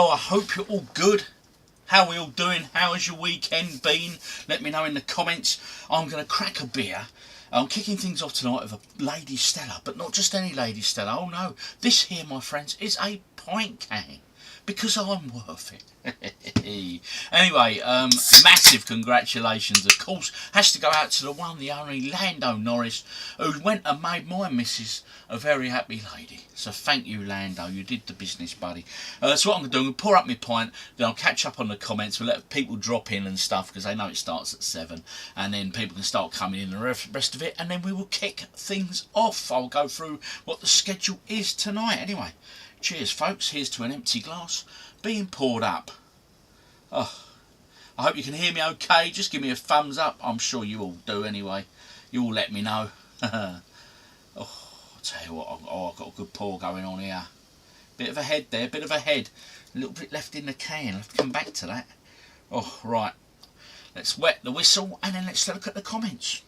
Oh, I hope you're all good. How are we all doing? How has your weekend been? Let me know in the comments. I'm going to crack a beer. I'm kicking things off tonight with a Lady Stella, but not just any Lady Stella. Oh no, this here, my friends, is a pint can. Because I'm worth it. Anyway, massive congratulations, of course, has to go out to the one, the only Lando Norris, who went and made my missus a very happy lady. So thank you, Lando, you did the business, buddy. So what I'm going to do, I'm going to pour up my pint, then I'll catch up on the comments, we'll let people drop in and stuff, because they know it starts at 7, and then people can start coming in and the rest of it, and then we will kick things off. I'll go through what the schedule is tonight. Anyway, cheers, folks. Here's to an empty glass being poured up. Oh, I hope you can hear me okay. Just give me a thumbs up. I'm sure you all do anyway. You all let me know. Oh, I'll tell you what, I've got a good pour going on here. Bit of a head there, bit of a head. A little bit left in the can. I'll have to come back to that. Oh, right. Let's wet the whistle and then let's look at the comments.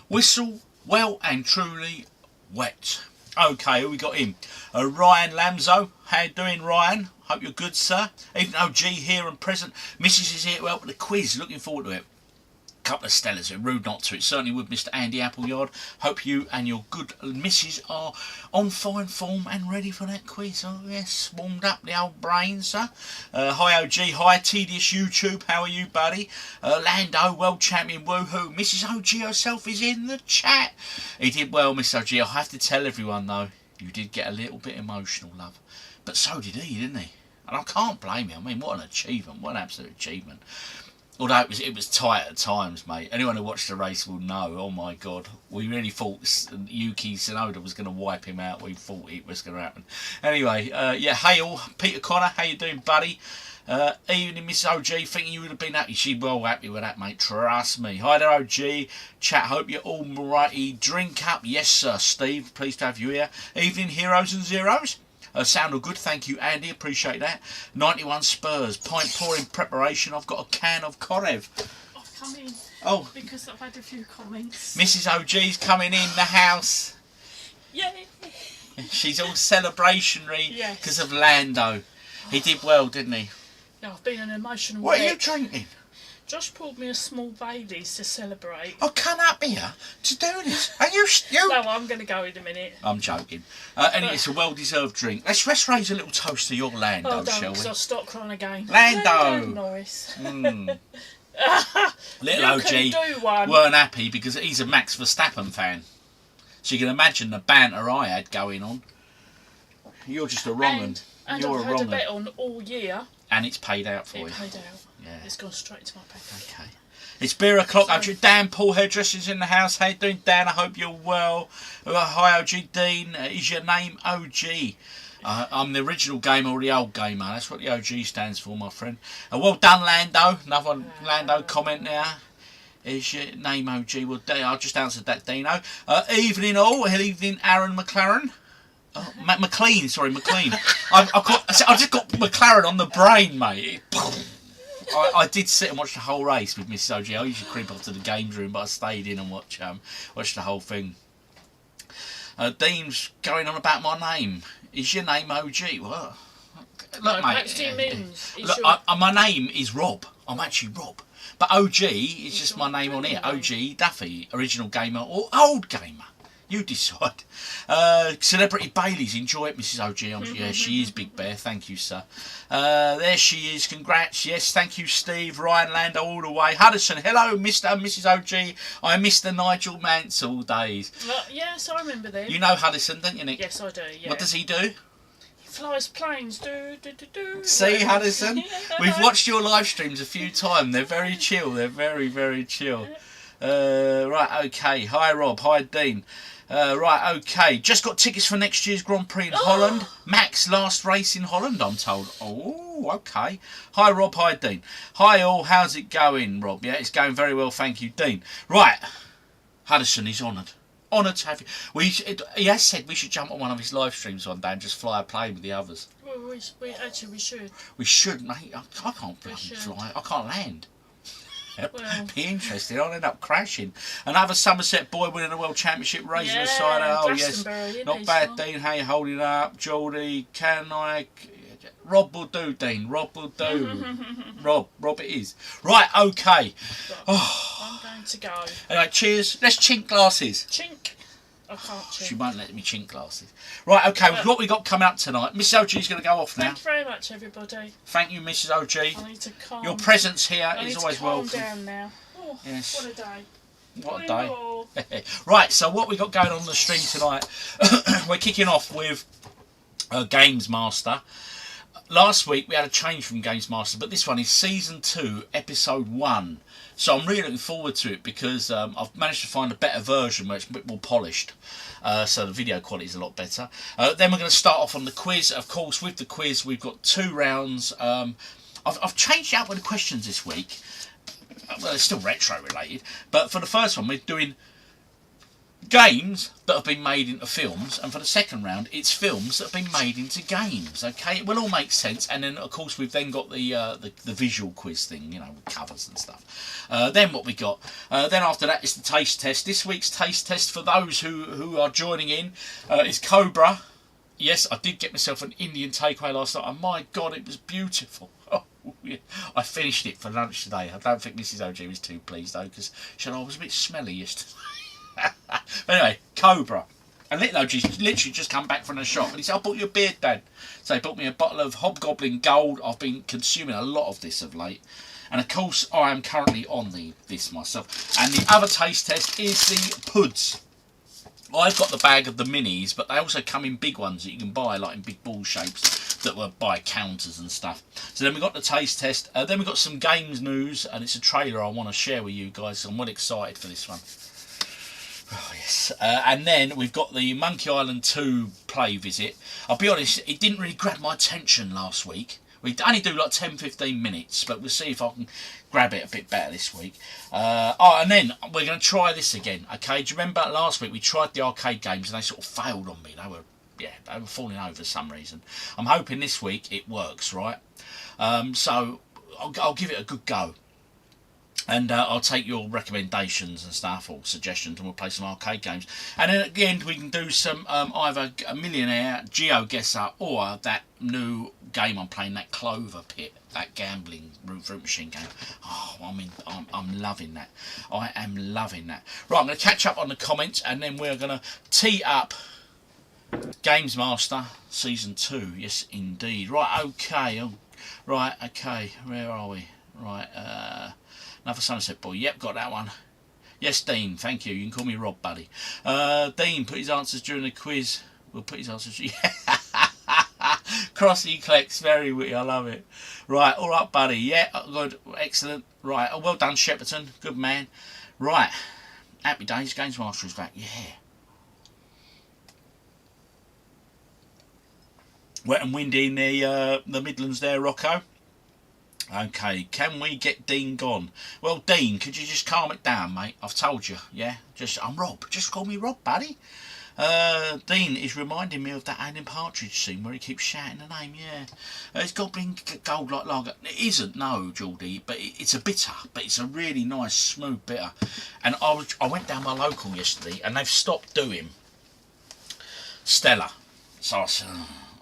Whistle well and truly wet. Okay, who we got in? Ryan Lamzo. How you doing, Ryan? Hope you're good, sir. Even OG here and present. Mrs. is here to help with the quiz. Looking forward to it. Couple of Stellas. Rude not to. It certainly would, Mr. Andy Appleyard. Hope you and your good missus are on fine form and ready for that quiz. Oh yes, warmed up the old brains, sir. Hi OG, hi Tedious YouTube. How are you, buddy? Lando, world champion, woohoo. Mrs. OG herself is in the chat. He did well, Miss OG. I have to tell everyone though, you did get a little bit emotional, love. But so did he, didn't he? And I can't blame him. I mean, what an achievement. What an absolute achievement. Although it was tight at times, mate. Anyone who watched the race will know. Oh my God, we really thought Yuki Tsunoda was going to wipe him out. We thought it was going to happen. Anyway, yeah. Hey all, Peter Connor, how you doing, buddy? Evening, Miss OG. Thinking you would have been happy. She's well happy with that, mate. Trust me. Hi there, OG. Chat. Hope you're all righty. Drink up, yes, sir. Steve, pleased to have you here. Evening, heroes and zeros. Sound all good, thank you, Andy, appreciate that. 91 Spurs, pint pouring preparation. I've got a can of Korev. I've come in because I've had a few comments. Mrs. OG's coming in the house. Yay! She's all celebrationary because of Lando. He did well, didn't he? Yeah, I've been an emotional What wreck. are you drinking? Josh poured me a small Baileys to celebrate. I come up here to do this. Are you? No, I'm going to go in a minute. I'm joking. Anyway, it's a well-deserved drink. Let's raise a little toast to your Lando, shall we? Because I'll stop crying again. Lando Norris. Little OG weren't happy because he's a Max Verstappen fan. So you can imagine the banter I had going on. You're just a wrong un. And You're I've had a bet on all year. And it's paid out for you. It paid out. Yeah. It's gone straight to my bank. Okay. It's beer o'clock. Dan Paul Hairdressing's in the house. How you doing, Dan? I hope you're well. Hi, OG Dean. Is your name OG? I'm the original gamer or the old gamer. That's what the OG stands for, my friend. Well done, Lando. Another Lando comment there. Is your name OG? Well, I just answered that, Dino. Evening all. Evening, Aaron McLaren. McLean, sorry, McLean. I just got McLaren on the brain, mate. I did sit and watch the whole race with Miss OG. I usually creep up to the games room, but I stayed in and watched the whole thing. Dean's going on about my name. Is your name OG? What? Look, mate. My name is Rob. I'm actually Rob. But OG is just my name on here. OG Duffy, original gamer or old gamer. You decide. Celebrity Baileys, enjoy it, Mrs. OG. Yeah, she is Big Bear. Thank you, sir. There she is. Congrats. Yes, thank you, Steve. Ryan Lando all the way. Hudson, hello, Mr. and Mrs. OG. I miss the Nigel Mansell days. Yes, I remember them. You know Hudson, don't you, Nick? Yes, I do, yeah. What does he do? He flies planes. See, Hudson? We've watched your live streams a few times. They're very chill. They're very, very chill. Right, okay. Hi, Rob. Hi, Dean. Right, okay. Just got tickets for next year's Grand Prix in Holland. Max last race in Holland, I'm told. Oh, okay. Hi, Rob. Hi, Dean. Hi, all. How's it going, Rob? Yeah, it's going very well, thank you, Dean. Right. Hudson is honoured. Honoured to have you. He has said we should jump on one of his live streams one day and just fly a plane with the others. Well, we should. We should, mate. I can't bloody fly. I can't land. Well, Be interesting. I'll end up crashing. Another Somerset boy winning the World Championship, raising the cider. Oh yes, Glastonbury, not isn't bad. he, Dean, how you holding up? Geordie, can I? Rob will do, Dean. Rob will do. Rob it is. Right, okay. I'm going to go. Anyway, cheers. Let's chink glasses. Chink. I can't chink. She won't let me chink glasses. Right, okay, what we got coming up tonight. Mrs. OG's going to go off now. Thank you very much, everybody. Thank you, Mrs. OG. I need to calm. Your presence here I is need always to calm welcome. down now. Oh, Yes. what a day. What a day. Right, so what we got going on the stream tonight, we're kicking off with GamesMaster. Last week we had a change from GamesMaster, but this one is Season 2, Episode 1. So I'm really looking forward to it because I've managed to find a better version where it's a bit more polished. So the video quality is a lot better. Then we're going to start off on the quiz. Of course, with the quiz, we've got 2 rounds. I've changed it up with the questions this week. Well, it's still retro related, but for the first one we're doing games that have been made into films, and for the second round it's films that have been made into games. Okay, it will all make sense. And then of course we've then got the visual quiz thing, you know, with covers and stuff. Then what we got, then after that is the taste test. This week's taste test, for those who are joining in, is Cobra. Yes, I did get myself an Indian takeaway last night, and my god, it was beautiful. I finished it for lunch today. I don't think Mrs. OG was too pleased though, because she said I was a bit smelly yesterday. But anyway, Cobra. And Little OG's literally just come back from the shop and he said, I bought you a beard, Dad. So he bought me a bottle of Hobgoblin Gold. I've been consuming a lot of this of late. And of course I am currently on this myself. And the other taste test is the Puds. I've got the bag of the minis, but they also come in big ones that you can buy, like in big ball shapes, that were by counters and stuff. So then we got the taste test. Then we got some games news, and it's a trailer I want to share with you guys. So I'm well excited for this one. Oh yes. And then we've got the Monkey Island 2 play visit. I'll be honest, it didn't really grab my attention last week. We only do like 10-15 minutes, but we'll see if I can grab it a bit better this week. And then we're going to try this again. Okay, do you remember last week we tried the arcade games and they sort of failed on me? They were falling over for some reason. I'm hoping this week it works, right? So I'll give it a good go. And I'll take your recommendations and stuff, or suggestions, and we'll play some arcade games. And then at the end we can do some either a Millionaire, GeoGuessr, or that new game I'm playing, that Clover Pit, that gambling fruit machine game. Oh, I'm loving that. I am loving that. Right, I'm going to catch up on the comments, and then we're going to tee up GamesMaster Season 2. Yes, indeed. Right, okay. Right, okay. Where are we? Right, another Sunset Boy. Yep, got that one. Yes, Dean, thank you. You can call me Rob, buddy. Dean, put his answers during the quiz. We'll put his answers... Crossy Clex, very witty, I love it. Right, alright, buddy. Yeah, good, excellent. Right, oh, well done, Shepperton. Good man. Right, happy days. GamesMaster is back. Yeah. Wet and windy in the Midlands there, Rocco. Okay, can we get Dean gone? Well, Dean, could you just calm it down, mate? I've told you, yeah? I'm Rob. Just call me Rob, buddy. Dean is reminding me of that Alan Partridge scene where he keeps shouting the name, yeah. It's Goblin Gold like lager. It isn't, no, Geordie, but it's a bitter, but it's a really nice, smooth bitter. And I went down my local yesterday and they've stopped doing Stella. So I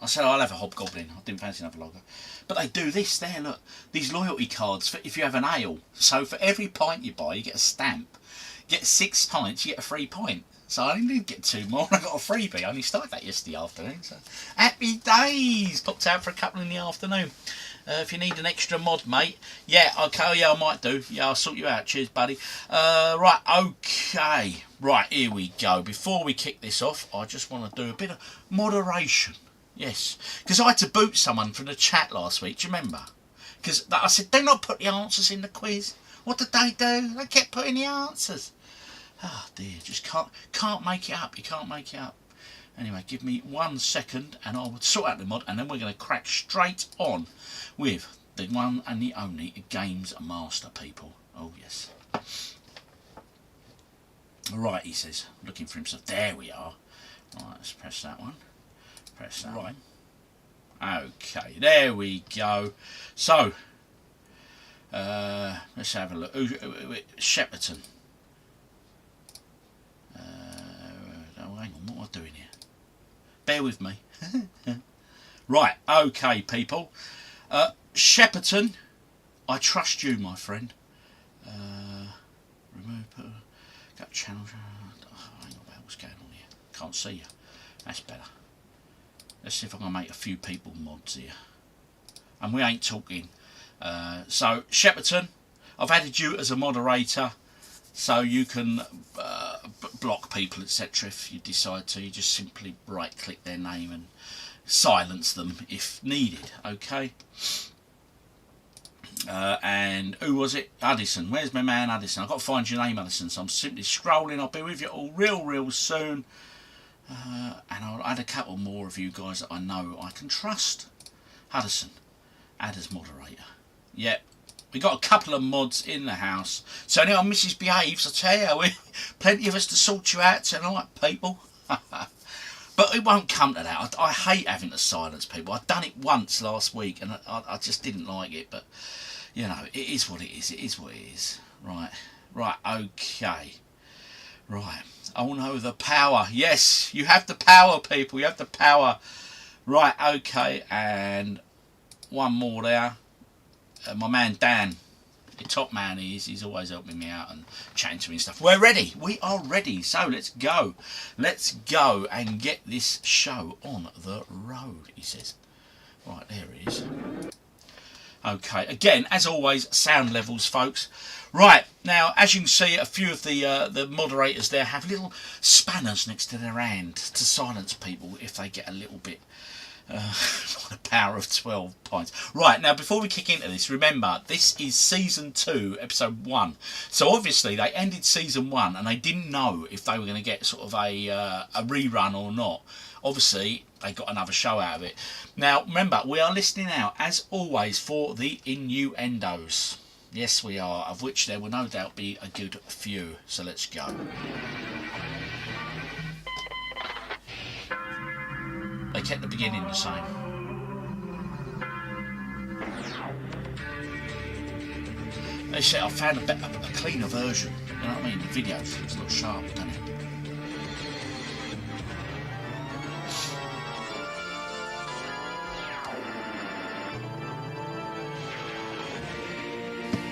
said I'll have a Hobgoblin. I didn't fancy another lager. But they do this there, look. These loyalty cards for if you have an ale. So for every pint you buy, you get a stamp. Get 6 pints, you get a free pint. So I didn't get 2 more, I got a freebie. I only started that yesterday afternoon. So happy days! Popped out for a couple in the afternoon. If you need an extra mod, mate. Yeah, okay, yeah, I might do. Yeah, I'll sort you out. Cheers, buddy. Right, okay. Right, here we go. Before we kick this off, I just want to do a bit of moderation. Yes, because I had to boot someone from the chat last week, do you remember? Because I said, do not put the answers in the quiz. What did they do? They kept putting the answers. Oh dear, just can't make it up. You can't make it up. Anyway, give me 1 second and I'll sort out the mod, and then we're going to crack straight on with the one and the only GamesMaster, people. Oh yes. Right, he says, looking for himself. There we are. Right, let's press that one. Press that one. Okay, there we go. So, Let's have a look. Shepperton. Oh, hang on, what am I doing here? Bear with me. Right, okay, people. Shepperton, I trust you, my friend. Remove, go channel. Oh, hang on, what's going on here? Can't see you. That's better. Let's see if I can make a few people mods here. And we ain't talking. So, Shepperton, I've added you as a moderator, so you can block people, etc. If you decide to. You just simply right-click their name and silence them if needed. Okay. And who was it? Addison. Where's my man Addison? I've got to find your name, Addison. So I'm simply scrolling. I'll be with you all real soon. And I'll add a couple more of you guys that I know I can trust. Addison, add as moderator. Yep, we got a couple of mods in the house. So anyone misbehaves, I tell you, plenty of us to sort you out tonight, people. But it won't come to that. I hate having to silence people. I've done it once last week and I just didn't like it. But, you know, it is what it is. It is what it is. Right, okay. Right, oh no, the power. Yes, you have the power, people. You have the power. Right, okay, and one more there. My man Dan, the top man he is. He's always helping me out and chatting to me and stuff. We're ready. We are ready. So let's go. Let's go and get this show on the road, he says. Right, there he is. Okay, again, as always, sound levels, folks. Right, now, as you can see, a few of the moderators there have little spanners next to their hand to silence people if they get a little bit the power of 12 pints. Right, now, before we kick into this, remember, this is Season 2, Episode 1. So, obviously, they ended Season 1 and they didn't know if they were going to get sort of a rerun or not. Obviously, they got another show out of it. Now, remember, we are listening out, as always, for the innuendos. Yes, we are, of which there will no doubt be a good few. So let's go. They kept the beginning the same. They say I found a cleaner version. You know what I mean? The video looks a little sharp, doesn't it?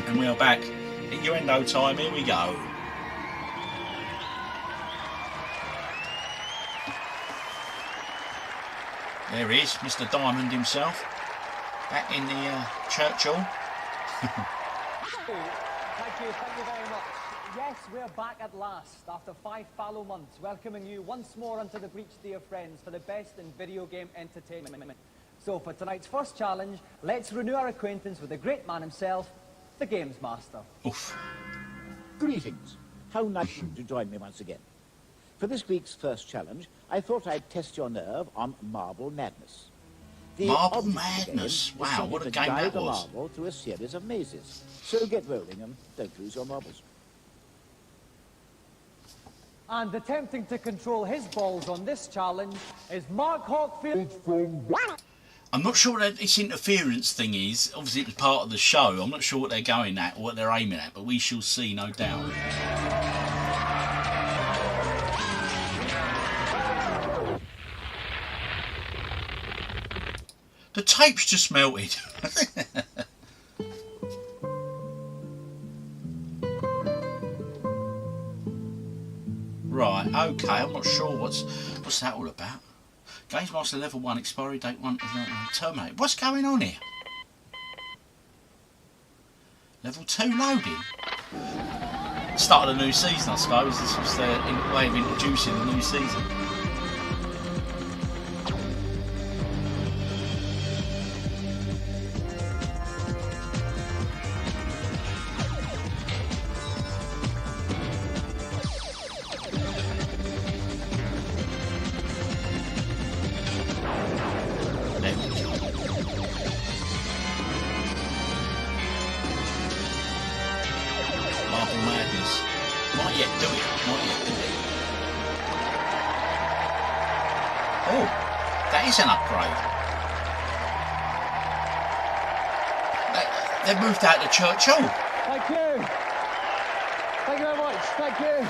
And we are back. Innuendo time, here we go. There he is, Mr. Diamond himself. Back in the church hall. Thank you very much. Yes, we're back at last, after 5 fallow months, welcoming you once more onto the breach, dear friends, for the best in video game entertainment. So for tonight's first challenge, let's renew our acquaintance with the great man himself, the GamesMaster. Oof. Greetings. How nice of you to join me once again. For this week's first challenge, I thought I'd test your nerve on Marble Madness. The Marble object of the game Madness? is Wow, simply what a to game guide that the was. marble through a series of mazes. So get rolling and don't lose your marbles. And attempting to control his balls on this challenge is Mark Hawkfield. I'm not sure what this interference thing is. Obviously, it was part of the show. I'm not sure what they're going at or what they're aiming at, but we shall see, no doubt. The tape's just melted. Right, okay, I'm not sure what's that all about. GamesMaster level 1, expiry date 1, terminate. What's going on here? Level 2 loading? Start of the new season, I suppose. This was their way of introducing the new season. An upgrade. They've moved out to Church Hall. Thank you. Thank you very much. Thank you.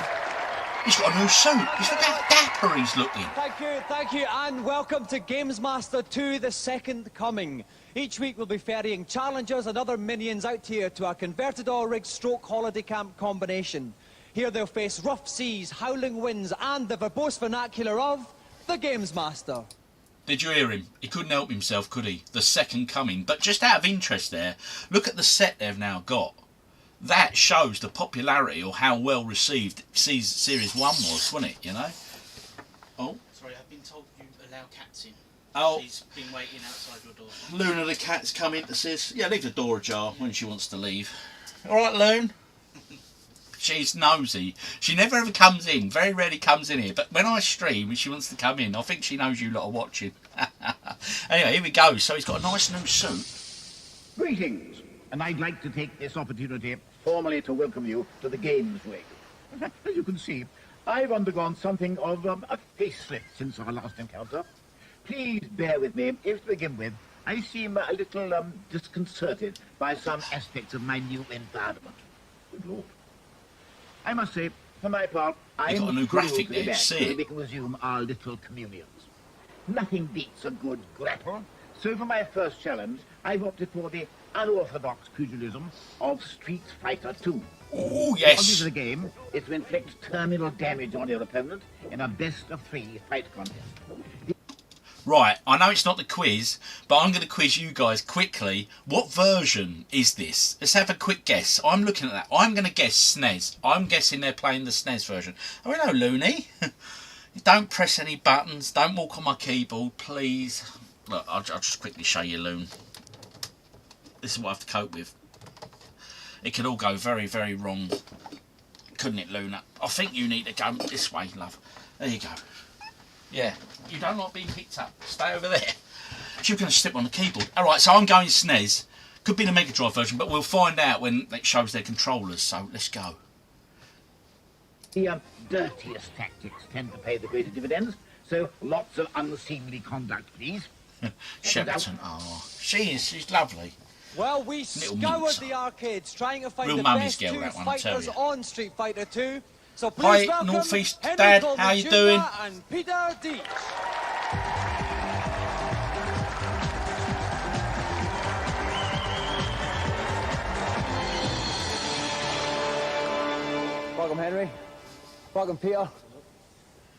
He's got a new suit. He's look how dapper he's looking. Thank you, and welcome to GamesMaster 2, the second coming. Each week we'll be ferrying challengers and other minions out here to our converted oil rig stroke holiday camp combination. Here they'll face rough seas, howling winds, and the verbose vernacular of the GamesMaster. Did you hear him? He couldn't help himself, could he? The second coming. But just out of interest there, look at the set they've now got. That shows the popularity or how well received Series 1 was, wasn't it, you know? Oh. Sorry, I've been told you allow cats in. Oh. She's been waiting outside your door. Luna the cat's come in to say, yeah, leave the door ajar when she wants to leave. All right, Loon? She's nosy. She never ever comes in. Very rarely comes in here. But when I stream and she wants to come in, I think she knows you lot are watching. Anyway, here we go. So he's got a nice new suit. Greetings, and I'd like to take this opportunity formally to welcome you to the Games Rig. As you can see, I've undergone something of a facelift since our last encounter. Please bear with me if, to begin with, I seem a little disconcerted by some aspects of my new environment. Good Lord. I must say, for my part, I am got a new graphic thrilled to be there, back see so that it? we can resume our little communions. Nothing beats a good grapple, so for my first challenge, I've opted for the unorthodox pugilism of Street Fighter 2. Oh, The object yes. of the game is to inflict terminal damage on your opponent in a best-of-3 fight contest. Right, I know it's not the quiz, but I'm going to quiz you guys quickly. What version is this? Let's have a quick guess. I'm looking at that. I'm going to guess SNES. I'm guessing they're playing the SNES version. Oh, hello, Looney. Don't press any buttons. Don't walk on my keyboard, please. Look, I'll just quickly show you, Loon. This is what I have to cope with. It could all go very, very wrong. Couldn't it, Luna? I think you need to go this way, love. There you go. Yeah, you don't like being picked up. Stay over there. She's going to slip on the keyboard. All right, so I'm going SNES. Could be the Mega Drive version, but we'll find out when it shows their controllers. So let's go. The dirtiest tactics tend to pay the greater dividends, so lots of unseemly conduct, please. Shepperton. Oh, she's lovely. Well, we Little scoured minx. the arcades trying to find Real the mummy's best girl, two that one, I tell fighters you. on Street Fighter 2. So Hi, please welcome North East Henry Dad, Coleman how you Jr. doing? and Peter Deitch. Welcome, Henry. Welcome, Peter.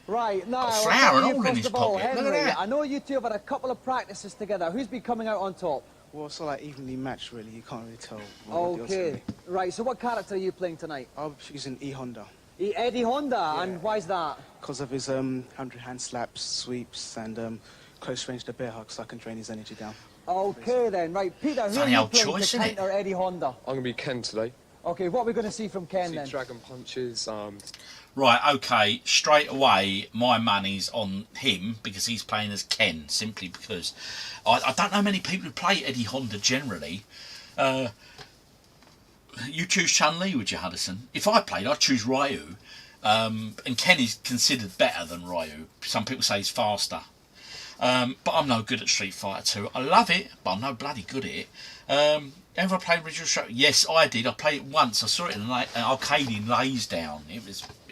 Right, now, Got a flower and I'll all tell in you his first of all, pocket. Look at Henry, that. I know you two have had a couple of practices together. Who's been coming out on top? Well, it's like evenly matched, really. You can't really tell. what the odds are Okay, really. right, so what character are you playing tonight? I'm using E Honda Eddie Honda, Yeah. and why's that? because of his 100-hand slaps, sweeps, and close range to bear hugs, so I can drain his energy down. Okay then, right, Peter, who are Funny you old playing choice, to isn't it? counter Eddie Honda? I'm going to be Ken today. Okay, what are we going to see from Ken See then? dragon punches. Right, okay, straight away, my money's on him because he's playing as Ken, simply because I don't know many people who play Eddie Honda generally. You choose Chun-Li, would you, Hudson? If I played, I'd choose Ryu. And Ken is considered better than Ryu. Some people say he's faster. But I'm no good at Street Fighter 2. I love it, but I'm no bloody good at it. Ever played original show? Yes, I did. I played it once. I saw it in an arcade in Laysdown. It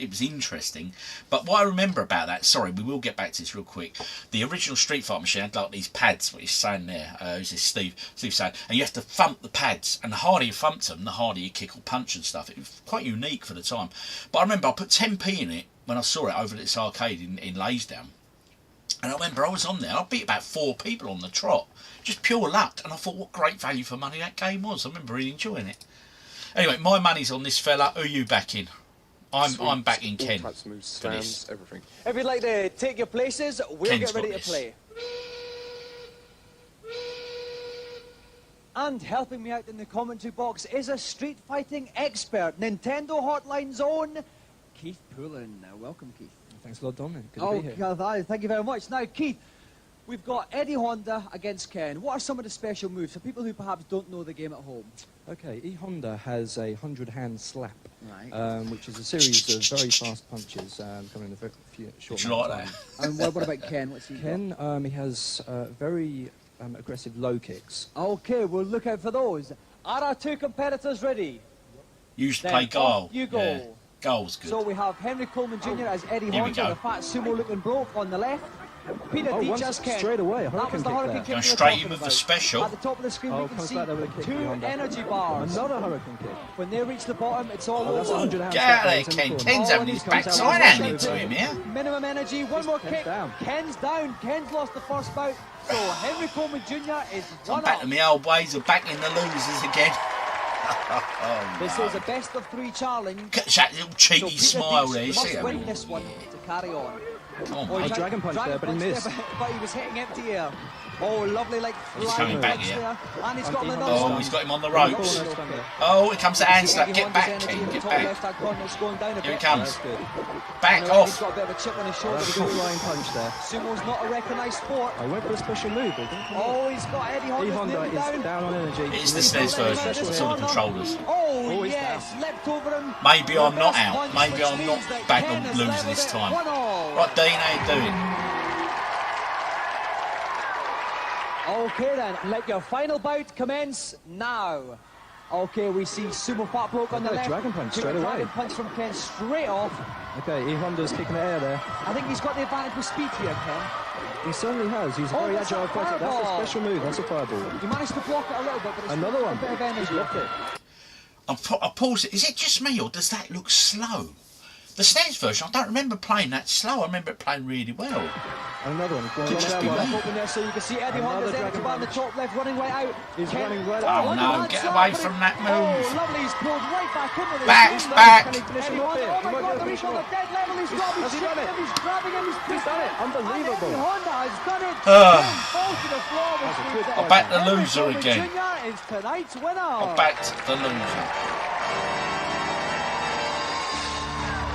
was interesting. But what I remember about that, sorry, we will get back to this real quick. The original Street Fighter machine had like these pads, what he's saying there. Who's this? Steve saying. And you have to thump the pads. And the harder you thumped them, the harder you kick or punch and stuff. It was quite unique for the time. But I remember I put 10p in it when I saw it over at this arcade in Laysdown. And I remember I was on there, I beat about 4 people on the trot. Just pure luck. And I thought, what great value for money that game was. I remember really enjoying it. Anyway, my money's on this fella. Who are you backing? I'm backing all Ken. types of moves, for this. spams, everything. If you'd like to take your places, we'll Ken's get ready got to this. play. And helping me out in the commentary box is a street fighting expert, Nintendo Hotline's own Keith Poulin. Welcome, Keith. Thanks a lot, Dom. Good to Oh, be here. God, thank you very much. Now, Keith, we've got Eddie Honda against Ken. What are some of the special moves for people who perhaps don't know the game at home? Okay, E Honda has a 100-hand slap, Right. which is a series of very fast punches coming in a very short Would you amount like of that? time. And what about Ken? What's he got? Ken, he has very aggressive low kicks. Okay, we'll look out for those. Are our two competitors ready? You used to Then play Guile. off you go. Yeah. Guile's good. So we have Henry Coleman Jr. as Eddie Here we Honda, go. the fat sumo-looking bloke on the left. Peter Oh, Deitch once as Ken. straight away, a That was hurricane the kick hurricane there. kick Going we were straight talking in with the about. special. At the top of the screen Oh, we can comes see back there with a kick, 2 Honda. energy bars. Another hurricane kick. When they reach the bottom, it's all Oh, that's a over. 100 hand Get slap out of there, there, it's in the Ken. corner. Ken's Oh, having and his he's come backside down. handed to him here. Minimum energy, one more Ken's kick. down. Ken's down. Ken's lost the first bout. So Henry Coleman Jr. is I'm one back up. to my old ways of backing the losers again. Oh, This no. is a best of 3 challenge. Catch that little So cheeky Peter smile Deitch there. You see must him? win this one to carry on. Oh, he mate. tried- dragon punch there, but he missed. but he was hitting empty air. Oh, lovely, like He's flying coming back punch here. there. And he's got him another Oh, one. he's got him on the Corner ropes. stand there. Oh, here comes the hand slap. Eddie Get Honda's back, energy Ken. in the Get top back. left-hand corner, it's going down a Here bit. he comes. That's good. Back He's off. got a bit of a chip on his shoulder. That's a good flying punch there. Sumo's not a recognised sport. I went for a special move, but didn't come in. Oh, he's got Eddie Eddie Honda's Honda nearly is down. down on energy. It is the He's SNES got Eddie version. Honda's It's all the corner. controllers. Oh, he's yes, leapt over him. Maybe I'm not Reverse out. punch, Maybe which I'm not means that back Ken on has losing levelled this it time. 1-1. Right, Dean, how you doing? Okay then, let your final bout commence now. Okay, we see Sumo Fat Bloke on the Okay, left. dragon punch Took straight a away. dragon punch from Ken straight off. Okay, E Honda's kicking the air there. I think he's got the advantage with speed here, Ken. He certainly has. He's a Oh, very that's agile a fighter. That's a fireball. special move. That's a fireball. He managed to block it a little bit, but it's Another still one. a bit of energy. He's blocked it. I pause it. Is it just me, or does that look slow? The SNES version, I don't remember playing that slow. I remember it playing really well. And another one. Going Could on just that be one. me. Open there, so you can see Eddie Another Honda's dragon energy bar on the punch. top left, running right out. He's Ken- running right Oh, out. one no, hand get slap, away but from he- that move. Oh, lovely, he's pulled right back into this. Back, He's back. Can he finish Eddie him off Honda, here? oh He my might God, be able to the reach finish him on the off. dead level, he's got him, Has he done him, it? he's grabbing him, he's He's done it. Unbelievable. And Eddie Honda has done it. Ah. Ken falls to the floor, which That's a means good that fight. I backed the Henry loser Coleman again. Jr. is tonight's winner. I backed the loser.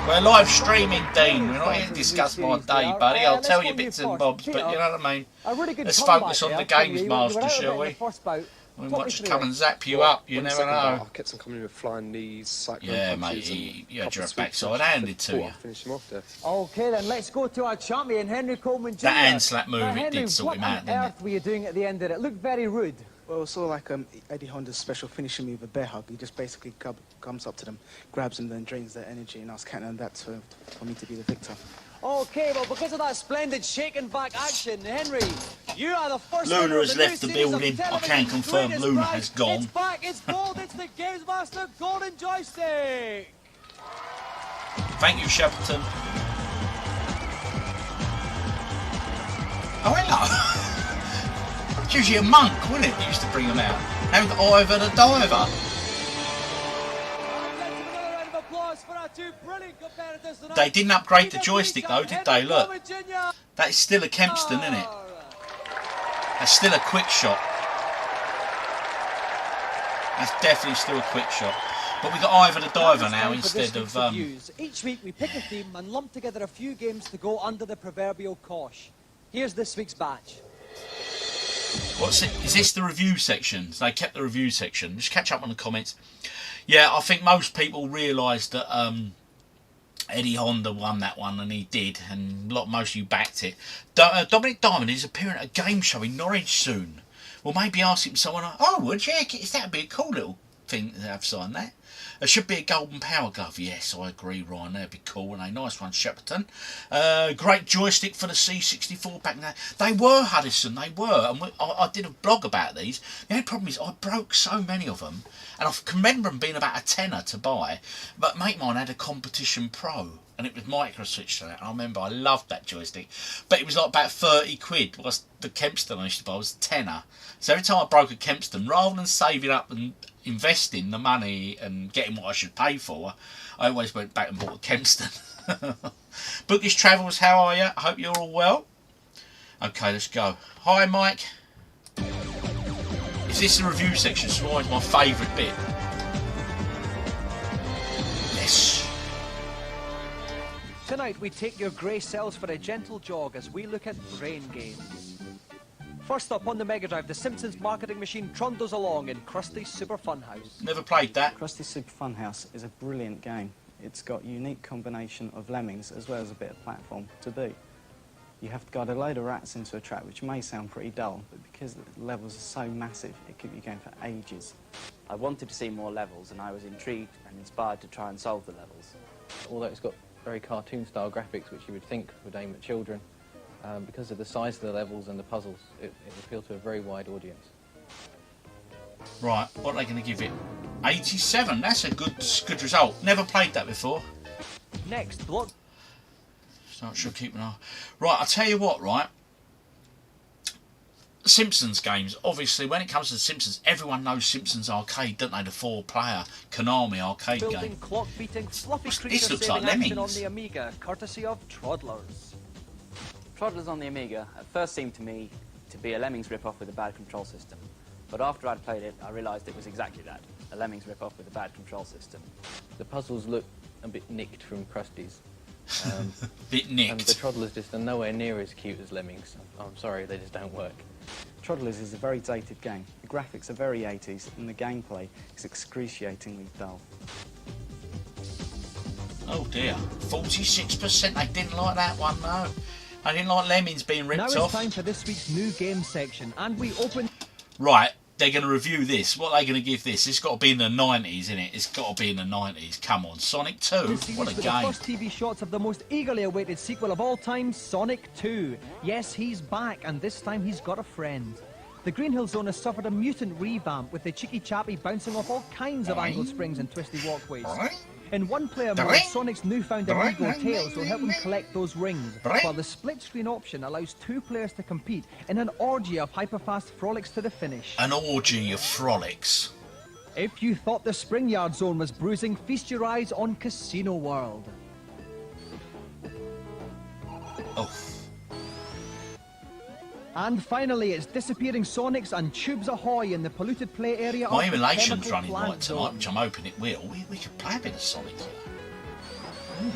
We're live streaming, Dean. We're not here to discuss my day, buddy. I'll tell you bits and bobs, but you know what I mean? A really good Let's comeback focus on there the from you. GamesMaster, You were out of it shall in we? the first bout. We Talk me watch through come it. and zap you up. You When the never second bout, know. I kept on coming in with flying knees, cyclone Yeah, punches, mate, and you had couple your of sweep backside punches. handed to Thought you. I'd finish him off there. Okay then, let's go to our champion, Henry Coleman Jr. That hand slap move, Now, it Henry, did sort him out, what didn't on it? earth were you doing at the end of it? It looked very rude. Well, it's sort of like Eddie Honda's special finishing move, a bear hug. He just basically comes up to them, grabs them, then drains their energy, and I was counting on that for me to be the victor. Okay, well, because of that splendid shaking back action, Henry, you are the first Luna winner of has the new left the series of building. I can television's confirm greatest Luna prize. has gone. It's back, it's gold, it's the GamesMaster Golden Joystick. Thank you, Shepperton. Oh, hello. It's usually a monk, wouldn't it? That used to bring them out. And Ivor the Diver. They didn't upgrade the joystick though, did they? Look. That is still a Kempston, isn't it? That's still a quick shot. That's definitely still a quick shot. But we got Ivor the Diver now instead of Each week we pick a theme and lump together a few games to go under the proverbial cosh. Here's this week's batch. what's it? Is this the review section? So they kept the review section. Just catch up on the comments. Yeah, I think most people realised that Eddie Honda won that one, and he did, and most of you backed it. Dominic Diamond is appearing at a game show in Norwich soon. Well, maybe ask him someone. Oh, would you? That'd be a cool little thing to have signed that. There should be a golden power glove. Yes, I agree, Ryan. That'd be cool. And a nice one, Shepperton. Great joystick for the C64 back then. They were, Huddison. They were. And I did a blog about these. The only problem is I broke so many of them. And I can remember them being about a tenner to buy. But mate mine had a Competition Pro. And it was micro switch to that. I remember I loved that joystick. But it was like about 30 quid. Whilst the Kempston I used to buy was a tenner. So every time I broke a Kempston, rather than saving up and investing the money and getting what I should pay for, I always went back and bought a Kempston. Bookish Travels, how are you? I hope you're all well. Okay, let's go. Hi, Mike. Is this the review section? It's always my favourite bit. Yes. Tonight we take your grey cells for a gentle jog as we look at brain games. First up on the Mega Drive, the Simpsons marketing machine trundles along in Krusty's Super Funhouse. Never played that. Krusty's Super Funhouse is a brilliant game. It's got a unique combination of lemmings as well as a bit of platform to boot. You have to guide a load of rats into a trap, which may sound pretty dull, but because the levels are so massive, it could be going for ages. I wanted to see more levels, and I was intrigued and inspired to try and solve the levels. Although it's got very cartoon-style graphics, which you would think would aim at children, because of the size of the levels and the puzzles, it appealed to a very wide audience. Right, what are they going to give it? 87, that's a good result. Never played that before. Next, block. So I should keep an eye. Right, I'll tell you what, right? Simpsons games, obviously, when it comes to the Simpsons, everyone knows Simpsons Arcade, don't they? The 4-player Konami arcade Building, game. clock beating, fluffy This creature looks like saving action on Lemmings. the Amiga, courtesy of Troddlers. Troddlers on the Amiga at first seemed to me to be a Lemmings rip-off with a bad control system. But after I'd played it, I realised it was exactly that, a Lemmings rip-off with a bad control system. The puzzles look a bit nicked from Krusty's. Bit nicked. And the Troddlers just are nowhere near as cute as Lemmings. I'm sorry, they just don't work. Troddlers is a very dated game. The graphics are very 80s, and the gameplay is excruciatingly dull. Oh dear, 46%. They didn't like that one, no. I didn't like Lemmings being ripped Now off. it's time for this week's new game section, and we open... Right, they're going to review this. What are they going to give this? It's got to be in the 90s, isn't it? It's got to be in the 90s. Come on, Sonic 2. What a with game. the first TV shots of the most eagerly awaited sequel of all time, Sonic 2. Yes, he's back, and this time he's got a friend. The Green Hill Zone has suffered a mutant revamp, with the cheeky chappy bouncing off all kinds of angled springs and twisty walkways. In one-player mode, Sonic's newfound amigo Tails will help him collect those rings, while the split-screen option allows 2 players to compete in an orgy of hyper-fast frolics to the finish. An orgy of frolics. If you thought the Spring Yard Zone was bruising, feast your eyes on Casino World. Oh. And finally, it's disappearing Sonics and Tubes Ahoy in the polluted play area My of the emulation's chemical running plant right tonight, zone. which I'm hoping it will. We could play a bit of Sonic here.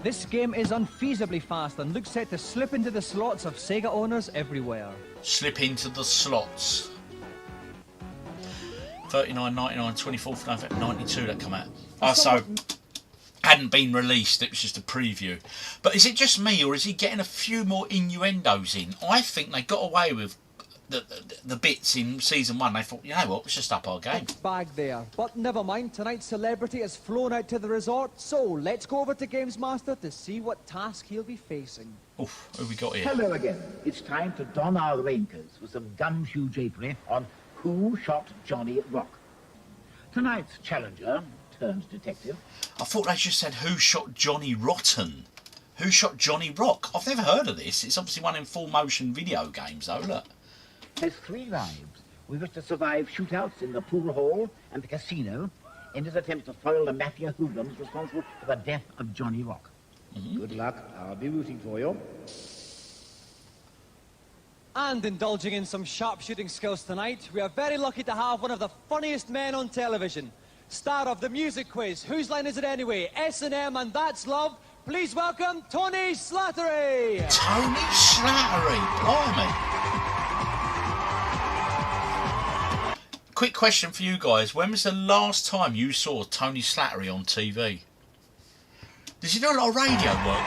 This game is unfeasibly fast and looks set to slip into the slots of Sega owners everywhere. Slip into the slots. 39.99, 24th November 92 that come out. Oh, so hadn't been released, it was just a preview. But is it just me, or is he getting a few more innuendos in? I think they got away with the bits in season 1. They thought, you know what, let's just up our game. Bag there. But never mind, tonight's celebrity has flown out to the resort, so let's go over to GamesMaster to see what task he'll be facing. Oof, who we got here? Hello again. It's time to don our raincoats with some gumshoe drapery on Who Shot Johnny Rock. Tonight's challenger turns detective. I thought they just said, who shot Johnny Rotten? Who shot Johnny Rock? I've never heard of this. It's obviously one in full motion video games, though, look. Has 3 lives. We wish to survive shootouts in the pool hall and the casino in his attempt to foil the mafia hoodlums responsible for the death of Johnny Rock. Good luck. I'll be rooting for you. And indulging in some sharpshooting skills tonight, we are very lucky to have one of the funniest men on television. Star of the music quiz, Whose Line Is It Anyway? S&M and That's Love. Please welcome Tony Slattery. Tony Slattery, blimey. Quick question for you guys. When was the last time you saw Tony Slattery on TV? Does he do a lot of radio work?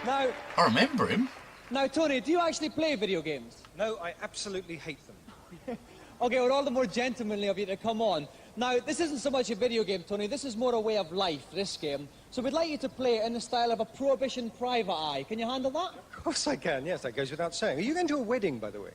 Now, I remember him. Now, Tony, do you actually play video games? No, I absolutely hate them. Okay, well, all the more gentlemanly of you to come on. Now, this isn't so much a video game, Tony. This is more a way of life, this game. So we'd like you to play it in the style of a Prohibition Private Eye. Can you handle that? Of course I can, yes, that goes without saying. Are you going to a wedding, by the way?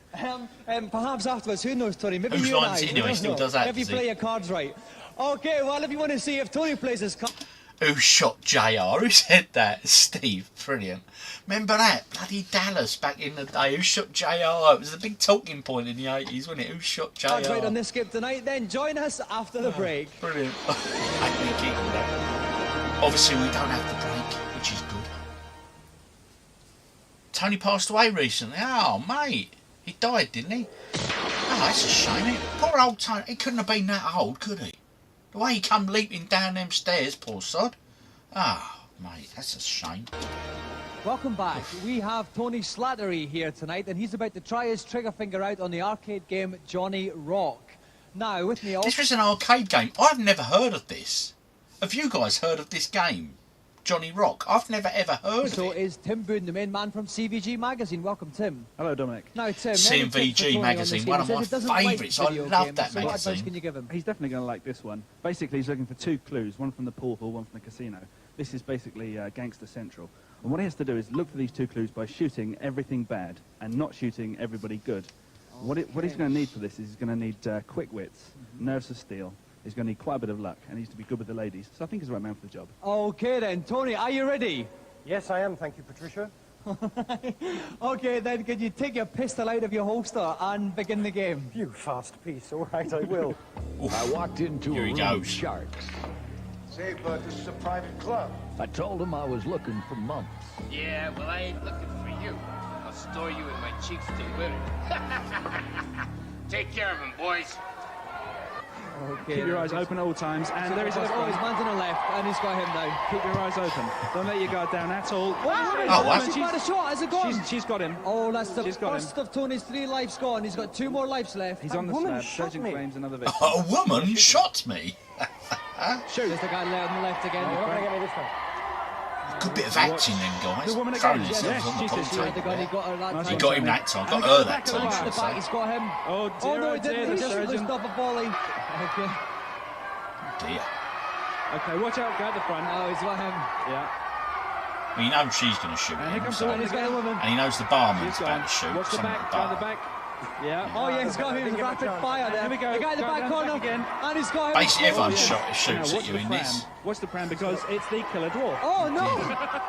Perhaps afterwards, who knows, Tony? Maybe Whose you and Line Is I, It Anyway? we Still don't know. does that, If you does he? play your cards right. Okay, well, if you want to see if Tony plays his cards... Who shot JR? Who said that? Steve. Brilliant. Remember that? Bloody Dallas back in the day. Who shot JR? It was a big talking point in the 80s, wasn't it? Who shot JR? Cards right on this game tonight, then join us after the break. Brilliant. Obviously, we don't have the break, which is good. Tony passed away recently. Oh, mate. He died, didn't he? Oh, that's a shame. Poor old Tony. He couldn't have been that old, could he? The way he come leaping down them stairs, poor sod. Ah, mate, that's a shame. Welcome back. We have Tony Slattery here tonight, and he's about to try his trigger finger out on the arcade game Johnny Rock. Now, with me all... This was an arcade game. I've never heard of this. Have you guys heard of this game? Johnny Rock? I've never ever heard of So it. is Tim Boone, the main man from CVG magazine. Welcome, Tim. Hello, Dominic. Now, Tim, CVG magazine, one of my favourites. I love that What advice magazine. can you give him? He's definitely going to like this one. Basically, he's looking for 2 clues, one from the pool hall, one from the casino. This is basically Gangster Central. And what he has to do is look for these 2 clues by shooting everything bad and not shooting everybody good. What he's going to need for this is he's going to need quick wits, nerves of steel. He's going to need quite a bit of luck, and he needs to be good with the ladies. So I think he's the right man for the job. Okay then, Tony, are you ready? Yes, I am, thank you, Patricia. Okay then, can you take your pistol out of your holster and begin the game? You fast piece, all right, I will. I walked into Here a he room of goes. sharks. Say, Bud, this is a private club. I told them I was looking for months. Yeah, well, I ain't looking for you. I'll store you in my cheeks till winter. Take care of him, boys. Okay. Keep your eyes open at all times, and there is his a man's on the left, and he's got him down. Keep your eyes open. Don't let your guard down at all. She's got a shot. Has it gone? She's got him. Oh, that's the She's got first of Tony's 3 lives gone. He's got 2 more lives left. He's on the slab. Surging flames, another victim. A woman shot me. Shoot. There's the guy there on the left again. You're not going to get me this time. Good bit of acting then, guys. The woman Throwing again. themselves on the pool He table. got her that Nice time. He got him that time. Got her that time, At should I the back, say. he's got him. Oh, dear, Oh no, he oh, dear, didn't. the He just surgeon. stop a volley. Okay. Dear. Okay, watch out, guy at the front. Oh, he's got him. Yeah. He knows she's going to shoot And here him, comes so, the and woman again. woman. he knows the barman's She's about gone. to shoot. Watch the Someone back, at the guy at the bar. back. Yeah. Oh yeah, he's got him. He's rapid fire there. Here we go. The guy in the back corner. Again. And he's got him. Basically, everyone yeah. shoots Now, at you in this. Watch the pram because it's the killer dwarf. Oh no!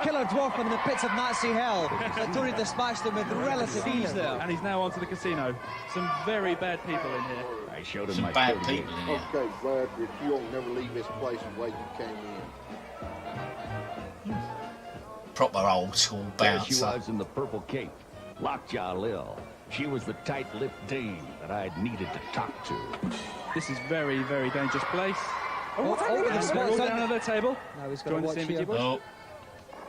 Killer dwarf from the pits of Nazi hell. So Tony dispatched him with relative ease there. And he's now onto the casino. Some very bad people in here. I showed him Some my bad code people in here. Okay, glad that you don't never leave this place the way you came in. Proper old school There she bouncer. was in the purple cape. Lockjaw Lil. She was the tight-lipped dame that I needed to talk to. This is very, very dangerous place. Oh, And they're all down at the table. Now he's got Join to the watch CVG here. boys. Oh,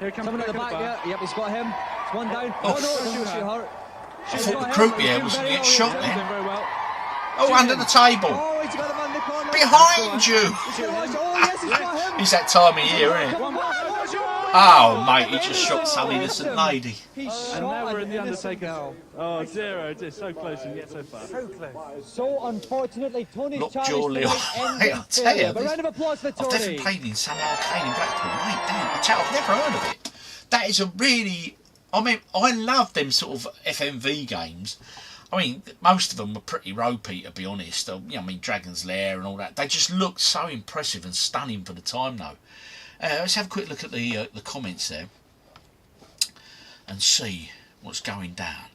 Here comes Someone at the back there. Yep, he's got him. It's one down. Oh, Oh, no, shoot don't shoot her. her. I thought the croupier was going to get shot Doing then. very well. Oh, under the table. Oh, he's got him on the corner. Behind you. He's gonna watch. Oh, yes, he's got him. It's that time of year, isn't it? Come on. Oh, mate, he just shot some innocent lady. He And shot now we're an in the innocent Undertaker's. girl. Oh, 0. So close and yet so far. So close. So unfortunately, Tony's Lockjaw challenge Lil. tonight ends Hey, in I'll tell you, failure. But this- round of applause for I've Tony. definitely played in some arcade in Blackpool, mate. Damn, I tell you, I've never heard of it. That is a really... I mean, I love them sort of FMV games. I mean, most of them were pretty ropey, to be honest. You know, I mean, Dragon's Lair and all that. They just looked so impressive and stunning for the time, though. Let's have a quick look at the comments there and see what's going down.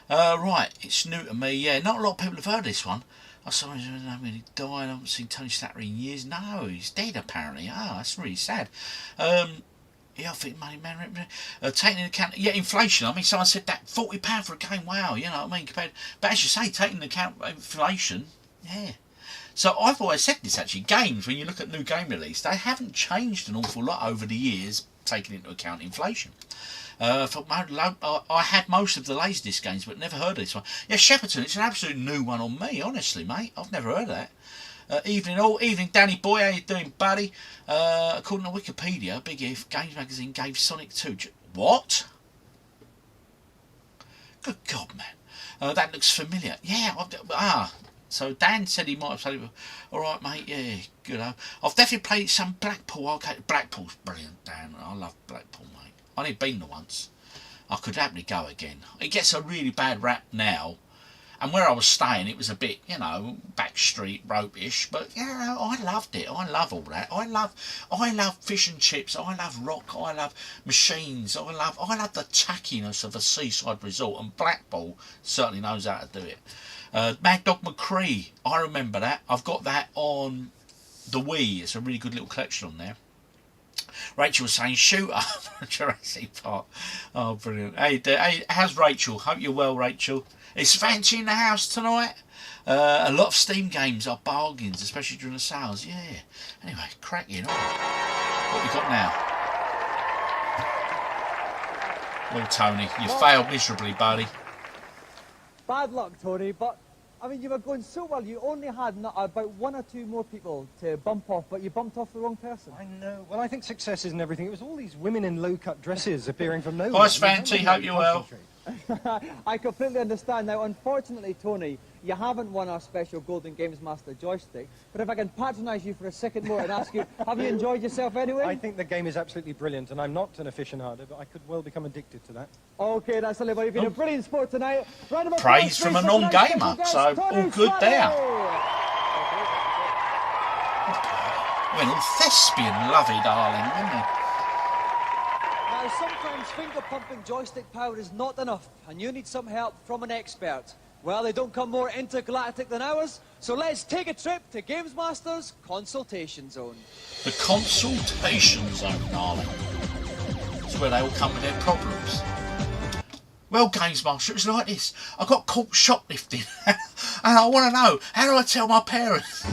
Right, it's new to me. Yeah, not a lot of people have heard this one. I saw him when he died. I haven't seen Tony Slattery in years. No, he's dead apparently. Oh, that's really sad. Yeah, I think money man. Taking into account, yeah, inflation. I mean, someone said that £40 for a game. Wow, you know what I mean? Compared, but as you say, taking into account inflation, yeah. So I've always said this actually. Games, when you look at new game release, they haven't changed an awful lot over the years, taking into account inflation. I had most of the Laserdisc games, but never heard of this one. Yeah, Shepperton, it's an absolute new one on me, honestly, mate. I've never heard of that. Evening, Danny boy. How you doing, buddy? According to Wikipedia, Big If Games Magazine gave Sonic 2. What? Good God, man. That looks familiar. Yeah. So Dan said he might have played it. All right, mate. Yeah, good. I've definitely played some Blackpool arcade. Blackpool's brilliant, Dan. I love Blackpool, mate. I've only been there once. I could happily go again. It gets a really bad rap now. And where I was staying, it was a bit, you know, back street rope-ish. But, you know, I loved it. I love all that. I love fish and chips. I love rock. I love machines. I love the tackiness of a seaside resort. And Blackpool certainly knows how to do it. Mad Dog McCree. I remember that. I've got that on the Wii. It's a really good little collection on there. Rachel was saying, shoot up Jurassic Park. Oh, brilliant. Hey, how's Rachel? Hope you're well, Rachel. Is Fancy in the house tonight? A lot of Steam games are bargains, especially during the sales. Yeah. Anyway, cracking on. What we got now? Well, Tony, you failed miserably, buddy. Bad luck, Tony, but I mean, you were going so well. You only had about 1 or 2 more people to bump off, but you bumped off the wrong person. I know. Well, I think success isn't everything. It was all these women in low-cut dresses appearing from nowhere. Hi, Svanty. Hope you're well. I completely understand. Now, unfortunately, Tony, you haven't won our special Golden GamesMaster joystick, but if I can patronise you for a second more and ask you, have you enjoyed yourself anyway? I think the game is absolutely brilliant, and I'm not an aficionado, but I could well become addicted to that. Okay, that's a little. You've been a brilliant sport tonight. Round of applause, Praise from a non-gamer, so all good there. Went all thespian lovey darling, didn't he? Now, sometimes finger-pumping joystick power is not enough, and you need some help from an expert. Well, they don't come more intergalactic than ours, so let's take a trip to GamesMaster's Consultation Zone. The Consultation Zone, darling. It's where they all come with their problems. Well, GamesMaster, it was like this. I got caught shoplifting, and I want to know, how do I tell my parents?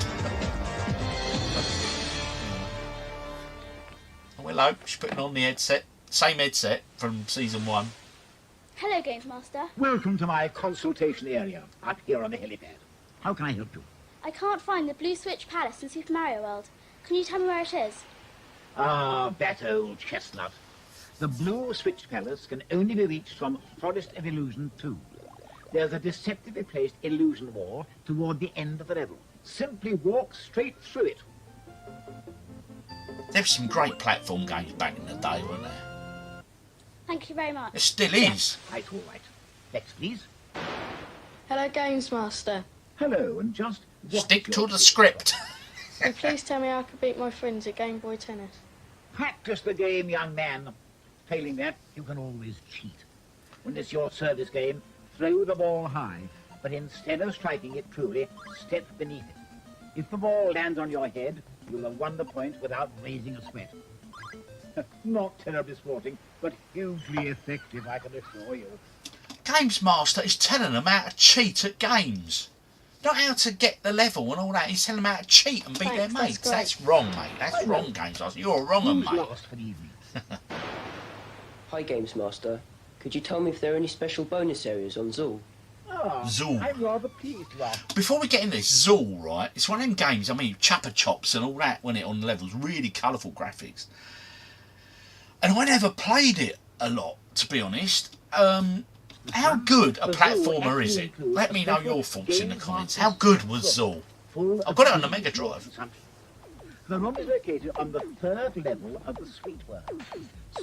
Oh, hello, she's putting on the headset. Same headset from season 1. Hello, GamesMaster. Welcome to my consultation area, up here on the helipad. How can I help you? I can't find the Blue Switch Palace in Super Mario World. Can you tell me where it is? Ah, that old chestnut. The Blue Switch Palace can only be reached from Forest of Illusion 2. There's a deceptively placed illusion wall toward the end of the level. Simply walk straight through it. There were some great platform games back in the day, weren't there? Thank you very much. It still is. Right, all right. Next, please. Hello, GamesMaster. Hello, and just... Stick to the script. So please tell me how I can beat my friends at Game Boy Tennis. Practice the game, young man. Failing that, you can always cheat. When it's your service game, throw the ball high, but instead of striking it truly, step beneath it. If the ball lands on your head, you'll have won the point without raising a sweat. Not terribly sporting, but hugely effective, I can assure you. GamesMaster is telling them how to cheat at games. Not how to get the level and all that. He's telling them how to cheat and beat their mates. That's wrong, mate. That's wrong, GamesMaster. You're a wrong one, mate. Last for the evening? Hi, GamesMaster. Could you tell me if there are any special bonus areas on Zool? Zool. I'm rather pleased to ask. Before we get in this, Zool, right? It's one of them games, I mean, Chopper Chops and all that, when it on levels, really colourful graphics. And I never played it a lot, to be honest. How good a platformer is it? Let me know your thoughts in the comments. How good was Zool? I've got it on the Mega Drive. The room is located on the 3rd level of the Sweet World.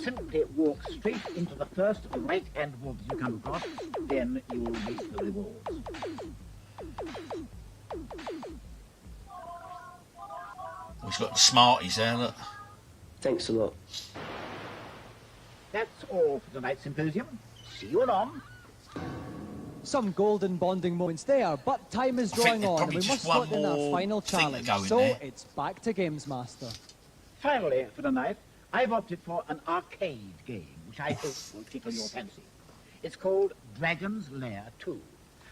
Simply walk straight into the first right-hand wall that you come across, then you will reach the rewards. He's got the Smarties there, look. Thanks a lot. That's all for tonight's symposium. See you anon. Some golden bonding moments there, but time is drawing on, and we must slot in our final challenge. So it's back to GamesMaster. Finally, for tonight, I've opted for an arcade game, which I hope will tickle your fancy. It's called Dragon's Lair 2,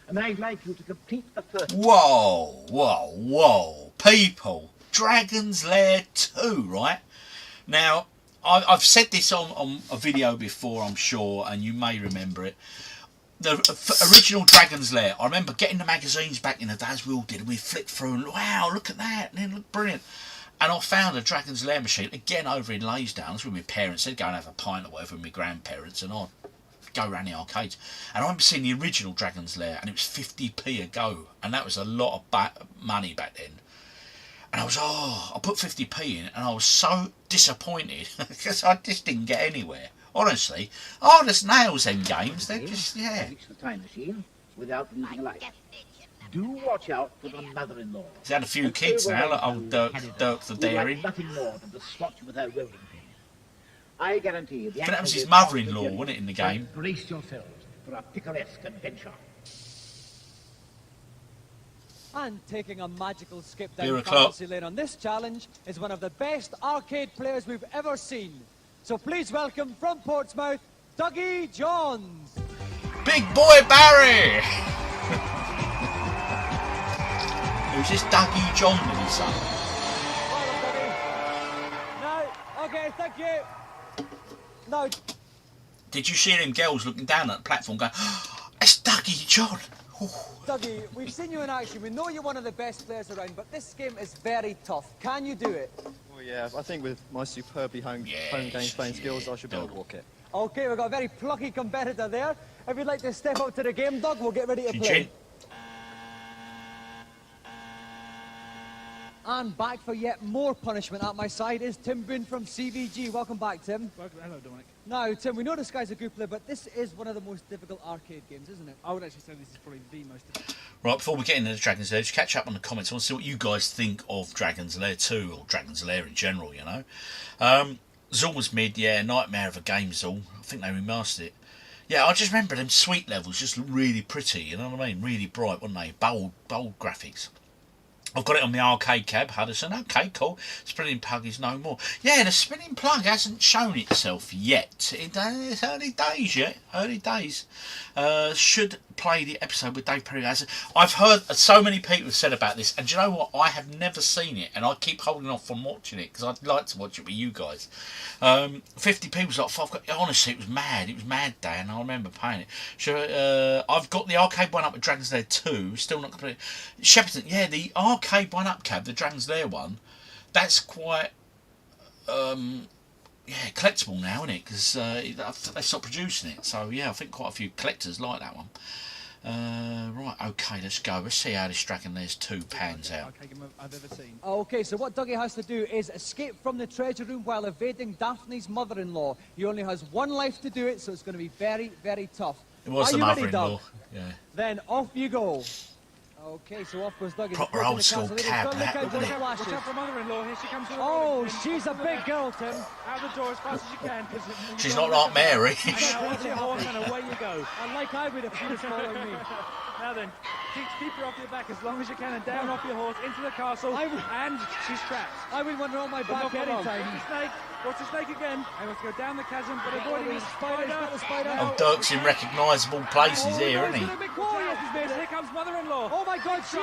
and I'd like you to complete the first... Whoa, whoa, whoa. People, Dragon's Lair 2, right? Now, I've said this on a video before, I'm sure, and you may remember it. The original Dragon's Lair, I remember getting the magazines back in the day, as we all did, and we flicked through and, wow, look at that, and it looked brilliant. And I found a Dragon's Lair machine, again over in Laysdown. That's where my parents said, go and have a pint or whatever with my grandparents, and I'd go around the arcades. And I remember seeing the original Dragon's Lair, and it was 50p a go, and that was a lot of money back then. And I was, I put 50p in, and I was so disappointed, because I just didn't get anywhere. Honestly, just nails them games. They're just, yeah. Reach the time machine without losing a life. Do watch out for the mother-in-law. He's had a few kids now, like old Dirk the Dairy. Nothing more than to slot you with her rolling pin. I guarantee the that was his mother-in-law, wasn't it, in the game? Brace yourselves for a picaresque adventure. And taking a magical skip down Fantasy Lane on this challenge is one of the best arcade players we've ever seen. So please welcome from Portsmouth, Dougie Johns. Big boy Barry! Who's this Dougie John, did he say? No, okay, thank you. No. Did you see them girls looking down at the platform going, oh, it's Dougie John? Dougie, we've seen you in action. We know you're one of the best players around, but this game is very tough. Can you do it? Well, yeah, I think with my superbly home game playing skills, I should be able to walk it. Okay, we've got a very plucky competitor there. If you'd like to step up to the game, Doug, we'll get ready to play. And back for yet more punishment at my side is Tim Boone from CVG. Welcome back, Tim. Welcome. Hello, Dominic. Now, Tim, we know this guy's a good player, but this is one of the most difficult arcade games, isn't it? I would actually say this is probably the most difficult. Right, before we get into the Dragon's Lair, just catch up on the comments. I want to see what you guys think of Dragon's Lair 2, or Dragon's Lair in general, you know. Zul was mid, yeah, nightmare of a game, Zul. I think they remastered it. Yeah, I just remember them sweet levels just looked really pretty, you know what I mean? Really bright, weren't they? Bold graphics. I've got it on the arcade cab, Hudson. Okay, cool. Spinning plug is no more. Yeah, the spinning plug hasn't shown itself yet. It's early days yet. Early days. Should play the episode with Dave Perry. I've heard so many people have said about this, and do you know what? I have never seen it, and I keep holding off from watching it because I'd like to watch it with you guys. 50 people's like, honestly, it was mad. It was mad day, and I remember playing it. Sure, I've got the arcade one up with Dragon's Lair 2. Still not complete. Shepperton, yeah, the arcade one up cab, the Dragon's Lair one. That's quite collectible now, isn't it? Because they stopped producing it. So yeah, I think quite a few collectors like that one. Right, okay, let's go. Let's see how this Dragon Lair's 2 pans out. Okay, game I've ever seen. Okay, so what Dougie has to do is escape from the treasure room while evading Daphne's mother-in-law. He only has one life to do it, so it's going to be very, very tough. It was the mother-in-law. Yeah. Then off you go. Okay, so off goes Dougie. Proper old school cab, that, look at it. Watch out for mother-in-law. Here she comes. Oh, she's a big girl, Tim. Out the door as fast as you can. She's not like Mary. Watch your horse and away you go. And like I would if she was following me. Now then, keep her off your back as long as you can and down off your horse into the castle. And she's trapped. I would wander on my back anytime. Snake. Watch the snake again. I must go down the chasm, but avoiding the spider. And Dirk's in recognisable places here, isn't he? Here comes mother-in-law. Oh my God, she's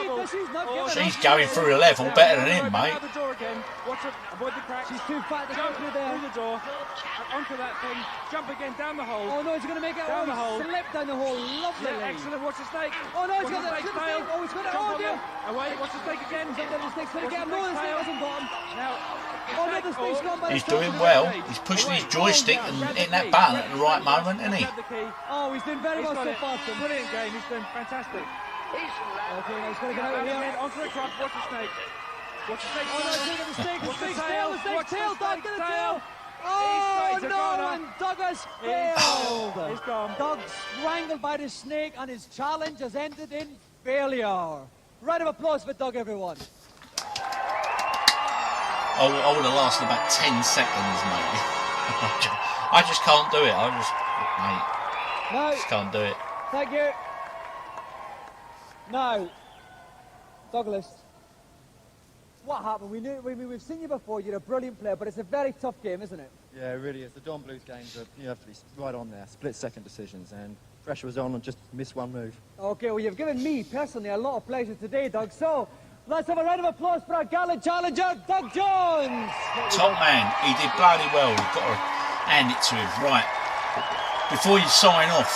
not giving She's going through the level better than him, mate. Out the door again. Watch it. Avoid the crack. She's too fat to go through there. Through the door. Onto that thing. Jump again down the hole. Oh no, he's going to make it down the hole. Slip down the hole. Lovely. Yeah, excellent. Watch the snake. Oh no, he's got the snake's tail. Oh, he's got it. Oh dear. Away. Watch the snake again. The snake's going to get him. No, the snake hasn't got him. Now. Oh no, the snake's gone by the He's doing well. He's pushing his joystick and hitting that button at the right moment, isn't he? Oh, he's doing very well so far. Brilliant game. He's doing fantastic. Okay, now he's going to get out of here. Onto the truck. Watch the snake. Watch the snake. Oh no, he's the snake. The snake's tail. The snake's tail. Doug, get the tail. Oh no, and Doug has failed. He's gone. Doug strangled by the snake, and his challenge has ended in failure. Round of applause for Doug, everyone. I would have lasted about 10 seconds, mate. I just can't do it. I just can't do it. Thank you. Now, Douglas, what happened? We've seen you before. You're a brilliant player, but it's a very tough game, isn't it? Yeah, it really is. The Don Blues games, you have to be right on there. Split-second decisions, and pressure was on and just missed one move. Okay, well, you've given me, personally, a lot of pleasure today, Doug. So, let's have a round of applause for our gallant challenger, Doug Jones. Top man. He did bloody well. You've got to hand it to him. Right. Before you sign off,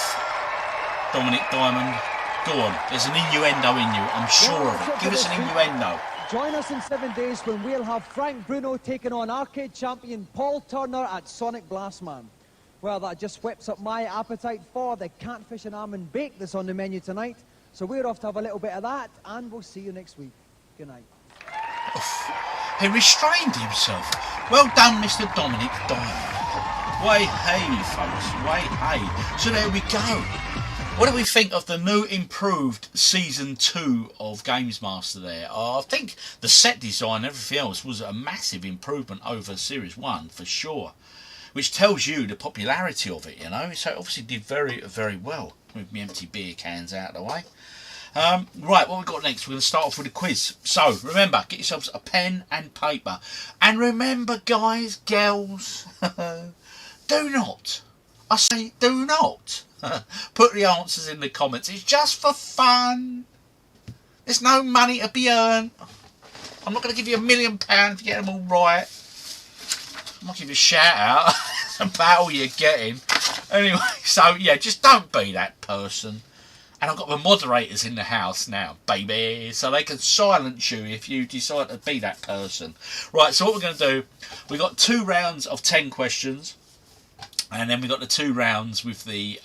Dominic Diamond, go on. There's an innuendo in you. I'm sure of it. Give us an innuendo. Join us in 7 days when we'll have Frank Bruno taking on arcade champion Paul Turner at Sonic Blastman. Well, that just whips up my appetite for the catfish and almond bake that's on the menu tonight. So we're off to have a little bit of that, and we'll see you next week. Good night. He restrained himself. Well done, Mr. Dominic Diamond. Way hey, folks. Way hey. So there we go. What do we think of the new improved Season 2 of GamesMaster there? I think the set design and everything else was a massive improvement over Series 1, for sure. Which tells you the popularity of it, you know. So it obviously did very, very well. With me empty beer cans out of the way. Right, what we got next? We're going to start off with a quiz. So, remember, get yourselves a pen and paper. And remember, guys, girls, do not, I say do not, put the answers in the comments. It's just for fun. There's no money to be earned. I'm not going to give you £1 million to get them all right. I'm not going to give you a shout out about all you're getting. Anyway, so yeah, just don't be that person. And I've got the moderators in the house now, baby, so they can silence you if you decide to be that person. Right, so what we're going to do, we've got 2 rounds of 10 questions, and then we've got the 2 rounds with the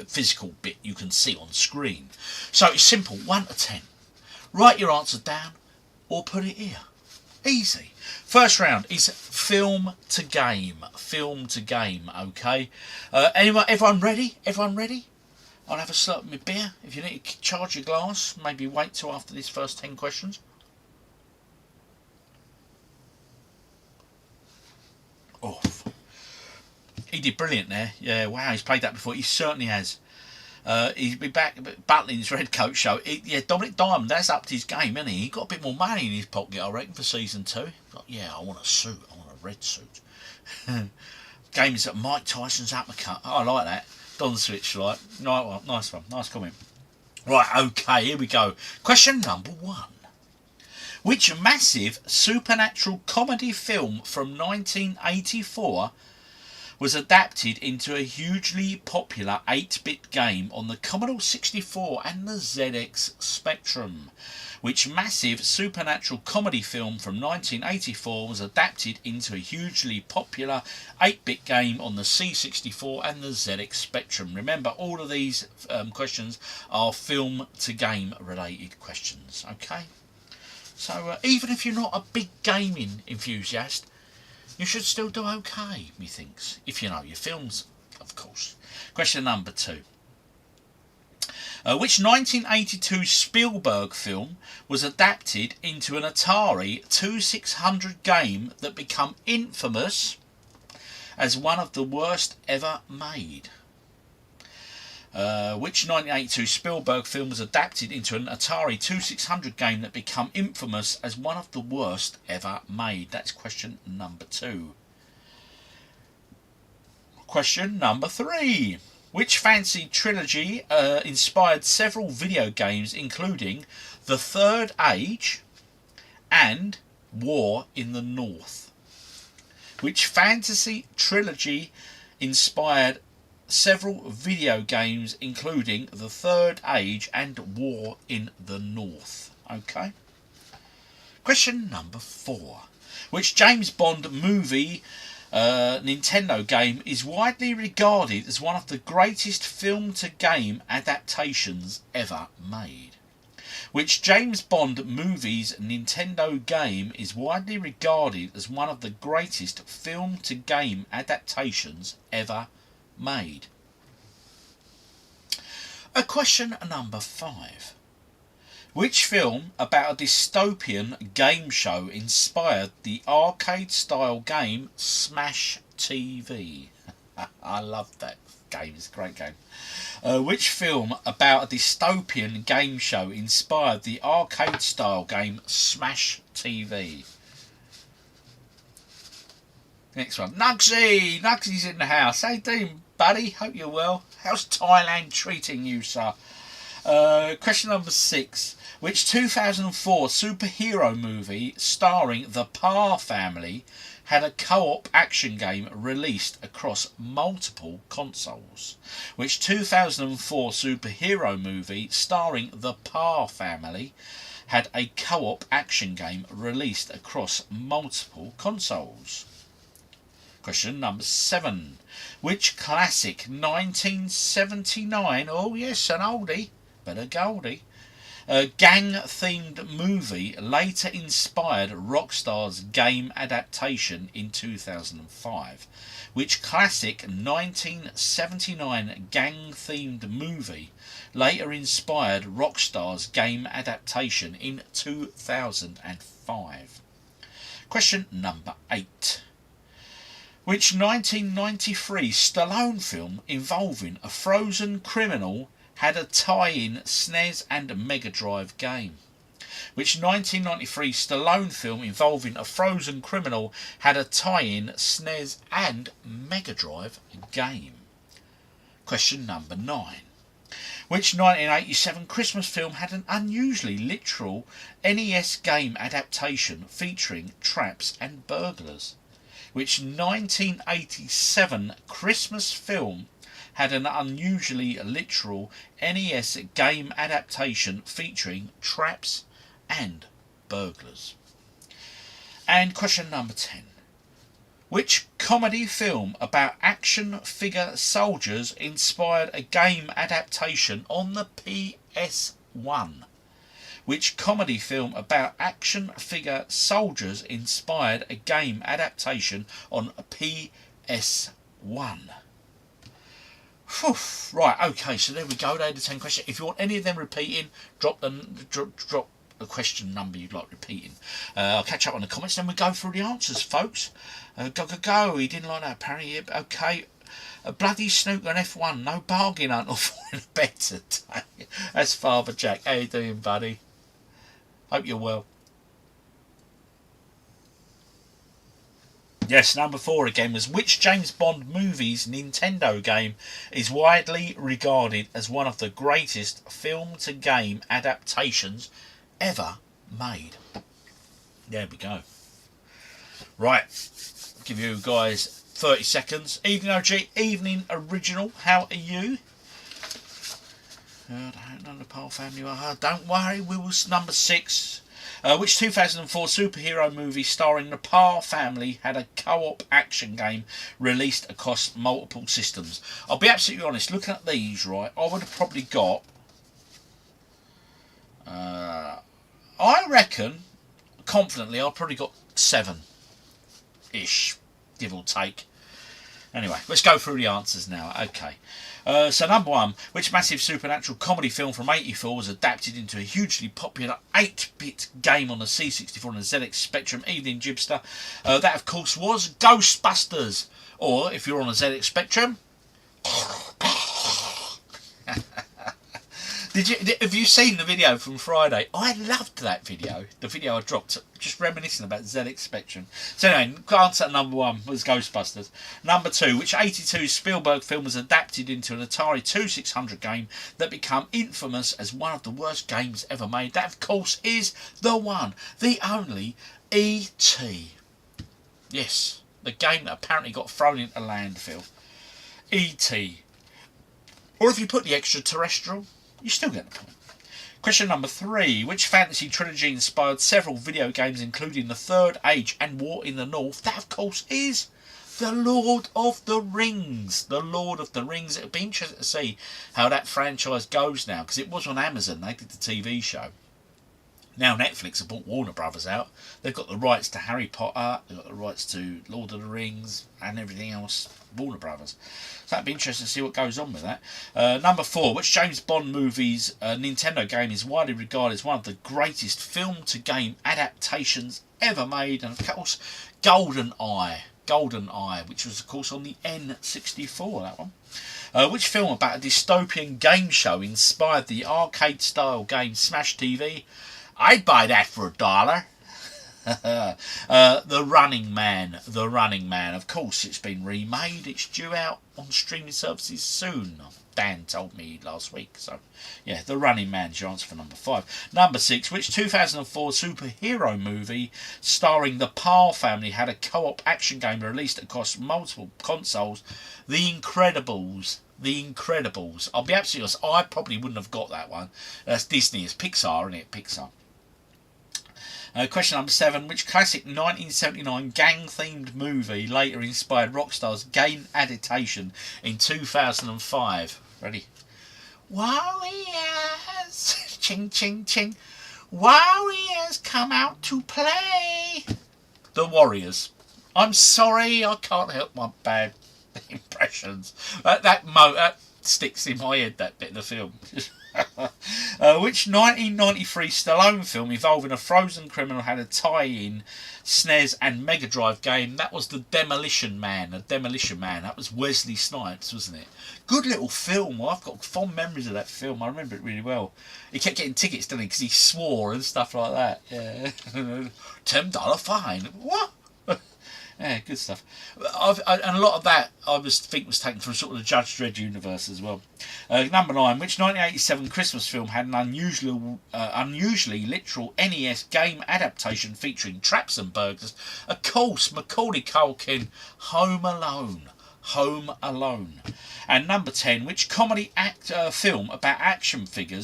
physical bit you can see on screen. So it's simple, 1 to 10. Write your answer down or put it here. Easy. First round is film to game. Film to game, okay? Everyone ready? Everyone ready? I'll have a slurp of my beer. If you need to charge your glass, maybe wait till after these first 10 questions. Oh, he did brilliant there. Yeah, wow, he's played that before. He certainly has. He's been back battling his red coat show. Yeah, Dominic Diamond, that's upped his game, hasn't he? He got a bit more money in his pocket, I reckon, for season 2. Like, yeah, I want a suit. I want a red suit. Games at Mike Tyson's uppercut. Oh, I like that. Don Switch, like. Nice one. Nice comment. Right, okay, here we go. Question number 1. Which massive supernatural comedy film from 1984 was adapted into a hugely popular 8-bit game on the Commodore 64 and the ZX Spectrum? Which massive supernatural comedy film from 1984 was adapted into a hugely popular 8-bit game on the C64 and the ZX Spectrum? Remember, all of these questions are film to game related questions, okay? So even if you're not a big gaming enthusiast, you should still do okay, methinks, if you know your films, of course. Question number 2. Which 1982 Spielberg film was adapted into an Atari 2600 game that became infamous as one of the worst ever made? Which 1982 Spielberg film was adapted into an Atari 2600 game that became infamous as one of the worst ever made? That's question number 2. Question number 3. Which fantasy trilogy inspired several video games including The Third Age and War in the North? Which fantasy trilogy inspired several video games including The Third Age and War in the North? Okay. Question number 4. Which James Bond movie Nintendo game is widely regarded as one of the greatest film-to-game adaptations ever made? Which James Bond movie's Nintendo game is widely regarded as one of the greatest film-to-game adaptations ever made? Question number 5. Which film about a dystopian game show inspired the arcade-style game Smash TV? I love that game, it's a great game. Which film about a dystopian game show inspired the arcade-style game Smash TV? Next one. Nugsy! Nugsy's in the house. How you doing, buddy? Hope you're well. How's Thailand treating you, sir? Question number 6. Which 2004 superhero movie starring the Parr family had a co-op action game released across multiple consoles? Which 2004 superhero movie starring the Parr family had a co-op action game released across multiple consoles? Question number 7. Which classic 1979, oh yes, an oldie, but a goldie, gang-themed movie later inspired Rockstar's game adaptation in 2005? Which classic 1979 gang-themed movie later inspired Rockstar's game adaptation in 2005? Question number 8. Which 1993 Stallone film involving a frozen criminal had a tie-in SNES and Mega Drive game? Which 1993 Stallone film involving a frozen criminal had a tie-in SNES and Mega Drive game? Question number 9. Which 1987 Christmas film had an unusually literal NES game adaptation featuring traps and burglars? Which 1987 Christmas film had an unusually literal NES game adaptation featuring traps and burglars? And question number 10. Which comedy film about action figure soldiers inspired a game adaptation on the PS1? Which comedy film about action figure soldiers inspired a game adaptation on a PS1? Whew. Right, okay, so there we go. They're the 10 questions. If you want any of them repeating, drop a question number you'd like repeating. I'll catch up on the comments, then we go through the answers, folks. Go. He didn't like that, apparently. Okay. A bloody snooker and F1. No bargain hunt or falling in bed today. That's Father Jack. How you doing, buddy? Hope you're well. Yes, number 4 again was which James Bond movie's Nintendo game is widely regarded as one of the greatest film-to-game adaptations ever made? There we go. Right, give you guys 30 seconds. Evening OG, evening original, how are you? I don't know the Pole family. Don't worry, we was number 6. Which 2004 superhero movie starring the Parr family had a co-op action game released across multiple systems? I'll be absolutely honest, looking at these, right, I would have probably got... I reckon, confidently, I've probably got 7-ish, give or take. Anyway, let's go through the answers now. Okay. So number 1, which massive supernatural comedy film from '84 was adapted into a hugely popular 8-bit game on the C64 and the ZX Spectrum? Evening Jibster. That of course was Ghostbusters, or if you're on a ZX Spectrum, have you seen the video from Friday? I loved that video. The video I dropped, just reminiscing about ZX Spectrum. So anyway, answer number 1 was Ghostbusters. Number 2, which '82 Spielberg film was adapted into an Atari 2600 game that became infamous as one of the worst games ever made? That of course is the one, the only E.T. Yes, the game that apparently got thrown into landfill. E.T. Or if you put the extraterrestrial, you still get the point. Question number 3. Which fantasy trilogy inspired several video games including The Third Age and War in the North? That of course is The Lord of the Rings. The Lord of the Rings. It'll be interesting to see how that franchise goes now, because it was on Amazon. They did the TV show. Now Netflix have bought Warner Brothers out. They've got the rights to Harry Potter, they've got the rights to Lord of the Rings and everything else, Warner Brothers. So that'd be interesting to see what goes on with that. Number 4, which James Bond movie's Nintendo game is widely regarded as one of the greatest film-to-game adaptations ever made? And of course, GoldenEye, which was of course on the N64, that one. Which film about a dystopian game show inspired the arcade-style game Smash TV? I'd buy that for $1. The Running Man. Of course, it's been remade. It's due out on streaming services soon. Dan told me last week. So, yeah, The Running Man's your answer for number 5. Number 6. Which 2004 superhero movie starring the Parr family had a co-op action game released across multiple consoles? The Incredibles. I'll be absolutely honest, I probably wouldn't have got that one. That's Disney. It's Pixar, isn't it? Pixar. Question number 7. Which classic 1979 gang-themed movie later inspired Rockstar's game adaptation in 2005? Ready? Warriors! Ching, ching, ching. Warriors come out to play. The Warriors. I'm sorry, I can't help my bad impressions. That sticks in my head, that bit of the film. Which 1993 Stallone film involving a frozen criminal had a tie-in SNES and Mega Drive game? That was The Demolition Man. That was Wesley Snipes, wasn't it? Good little film. I've got fond memories of that film. I remember it really well. He kept getting tickets, didn't he? Because he swore and stuff like that. Yeah. $10 fine. What? Yeah, good stuff. And a lot of that I think was taken from sort of the Judge Dredd universe as well. Number 9. Which 1987 Christmas film had an unusually literal NES game adaptation featuring traps and burglars? Of course, Macaulay Culkin, Home Alone. And number 10, which comedy film about action figure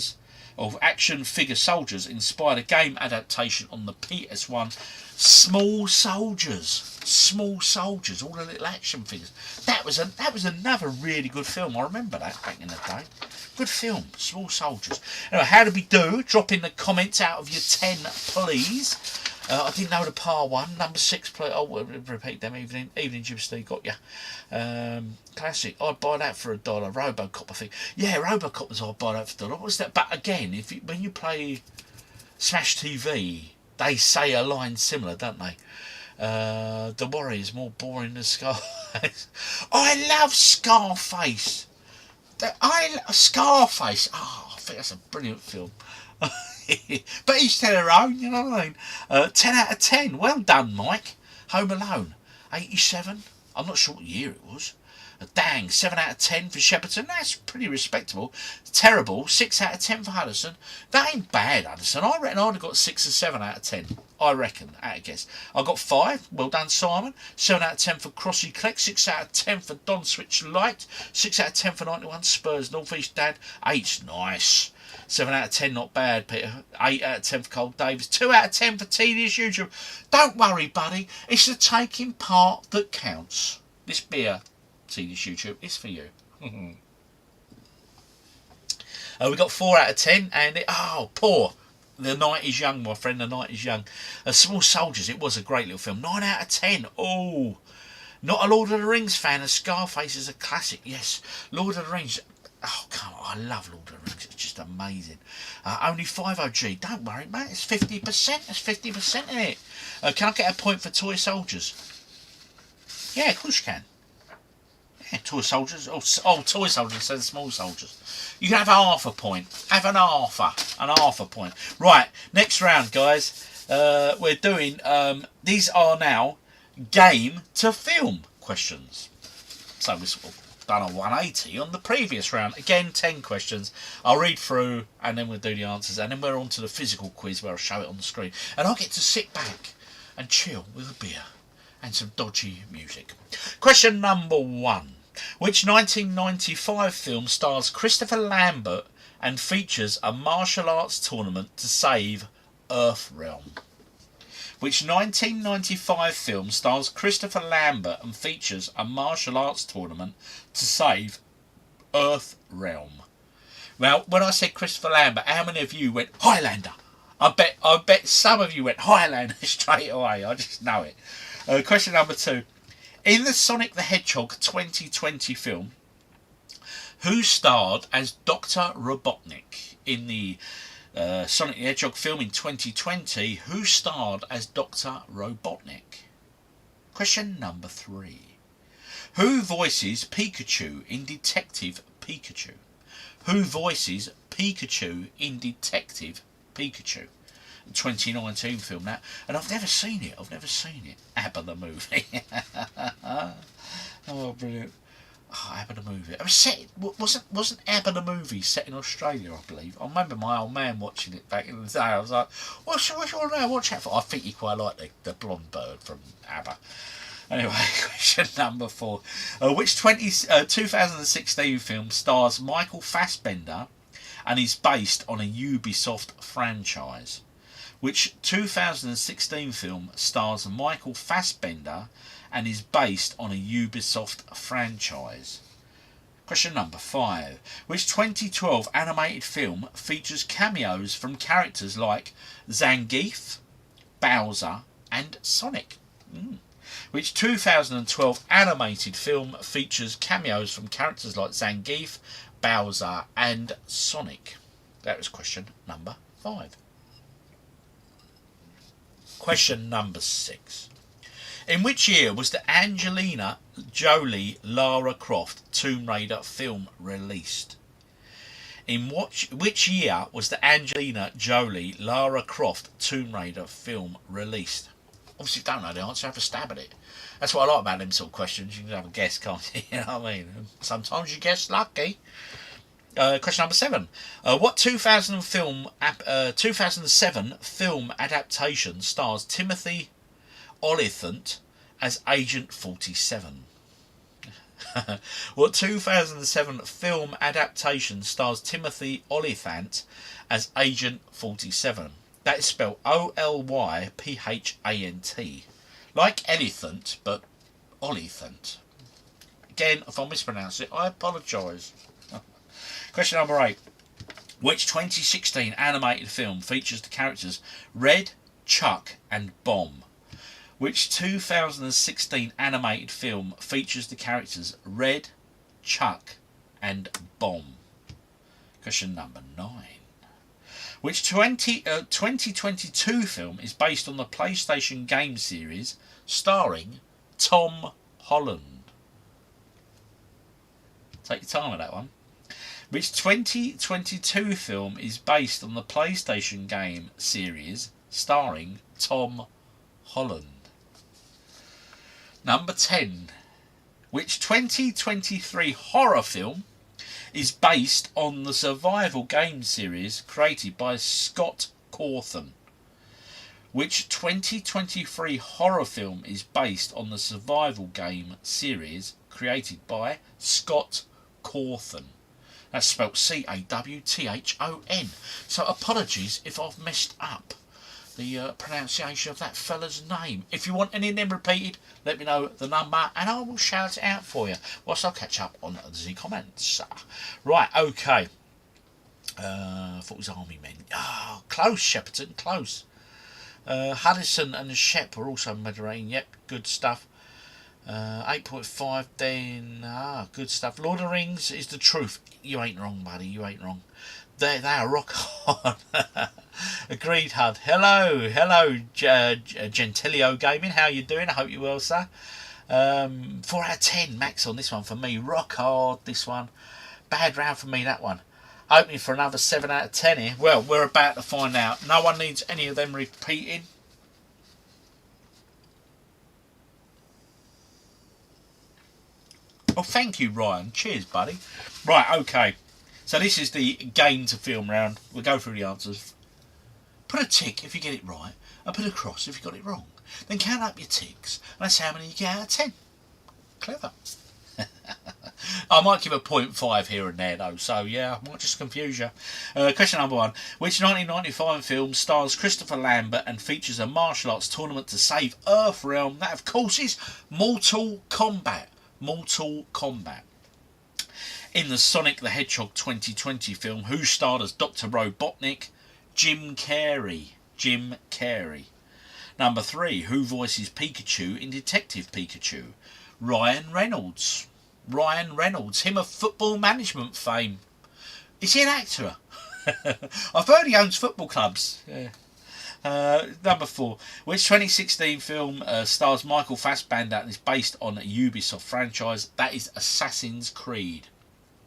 soldiers inspired a game adaptation on the PS1? Small Soldiers. Small Soldiers, all the little action figures. That was another really good film. I remember that back in the day. Good film, Small Soldiers. Anyway, how did we do? Drop in the comments out of your 10, please. I didn't know the par one. Number 6, please. Oh, we'll repeat them. Evening Jim Steve, got ya. Classic. I'd buy that for $1. Robocop, I think. Yeah, Robocop was I'd buy that for $1. What was that? But again, when you play Smash TV, they say a line similar, don't they? The Warrior is more boring than Scarface. I love Scarface. Scarface. Oh, I think that's a brilliant film. But each to their own, you know what I mean? 10 out of 10. Well done, Mike. Home Alone. 87. I'm not sure what year it was. Dang, 7 out of 10 for Shepperton. That's pretty respectable. Terrible. 6 out of 10 for Hudderston. That ain't bad, Hudderston. I reckon I'd have got 6 or 7 out of 10. I reckon, at a guess. I got 5. Well done, Simon. 7 out of 10 for Crossy Cleck. 6 out of 10 for Don Switch Light. 6 out of 10 for 91 Spurs North East Dad. 8's nice. 7 out of 10, not bad, Peter. 8 out of 10 for Cole Davis. 2 out of 10 for Tedious YouTube. Don't worry, buddy. It's the taking part that counts. This beer, Tedious YouTube, is for you. We got 4 out of 10, and poor. The night is young, my friend. The night is young. Small Soldiers. It was a great little film. 9 out of 10. Oh, not a Lord of the Rings fan. Scarface is a classic. Yes, Lord of the Rings. Oh, come on. I love Lord of the Rings. It's just amazing. Only 5 OG. Don't worry, mate. It's 50%. That's 50% in it. Can I get a point for Toy Soldiers? Yeah, of course you can. Yeah, Toy Soldiers. Oh, Toy Soldiers instead of Small Soldiers. You can have half a point. Have an half a point. Right, next round, guys. We're doing, these are now game to film questions. So we've sort of done a 180 on the previous round. Again, 10 questions. I'll read through and then we'll do the answers. And then we're on to the physical quiz where I'll show it on the screen. And I'll get to sit back and chill with a beer and some dodgy music. Question number 1. Which 1995 film stars Christopher Lambert and features a martial arts tournament to save Earthrealm? Which 1995 film stars Christopher Lambert and features a martial arts tournament to save Earthrealm? Now, when I said Christopher Lambert, how many of you went Highlander? I bet some of you went Highlander straight away. I just know it. Question number 2. In the Sonic the Hedgehog 2020 film, who starred as Dr. Robotnik? In the Sonic the Hedgehog film in 2020, who starred as Dr. Robotnik? Question number 3. Who voices Pikachu in Detective Pikachu? Who voices Pikachu in Detective Pikachu? 2019 film that, and I've never seen it. ABBA the movie. Oh, brilliant. Oh, ABBA the movie. It was wasn't ABBA the movie set in Australia, I believe. I remember my old man watching it back in the day. I was like, what should I watch that for? I think you quite like the blonde bird from ABBA. Anyway, question number 4. Which 2016 film stars Michael Fassbender and is based on a Ubisoft franchise? Which 2016 film stars Michael Fassbender and is based on a Ubisoft franchise? Question number 5. Which 2012 animated film features cameos from characters like Zangief, Bowser and Sonic? Which 2012 animated film features cameos from characters like Zangief, Bowser and Sonic? That was question number 5. Question number 6. In which year was the Angelina Jolie Lara Croft Tomb Raider film released? In which year was the Angelina Jolie Lara Croft Tomb Raider film released? Obviously, if you don't know the answer, have a stab at it. That's what I like about them sort of questions. You can have a guess, can't you? You know what I mean? Sometimes you guess lucky. Question number 7. What 2007 film adaptation stars Timothy Olyphant as Agent 47? What 2007 film adaptation stars Timothy Olyphant as Agent 47? That is spelled Olyphant. Like elephant, but Olyphant. Again, if I mispronounce it, I apologise. Question number 8. Which 2016 animated film features the characters Red, Chuck and Bomb? Which 2016 animated film features the characters Red, Chuck and Bomb? Question number 9. Which 2022 film is based on the PlayStation game series starring Tom Holland? Take your time with that one. Which 2022 film is based on the PlayStation game series starring Tom Holland? Number 10. Which 2023 horror film is based on the survival game series created by Scott Cawthon? Which 2023 horror film is based on the survival game series created by Scott Cawthon? That's spelled C-A-W-T-H-O-N. So apologies if I've messed up the pronunciation of that fella's name. If you want any of them repeated, let me know the number and I will shout it out for you whilst I'll catch up on the comments. Right, okay. I thought it was Army Men. Oh, close, Shepperton, close. Huddison and the Shep are also moderating. Yep, good stuff. 8.5 then. Good stuff. Lord of the Rings is the truth. You ain't wrong, buddy. You ain't wrong. They are rock on. Agreed, Hud. Hello, Gentilio Gaming. How you doing? I hope you're well, sir. 4 out of 10 max on this one for me. Rock hard, this one. Bad round for me, that one. Hoping for another 7 out of 10 here. Well, we're about to find out. No one needs any of them repeating. Oh, thank you, Ryan. Cheers, buddy. Right, okay. So this is the game to film round. We'll go through the answers. Put a tick if you get it right, and put a cross if you got it wrong. Then count up your ticks, and that's how many you get out of 10. Clever. I might give a 0.5 here and there, though, so yeah, I might just confuse you. Question number 1. Which 1995 film stars Christopher Lambert and features a martial arts tournament to save Earthrealm? That, of course, is Mortal Kombat. Mortal Kombat. In the Sonic the Hedgehog 2020 film, who starred as Dr. Robotnik? Jim Carrey. Jim Carrey. Number 3. Who voices Pikachu in Detective Pikachu? Ryan Reynolds. Ryan Reynolds, him of football management fame. Is he an actor? I've heard he owns football clubs. Yeah. Number 4. Which 2016 film stars Michael Fassbender and is based on a Ubisoft franchise? That is Assassin's Creed.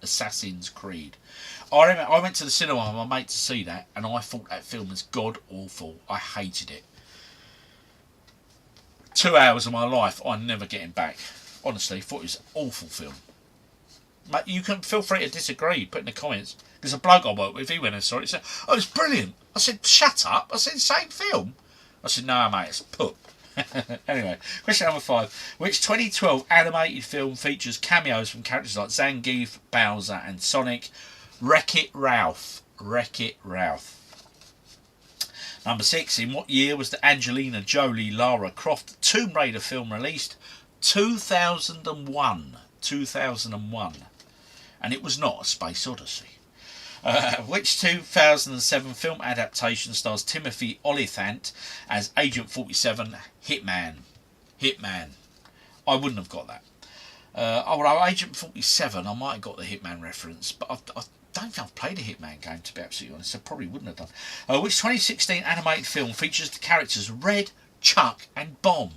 Assassin's Creed. I remember I went to the cinema with my mate to see that, and I thought that film was god awful. I hated it. 2 hours of my life I'm never getting back. Honestly, thought it was an awful film. Mate, you can feel free to disagree, put in the comments. There's a bloke I work with, he went and saw it, he said, oh, it's brilliant. I said, shut up. I said, same film. I said, no, mate, it's poop. Anyway, question number 5. Which 2012 animated film features cameos from characters like Zangief, Bowser and Sonic? Wreck-It Ralph. Wreck-It Ralph. Number 6. In what year was the Angelina Jolie Lara Croft Tomb Raider film released? 2001. 2001. And it was not A Space Odyssey. Which 2007 film adaptation stars Timothy Olyphant as Agent 47? Hitman. Hitman. I wouldn't have got that. Although Agent 47, I might have got the Hitman reference, but I don't think I've played a Hitman game, to be absolutely honest. I probably wouldn't have done. Which 2016 animated film features the characters Red, Chuck and Bomb?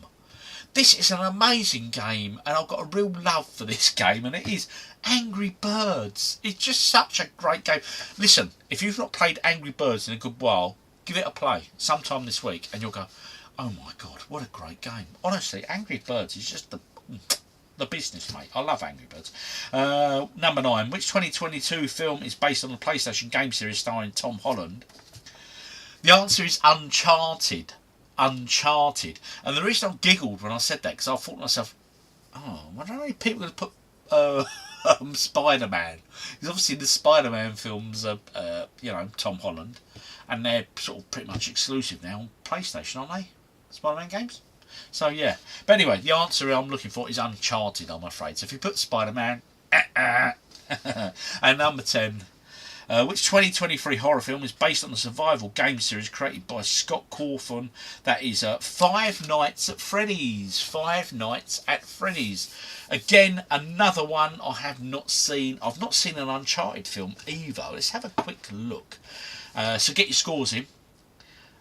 This is an amazing game, and I've got a real love for this game, and it is Angry Birds. It's just such a great game. Listen, if you've not played Angry Birds in a good while, give it a play sometime this week, and you'll go, oh my God, what a great game. Honestly, Angry Birds is just the business, mate. I love Angry Birds. Number 9. Which 2022 film is based on the PlayStation game series starring Tom Holland? The answer is Uncharted. Uncharted. And the reason I giggled when I said that, because I thought to myself, oh, I wonder how many people are going to put Spider-Man. He's obviously in the Spider-Man films, you know, Tom Holland, and they're sort of pretty much exclusive now on PlayStation, aren't they? Spider-Man games. So yeah, but anyway, the answer I'm looking for is Uncharted, I'm afraid. So if you put Spider-Man, and number 10, which 2023 horror film is based on the survival game series created by Scott Cawthon? That is Five Nights at Freddy's. Five Nights at Freddy's. Again, another one I have not seen. I've not seen an Uncharted film either. Let's have a quick look. So get your scores in.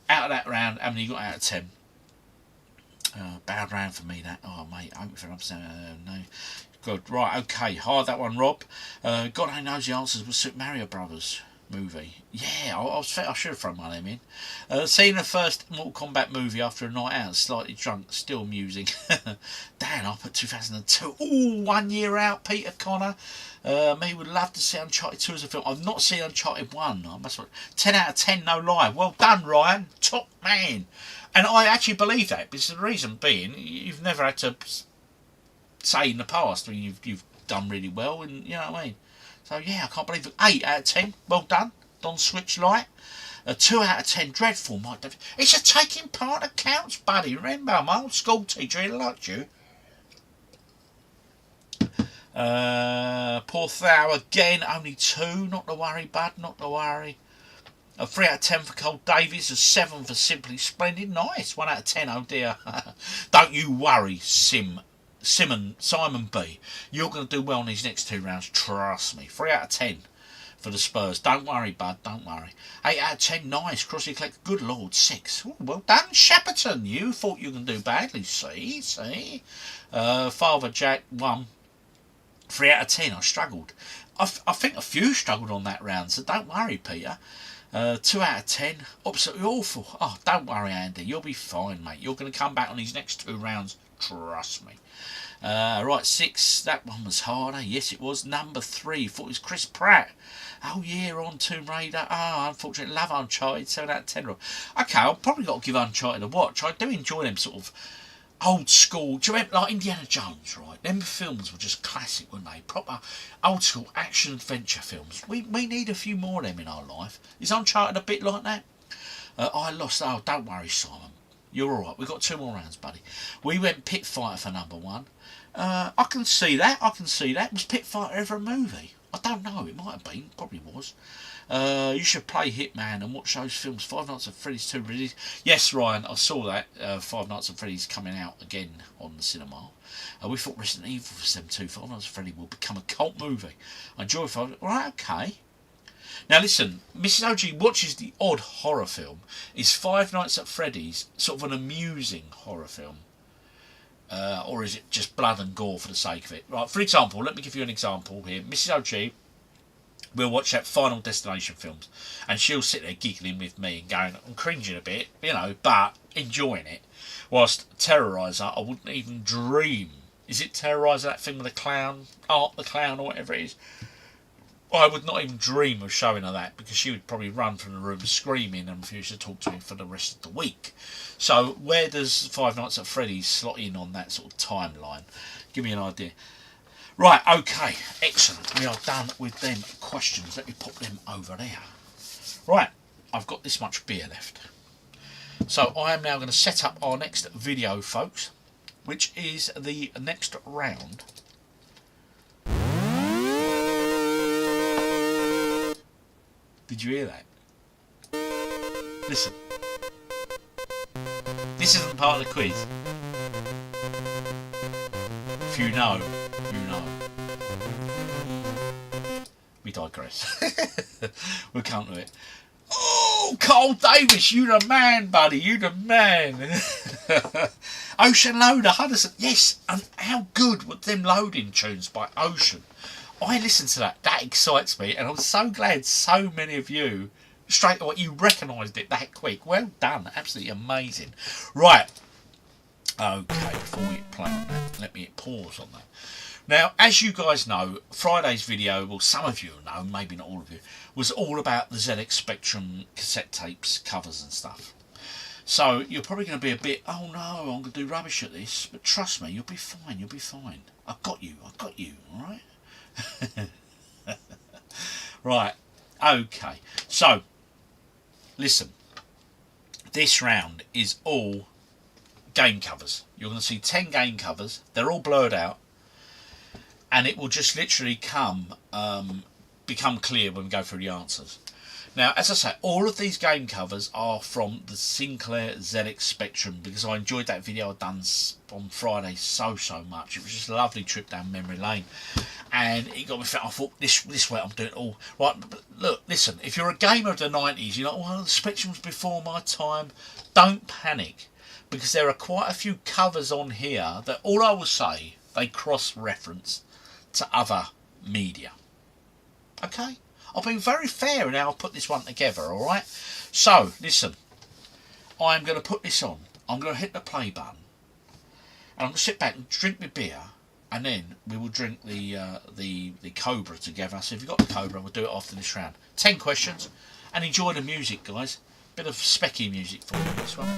Out of that round, how many you got out of 10? Bad round for me, that. Oh, mate, I hope for an upset. No. Good. Right, okay. Hard that one, Rob. God only knows the answers was Super Mario Brothers movie. Yeah, I should have thrown one of them in. Seeing the first Mortal Kombat movie after a night out, slightly drunk, still amusing. Dan, I put 2002. Oh, 1 year out, Peter Connor. Me would love to see Uncharted 2 as a film. I've not seen Uncharted 1. I must 10 out of 10, no lie. Well done, Ryan. Top man. And I actually believe that, because the reason being, you've never had to say in the past when you've done really well, and you know what I mean. So yeah, I can't believe it. 8 out of 10, well done. Don Switch Light. 2 out of 10, dreadful, Mike David. It's a taking part that counts, buddy. Remember, my old school teacher, he liked you. Poor Thou again, only 2. Not to worry, bud, not to worry. A 3 out of 10 for Cole Davies, a 7 for Simply Splendid. Nice. 1 out of 10, oh dear. Don't you worry, Simon B. You're going to do well in these next 2 rounds, trust me. 3 out of 10 for the Spurs. Don't worry, bud, don't worry. 8 out of 10, nice. Crossy Collect, good lord, 6. Ooh, well done, Shepperton. You thought you were going to do badly, see? Father Jack, 1. 3 out of 10, I struggled. I think a few struggled on that round, so don't worry, Peter. 2 out of 10, absolutely awful. Oh, don't worry, Andy, you'll be fine, mate. You're going to come back on these next 2 rounds, trust me. Right, 6, that one was harder. Yes, it was. Number 3, thought it was Chris Pratt. Oh, yeah, on Tomb Raider. Oh, unfortunately, love Uncharted, 7 out of 10. Okay, I've probably got to give Uncharted a watch. I do enjoy them sort of old school. Do you remember, like Indiana Jones, right? Them films were just classic, weren't they? Proper old school action adventure films. We need a few more of them in our life. Is Uncharted a bit like that? I lost. Oh, don't worry, Simon. You're all right. We've got 2 more rounds, buddy. We went Pit Fighter for number 1. I can see that. Was Pit Fighter ever a movie? I don't know. It might have been. Probably was. You should play Hitman and watch those films. Five Nights at Freddy's 2 release. Yes, Ryan, I saw that. Five Nights at Freddy's coming out again on the cinema. We thought Resident Evil was them too. Five Nights at Freddy will become a cult movie. I enjoy it. Right, okay. Now listen, Mrs. OG watches the odd horror film. Is Five Nights at Freddy's sort of an amusing horror film? Or is it just blood and gore for the sake of it? Right, for example, let me give you an example here. Mrs. OG will watch that Final Destination films, and she'll sit there giggling with me and going, I'm cringing a bit, you know, but enjoying it. Whilst Terrorizer, I wouldn't even dream. Is it Terrorizer, that thing with the clown, Art the Clown, or whatever it is? I would not even dream of showing her that, because she would probably run from the room screaming and refuse to talk to me for the rest of the week. So where does Five Nights at Freddy's slot in on that sort of timeline? Give me an idea. Right, okay, excellent. We are done with them questions. Let me pop them over there. Right, I've got this much beer left. So I am now going to set up our next video, folks, which is the next round. Did you hear that? Listen. This isn't part of the quiz. If you know, you know. We digress. We'll come to it. Oh, Carl Davis, you the man, buddy. You the man. Ocean Loader, Huddersfield. Yes, and how good were them loading tunes by Ocean? I listen to that. That excites me, and I'm so glad so many of you straight away you recognised it that quick. Well done, absolutely amazing. Right, okay. Before we play on that, let me hit pause on that. Now, as you guys know, Friday's video, well, some of you know, maybe not all of you, was all about the ZX Spectrum cassette tapes, covers and stuff. So you're probably going to be a bit, oh no, I'm going to do rubbish at this, but trust me, you'll be fine. You'll be fine. I've got you. All right. Right, okay. So, listen. This round is all game covers. You're going to see 10 game covers. They're all blurred out. And it will just literally become clear when we go through the answers. Now, as I say, all of these game covers are from the Sinclair ZX Spectrum, because I enjoyed that video I'd done on Friday so much. It was just a lovely trip down memory lane, and it got me thinking. I thought, this way I'm doing it all right. But look, listen, if you're a gamer of the 90s, you're like, well, the Spectrum was before my time. Don't panic, because there are quite a few covers on here that, all I will say, they cross-reference to other media. Okay? I've been very fair in how I've put this one together, alright? So, listen. I'm going to put this on. I'm going to hit the play button. And I'm going to sit back and drink my beer. And then we will drink the Cobra together. So if you've got the Cobra, we'll do it after this round. 10 questions. And enjoy the music, guys. Bit of specky music for you, this one.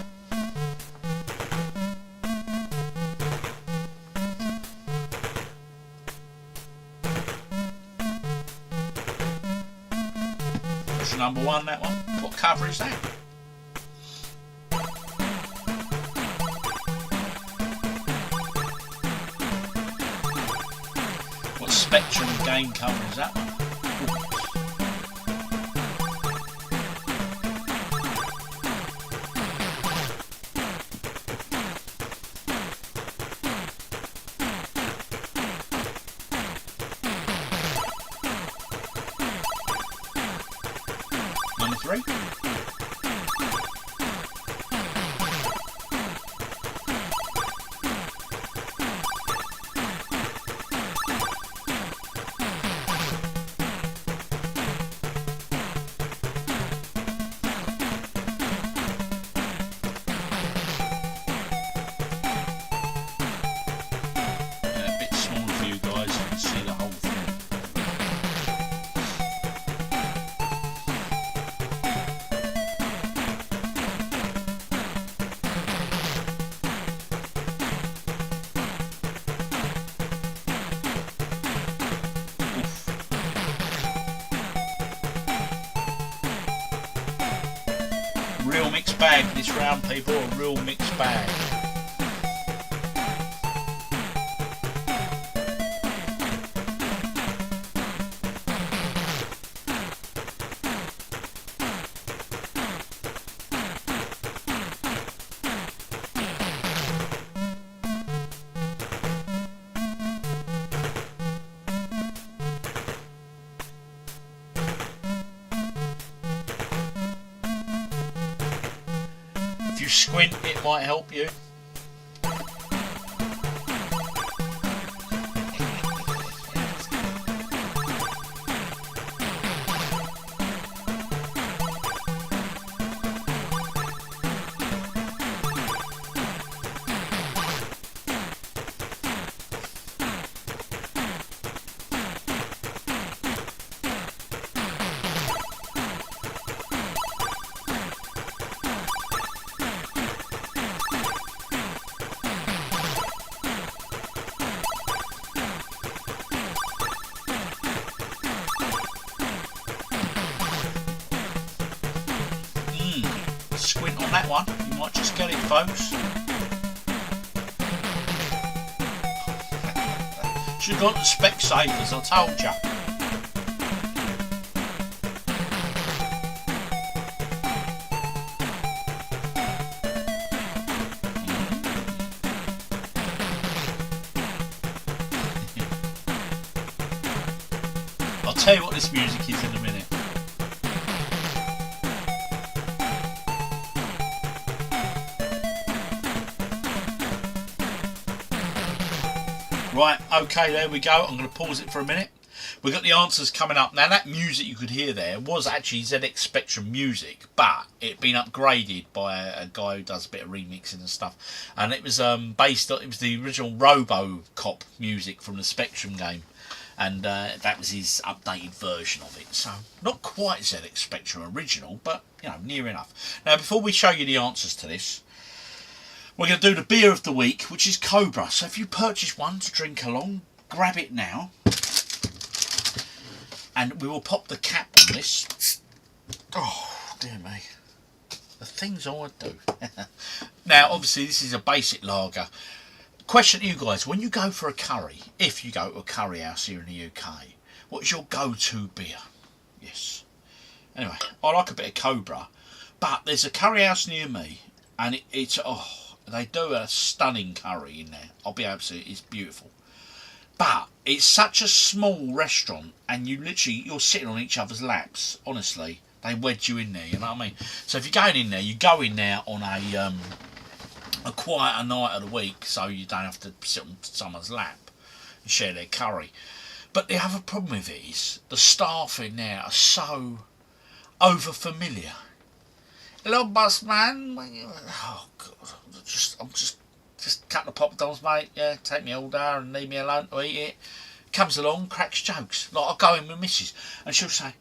Number 1, that one. What cover is that? What Spectrum game cover is that one? Number 3. A bit smaller for you guys, you can see the whole thing. Real mixed bag this round, people. A real mixed bag. If you squint, it might help you. Squint on that one, you might just get it, folks. Should have got the Specsavers, I told you. I'll tell you what this music is in a minute. Right, okay, there we go. I'm going to pause it for a minute. We've got the answers coming up. Now, that music you could hear there was actually ZX Spectrum music, but it'd been upgraded by a guy who does a bit of remixing and stuff. And it was based on, it was the original RoboCop music from the Spectrum game. And that was his updated version of it. So, not quite ZX Spectrum original, but, you know, near enough. Now, before we show you the answers to this, we're going to do the beer of the week, which is Cobra. So if you purchase one to drink along, grab it now. And we will pop the cap on this. Oh, dear me. The things I would do. Now, obviously, this is a basic lager. Question to you guys, when you go for a curry, if you go to a curry house here in the UK, what's your go-to beer? Yes. Anyway, I like a bit of Cobra, but there's a curry house near me, and they do a stunning curry in there. I'll be absolutely, it's beautiful. But it's such a small restaurant, and you're sitting on each other's laps. Honestly, they wedge you in there. You know what I mean? So if you're going in there, you go in there on a quieter night of the week, so you don't have to sit on someone's lap and share their curry. But the other problem with it is the staff in there are so over familiar. Hello, boss man. Oh God, I'm just cut the poppadoms, mate. Yeah, take me order and leave me alone to eat it. Comes along, cracks jokes. Like, I'll go in with Mrs. and she'll say,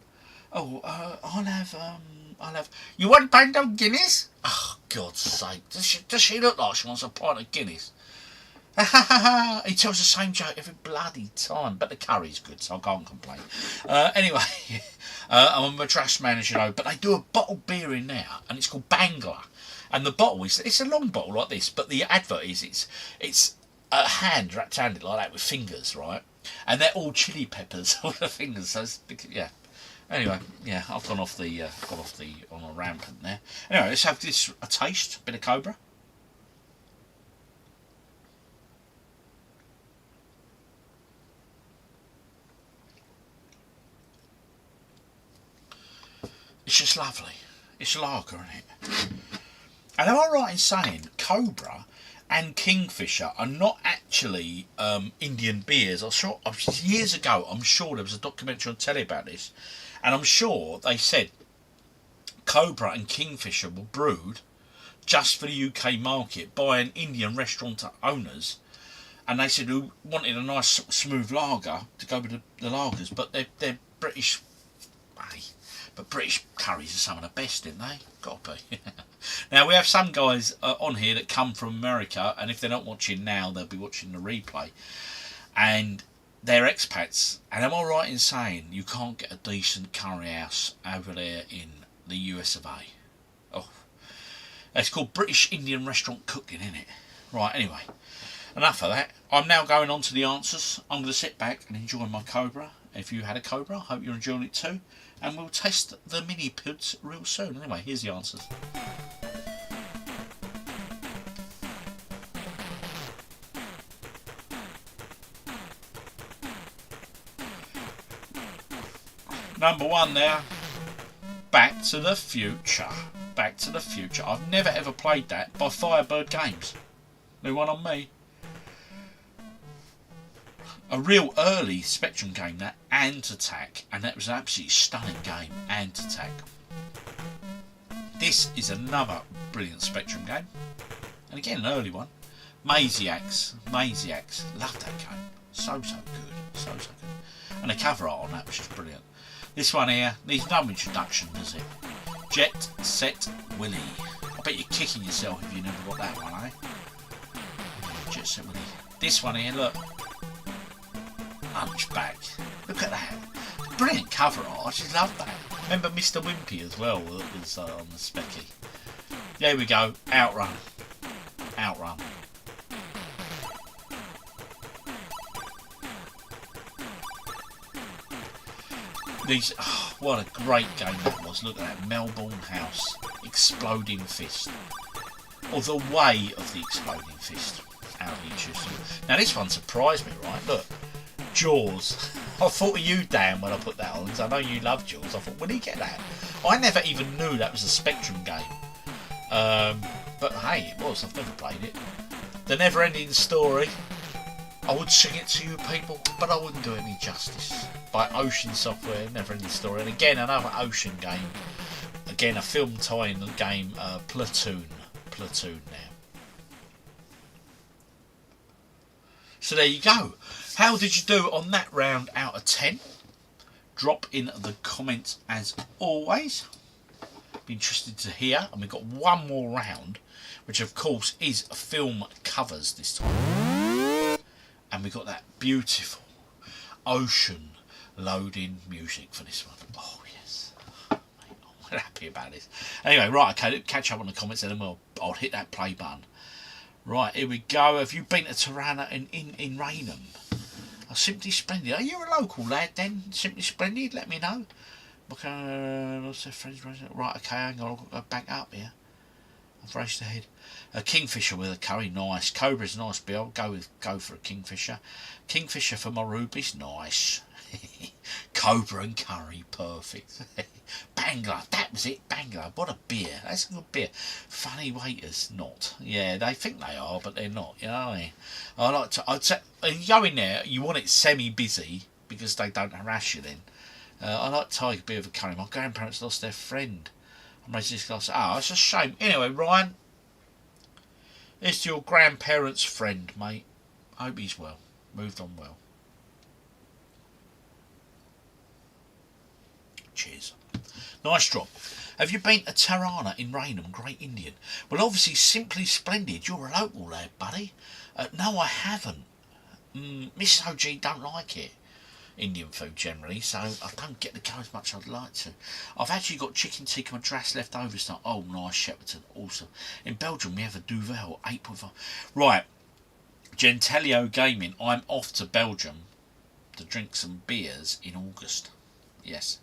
"Oh, I'll have. You want a pint of Guinness?" Oh, God's sake! Does she look like she wants a pint of Guinness? He tells the same joke every bloody time, but the curry's good, so I can't complain. Anyway, I'm a Madras manager, but they do a bottled beer in there, and it's called Bangla. And the bottle it's a long bottle like this, but the advert is it's a hand wrapped around it like that with fingers, right? And they're all chili peppers on the fingers. So it's, yeah. Anyway, yeah, I've gone off on a rampant there. Anyway, let's have this a taste, bit of Cobra. It's just lovely. It's lager, isn't it? And am I right in saying Cobra and Kingfisher are not actually Indian beers? Years ago, I'm sure there was a documentary on telly about this, and I'm sure they said Cobra and Kingfisher were brewed just for the UK market by an Indian restaurant owners, and they said who wanted a nice smooth lager to go with the lagers, but they're British. Hey, but British curries are some of the best, didn't they? Got to be. Now, we have some guys on here that come from America, and if they're not watching now, they'll be watching the replay. And they're expats. And am I right in saying you can't get a decent curry house over there in the US of A? Oh, it's called British Indian Restaurant Cooking, isn't it? Right, anyway, enough of that. I'm now going on to the answers. I'm going to sit back and enjoy my Cobra. If you had a Cobra, I hope you're enjoying it too. And we'll test the mini puds real soon. Anyway, here's the answers. Number one there, Back to the Future. Back to the Future. I've never ever played that by Firebird Games. New one on me. A real early Spectrum game, that Ant Attack, and that was an absolutely stunning game, Ant Attack. This is another brilliant Spectrum game, and again an early one. Maziacs, loved that game, so good, so good. And the cover art on that was just brilliant. This one here needs no introduction, does it? Jet Set Willy. I bet you're kicking yourself if you never got that one, eh? Jet Set Willy. This one here, look. Hunchback. Look at that. Brilliant cover art. I just love that. Remember Mr. Wimpy as well that was on the Specky. There we go. Outrun. Outrun. These. Oh, what a great game that was. Look at that. Melbourne House. Exploding Fist. Or the way of the Exploding Fist. How do you choose to? Now this one surprised me, right? Look. Jaws. I thought of you, Dan, when I put that on, because I know you love Jaws. I thought, when did he get that? I never even knew that was a Spectrum game. But hey, it was. I've never played it. The Never-Ending Story. I would sing it to you people, but I wouldn't do it any justice. By Ocean Software, Never-Ending Story. And again, another Ocean game. Again, a film tie-in game, Platoon. Platoon now. So there you go. How did you do on that round out of 10? Drop in the comments as always. Be interested to hear. And we've got one more round, which of course is film covers this time. And we've got that beautiful ocean Loading music for this one. Oh yes, mate, I'm happy about this. Anyway, right, okay, let's catch up on the comments and then I'll hit that play button. Right, here we go. Have you been to Tirana in Raynham? Oh, Simply Splendid. Are you a local lad then? Simply Splendid, let me know. What's their friends? Right, okay, hang on, I'll go back up here. I've raced ahead. A kingfisher with a curry, nice. Cobra's nice, but I'll go for a kingfisher. Kingfisher for my rubies, nice. Cobra and curry, perfect. Bangler, that was it, Bangler. What a beer, that's a good beer. Funny waiters, not. Yeah, they think they are, but they're not, you know what I mean? I'd say, you go in there, you want it semi-busy, because they don't harass you then. I like Tiger Beer with a curry. My grandparents lost their friend. I'm raising this glass. Oh, it's a shame. Anyway, Ryan, it's your grandparents' friend, mate. Hope he's well. Moved on well. Cheers. Nice drop. Have you been to Tirana in Raynham, Great Indian? Well, obviously, Simply Splendid. You're a local there, buddy. No, I haven't. Mrs. OG don't like it. Indian food generally, so I don't get to go as much as I'd like to. I've actually got chicken tikka madras left over. So, oh, nice, Shepperton, awesome. In Belgium, we have a Duvel 8.5. Right, Gentelio Gaming. I'm off to Belgium to drink some beers in August. Yes,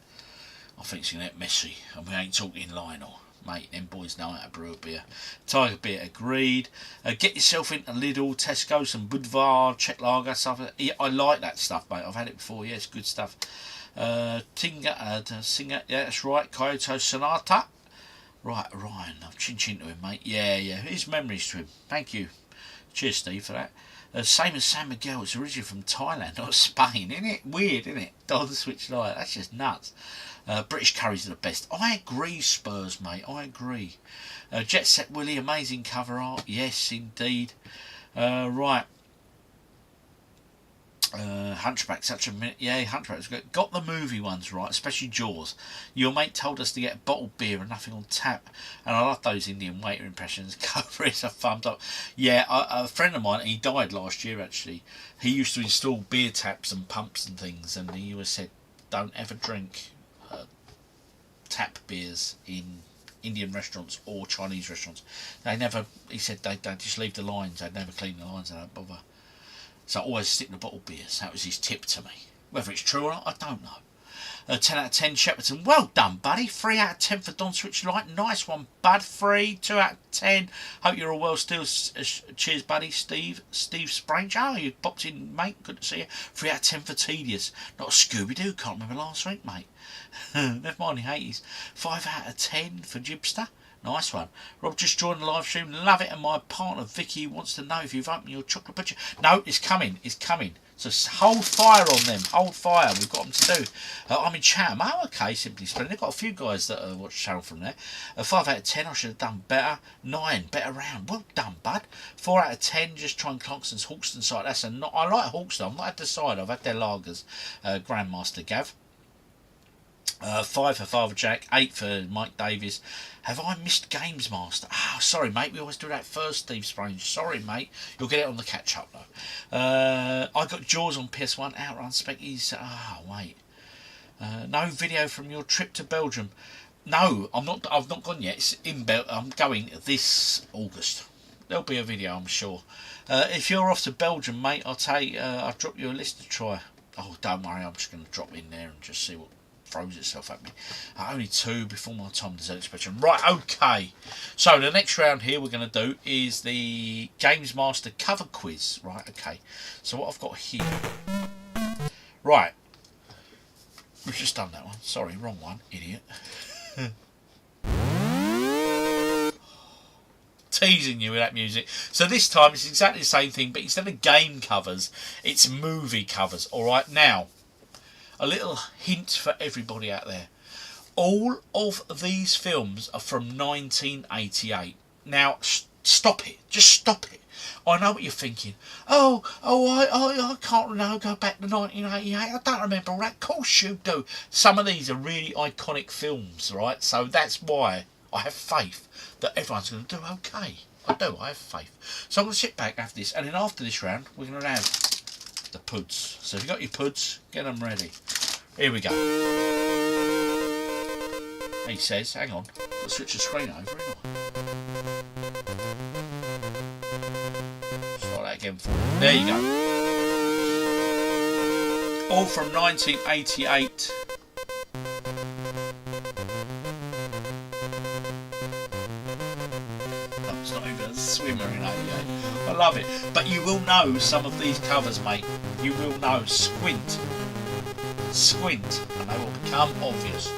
I think it's gonna get messy, and we ain't talking Lionel. Mate, them boys know how to brew a beer. Tiger Beer agreed. Get yourself into Lidl, Tesco, some Budvar, Czech Lager stuff. Yeah, I like that stuff, mate. I've had it before. Yeah, it's good stuff. Singer, yeah, that's right. Kyoto Sonata. Right, Ryan. I've chin to him, mate. Yeah. His memories to him. Thank you. Cheers, Steve, for that. Same as San Miguel. It's originally from Thailand, not Spain. Isn't it weird, isn't it? Don Switch Light. That's just nuts. British curries are the best. I agree, Spurs, mate. I agree. Jet Set Willie, amazing cover art. Yes, indeed. Right. Hunchback, such a minute. Yeah, Hunchback was good. Got the movie ones right, especially Jaws. Your mate told us to get bottled beer and nothing on tap, and I love those Indian waiter impressions. Cobra is a thumbs up. Yeah, a friend of mine, he died last year actually. He used to install beer taps and pumps and things, and he always said, don't ever drink tap beers in Indian restaurants or Chinese restaurants. They never, he said, they just leave the lines. They'd never clean the lines. They don't bother. So I always stick to bottled beers. That was his tip to me. Whether it's true or not, I don't know. 10 out of 10, Shepperton. Well done, buddy. 3 out of 10 for Don Switch Light. Nice one, bud. 3. 2 out of 10. Hope you're all well still. Cheers, buddy. Steve Sprange. Oh, you popped in, mate. Good to see you. 3 out of 10 for Tedious. Not a Scooby-Doo. Can't remember last week, mate. Never mind the 80s. 5 out of 10 for Jibster. Nice one. Rob just joined the live stream. Love it. And my partner Vicky wants to know if you've opened your chocolate picture. No, it's coming. It's coming. So hold fire on them. Hold fire. We've got them to do. I'm in Chatham. Oh, okay. Simply Splendid. They've got a few guys that watch the channel from there. 5 out of 10. I should have done better. 9. Better round. Well done, bud. 4 out of 10. Just trying Clongston's Hawkston site. That's a not. I like Hawkston. I've not had the side. I've had their lagers. Grandmaster Gav. 5 for Father Jack, 8 for Mike Davies. Have I missed GamesMaster? Oh, sorry, mate. We always do that first, Steve Sprange. Sorry, mate. You'll get it on the catch-up, though. I got Jaws on PS1. Outrun Speckies. Wait. No video from your trip to Belgium. No, I'm not. I've not gone yet. It's in I'm going this August. There'll be a video, I'm sure. If you're off to Belgium, mate, I'll drop you a list to try. Oh, don't worry. I'm just going to drop in there and just see what throws itself at me. Only 2 before my time to expression. Right, okay. So the next round here we're going to do is the GamesMaster cover quiz. Right, okay. So what I've got here. Right. We've just done that one. Sorry, wrong one. Idiot. Teasing you with that music. So this time it's exactly the same thing, but instead of game covers, it's movie covers. Alright, now, a little hint for everybody out there. All of these films are from 1988. Now, stop it. Just stop it. I know what you're thinking. I can't know. Go back to 1988. I don't remember all that. Of course you do. Some of these are really iconic films, right? So that's why I have faith that everyone's going to do okay. I do. I have faith. So I'm going to sit back after this, and then after this round, we're going to have the puds. So if you've got your puds, get them ready. Here we go. He says, hang on, I'll switch the screen over, haven't I? Start that again for you. There you go. All from 1988. Oh, it's not even a swimmer in 88. I love it. But you will know some of these covers, mate. You will know. Squint. Squint. And they will become obvious.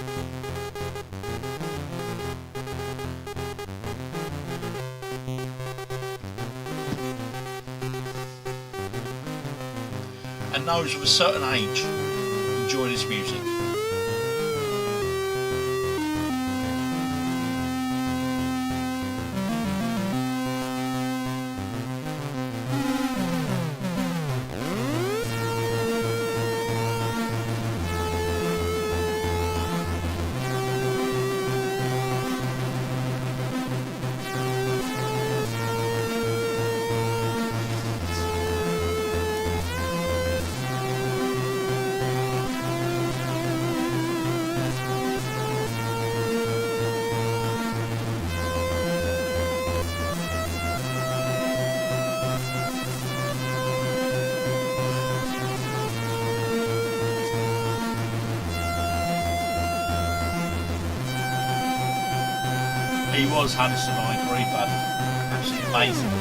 And those of a certain age enjoy this music. He was Hudson, I agree, but absolutely amazing.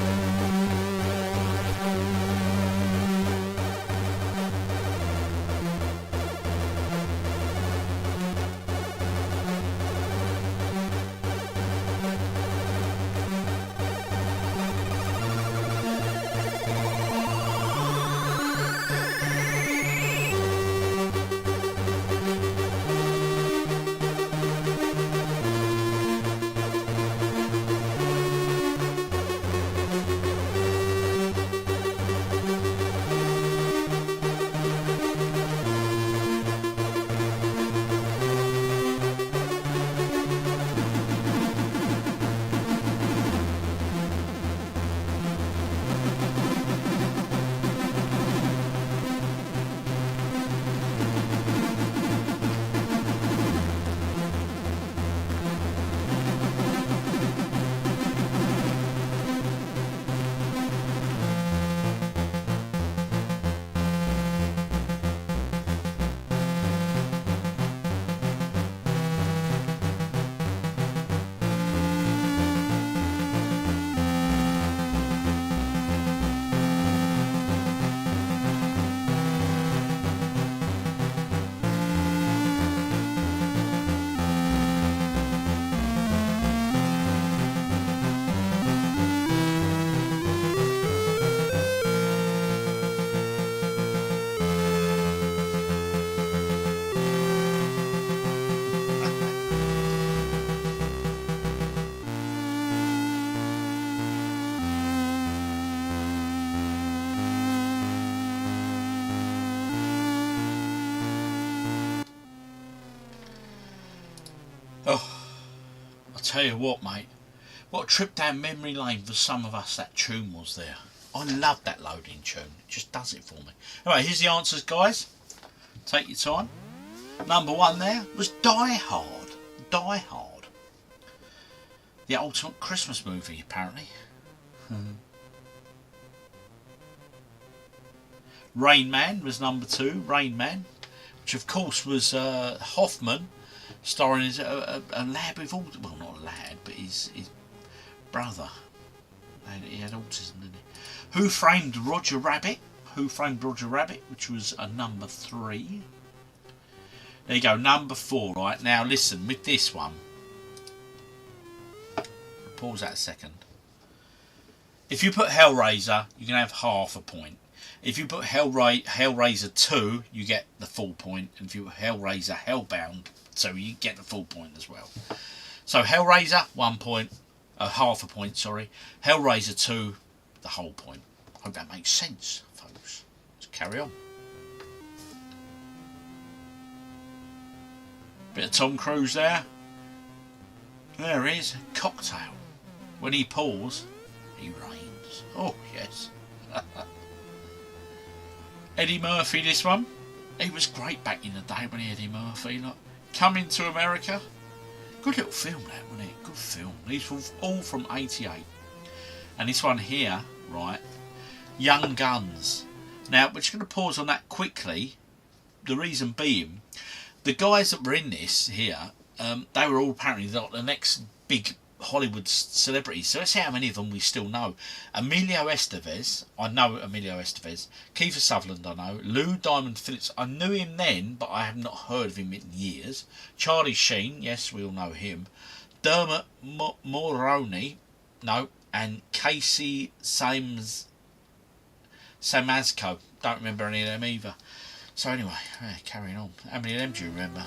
Tell you what, mate, what a trip down memory lane for some of us that tune was there. I love that loading tune, it just does it for me. Anyway, here's the answers, guys. Take your time. Number one there was Die Hard. Die Hard. The ultimate Christmas movie, apparently. Rain Man was number two, Rain Man, which of course was Hoffman, starring as a lad with autism. Well, not a lad, but his brother. He had autism, didn't he? Who Framed Roger Rabbit? Who Framed Roger Rabbit, which was a number three. There you go, number four. Right, now listen, with this one, pause that a second. If you put Hellraiser, you can have half a point. If you put Hellraiser 2, you get the full point. And if you put Hellraiser Hellbound, so you get the full point as well. So Hellraiser, 1 point, half a point, sorry. Hellraiser 2, the whole point. Hope that makes sense, folks. Let's carry on. Bit of Tom Cruise there. There he is, Cocktail. When he pours, he rains. Oh, yes. Eddie Murphy, this one. He was great back in the day when he had Eddie Murphy. Like, Coming to America. Good little film that, wasn't it? Good film. These were all from 88. And this one here, right, Young Guns. Now, we're just going to pause on that quickly. The reason being, the guys that were in this here, they were all apparently like the next big Hollywood celebrities. So let's see how many of them we still know. Emilio Estevez, I know Emilio Estevez. Kiefer Sutherland, I know. Lou Diamond Phillips, I knew him then, but I have not heard of him in years. Charlie Sheen, yes, we all know him. Dermot Mulroney, no. And Casey Samazco, don't remember any of them either. So anyway, carrying on. How many of them do you remember?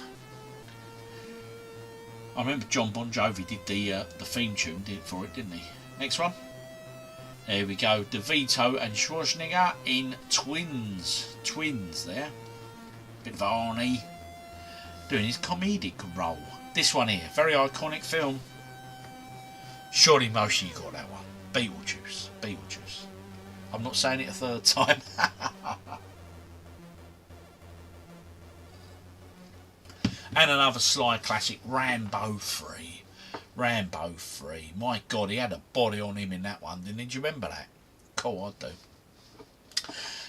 I remember John Bon Jovi did the theme tune for it, didn't he? Next one. There we go. DeVito and Schwarzenegger in Twins. Twins there. Bit of Arnie. Doing his comedic role. This one here. Very iconic film. Surely most of you got that one. Beetlejuice. Beetlejuice. I'm not saying it a third time. And another Sly classic, Rambo 3. Rambo 3. My God, he had a body on him in that one, didn't he? Do you remember that? Cool, I do.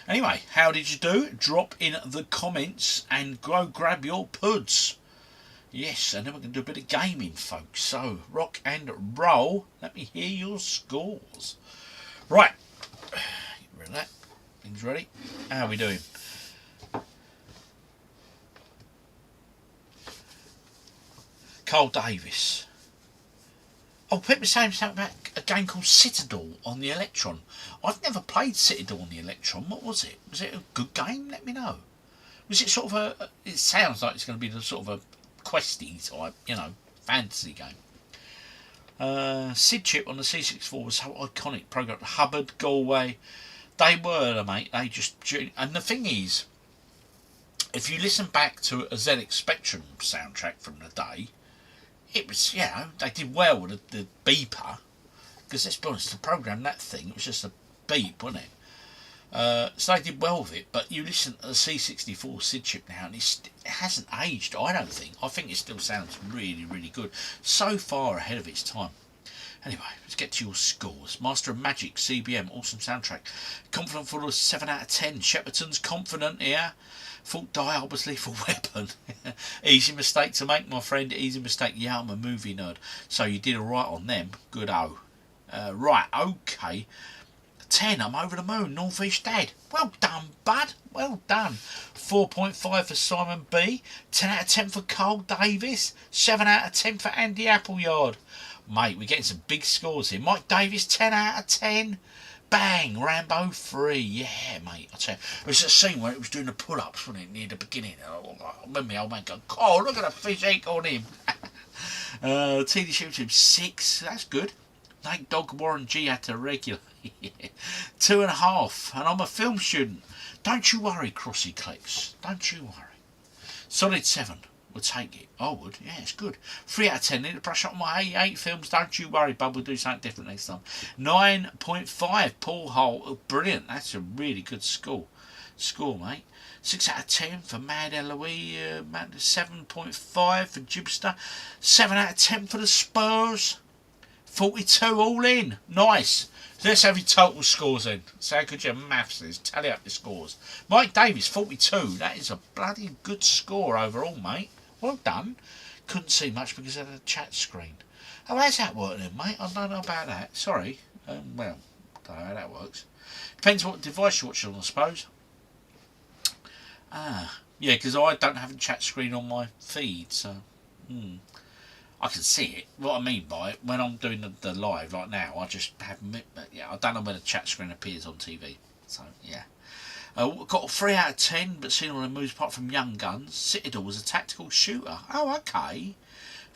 Anyway, how did you do? Drop in the comments and go grab your puds. Yes, and then we're going to do a bit of gaming, folks. So, rock and roll. Let me hear your scores. Right. Get rid of that. Things ready? How are we doing? Carl Davis. Oh, people were saying something about a game called Citadel on the Electron. I've never played Citadel on the Electron. What was it? Was it a good game? Let me know. Was it sort of a... It sounds like it's going to be the sort of a questy type, you know, fantasy game. Sid Chip on the C64 was so iconic. Program Hubbard, Galway. They were, mate. They just... And the thing is, if you listen back to a ZX Spectrum soundtrack from the day, it was, you know, they did well with the beeper. Because let's be honest, to program that thing, it was just a beep, wasn't it? So they did well with it. But you listen to the C64 Sid Chip now, and it hasn't aged, I don't think. I think it still sounds really, really good. So far ahead of its time. Anyway, let's get to your scores. Master of Magic, CBM, awesome soundtrack. Confident for a 7 out of 10. Shepperton's confident here. Fault die, obviously, for weapon. Easy mistake to make, my friend. Easy mistake. Yeah, I'm a movie nerd. So you did alright on them. Good O. Right, okay. 10, I'm over the moon. Northeast Dad. Well done, bud. Well done. 4.5 for Simon B. 10 out of 10 for Carl Davis. 7 out of 10 for Andy Appleyard. Mate, we're getting some big scores here. Mike Davis, 10 out of 10. Bang, Rambo 3. Yeah, mate. I tell you, it was a scene where it was doing the pull-ups, wasn't it, near the beginning. I remember my old man going, oh, look at the physique on him. TD Shooting 6. That's good. Nate Dog Warren G had to regulate. 2.5. And I'm a film student. Don't you worry, Crossy Clicks. Don't you worry. Solid 7. Would take it. I would. Yeah, it's good. 3 out of 10. Need to brush up my 8 films. Don't you worry, bub. We'll do something different next time. 9.5. Paul Holt. Oh, brilliant. That's a really good score. Mate. 6 out of 10 for Mad Eloise. 7.5 for Jibster. 7 out of 10 for the Spurs. 42 all in. Nice. So let's have your total scores then. So how good your maths is. Tally up your scores. Mike Davis, 42. That is a bloody good score overall, mate. Well done. Couldn't see much because of the chat screen. Oh, how's that working then, mate? I don't know about that. Sorry. Well, don't know how that works. Depends what device you're watching on, I suppose. Ah, yeah, because I don't have a chat screen on my feed, so... I can see it. What I mean by it, when I'm doing the live like now, I just have... Yeah, I don't know where the chat screen appears on TV. So, yeah. Got a 3 out of 10, but seen all the moves apart from Young Guns. Citadel was a tactical shooter. Oh, okay.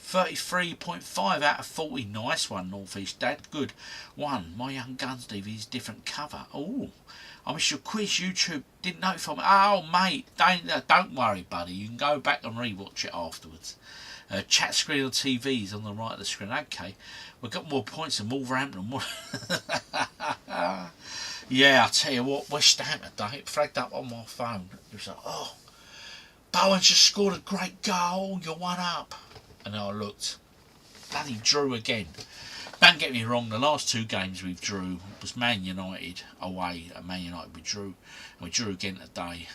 33.5 out of 40. Nice one, Northeast Dad. Good. 1. My Young Guns DVD's different cover. Oh, I missed your quiz. YouTube didn't notify me. Oh, mate, don't worry, buddy. You can go back and rewatch it afterwards. Chat screen on TVs on the right of the screen. Okay, we've got more points than Wolverhampton. Yeah, I'll tell you what, West Ham today, it flagged up on my phone. It was like, oh, Bowen's just scored a great goal. You're 1 up. And then I looked. Bloody drew again. Don't get me wrong, the last 2 games we drew was Man United away, and Man United we drew. And we drew again today.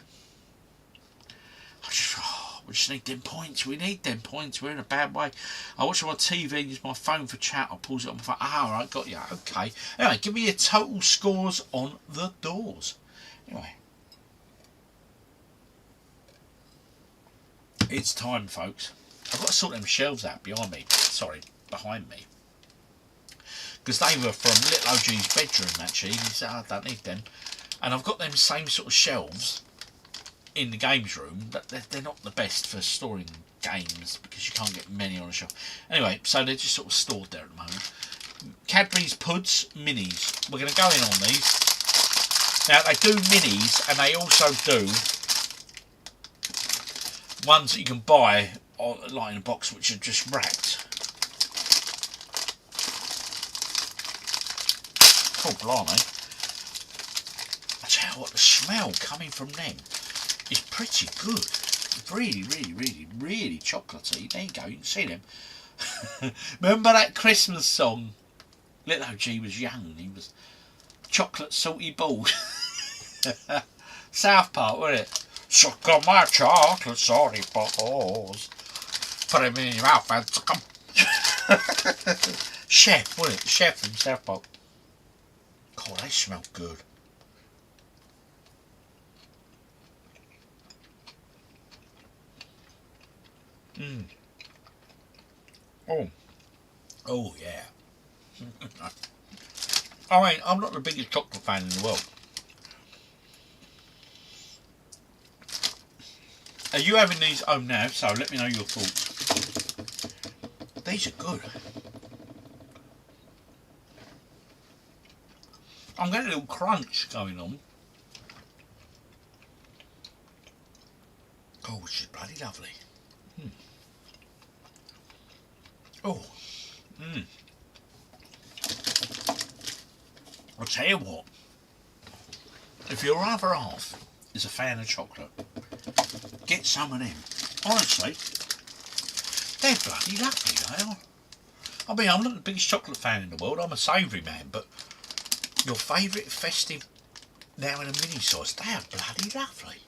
We just need them points. We need them points. We're in a bad way. I watch it on TV, use my phone for chat. I pause it on my phone. Ah, alright, got you. Okay. Anyway, give me your total scores on the doors. Anyway. It's time, folks. I've got to sort them shelves out behind me. Sorry, behind me. Because they were from little OG's bedroom, actually. He said, I don't need them. And I've got them same sort of shelves in the games room, but they're not the best for storing games because you can't get many on a shelf. Anyway, so they're just sort of stored there at the moment. Cadbury's Puds Minis. We're going to go in on these. Now, they do minis, and they also do ones that you can buy, like in a box, which are just wrapped. Oh, blimey. I tell you what, the smell coming from them is pretty good. Really, really, really, really chocolatey. There you go, you can see them. Remember that Christmas song? Little OG was young, he was chocolate salty balls. South Park, wasn't it? Suck on my chocolate salty balls. Put them in your mouth and suck them. Chef, wasn't it? Chef from South Park. God, they smell good. Oh yeah. I mean, I'm not the biggest chocolate fan in the world. Are you having these home now? So let me know your thoughts. These are good. I'm getting a little crunch going on. Oh, which is bloody lovely. Oh, I'll tell you what, if your other half is a fan of chocolate, get some of them. Honestly, they're bloody lovely, they are. I mean, I'm not the biggest chocolate fan in the world, I'm a savoury man, but your favourite festive now in a mini size, they are bloody lovely.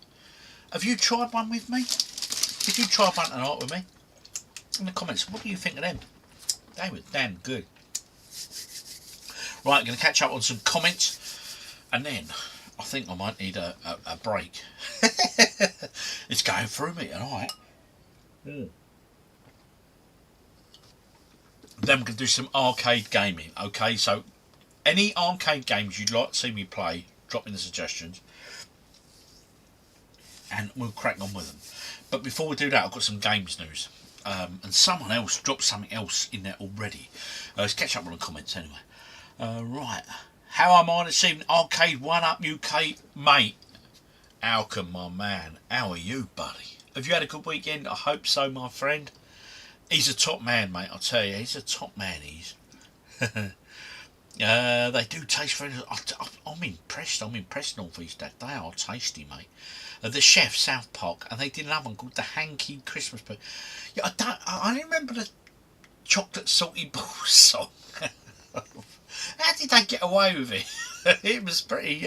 Have you tried one with me? Did you try one tonight with me? In the comments, what do you think of them? They were damn good. Right, I'm going to catch up on some comments, and then I think I might need a break. It's going through me tonight. Then we're going to do some arcade gaming. Okay, so any arcade games you'd like to see me play, drop in the suggestions, and we'll crack on with them. But before we do that, I've got some games news. And someone else dropped something else in there already. Let's catch up on the comments anyway. Right. How am I this evening? Arcade 1-Up UK, mate. Alcon, my man. How are you, buddy? Have you had a good weekend? I hope so, my friend. He's a top man, mate. I'll tell you. He's a top man, he's. They do taste very... I'm impressed. I'm impressed, Northeast. They are tasty, mate. The Chef, South Park, and they did another one called the Hanky Christmas Poo. Yeah, I remember the chocolate salty balls song. How did they get away with it? It was pretty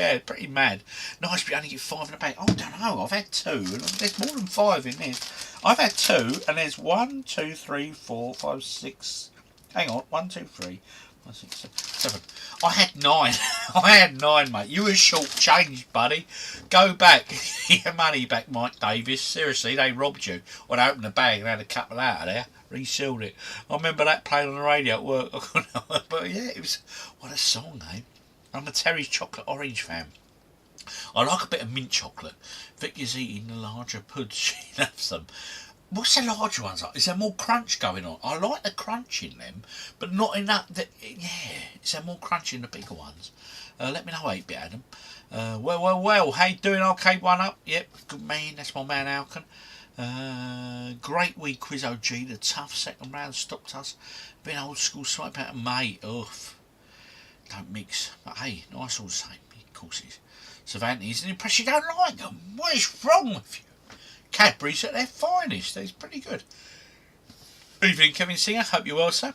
mad. Nice, but you only get 5 in a bag. Oh, I don't know. I've had 2, and there's more than 5 in this. I've had 2, and there's 1, 2, 3, 4, 5, 6. Hang on, 1, 2, 3. 5, 6, 7. I had 9. I had 9, mate. You were short-changed, buddy. Go back. Get your money back, Mike Davis. Seriously, they robbed you. Well, they opened the bag and had a couple out of there. Resealed it. I remember that playing on the radio at work. But yeah, it was... What a song, eh? I'm a Terry's Chocolate Orange fan. I like a bit of mint chocolate. Vicky's eating the larger puds. She loves them. What's the larger ones like? Is there more crunch going on? I like the crunch in them, but not enough. Yeah, is there more crunch in the bigger ones? Let me know, 8-bit Adam. Well. How you doing, Arcade 1-Up? Yep, good man. That's my man, Alcon. Great week, Quiz OG. The tough second round stopped us. Been old school swipe out, mate. Oof. Don't mix. But hey, nice all the same. Of course it is. Savanti, is an impression you don't like them. What is wrong with you? Cadbury's at their finest. It's pretty good. Evening, Kevin Singer. Hope you're well, sir.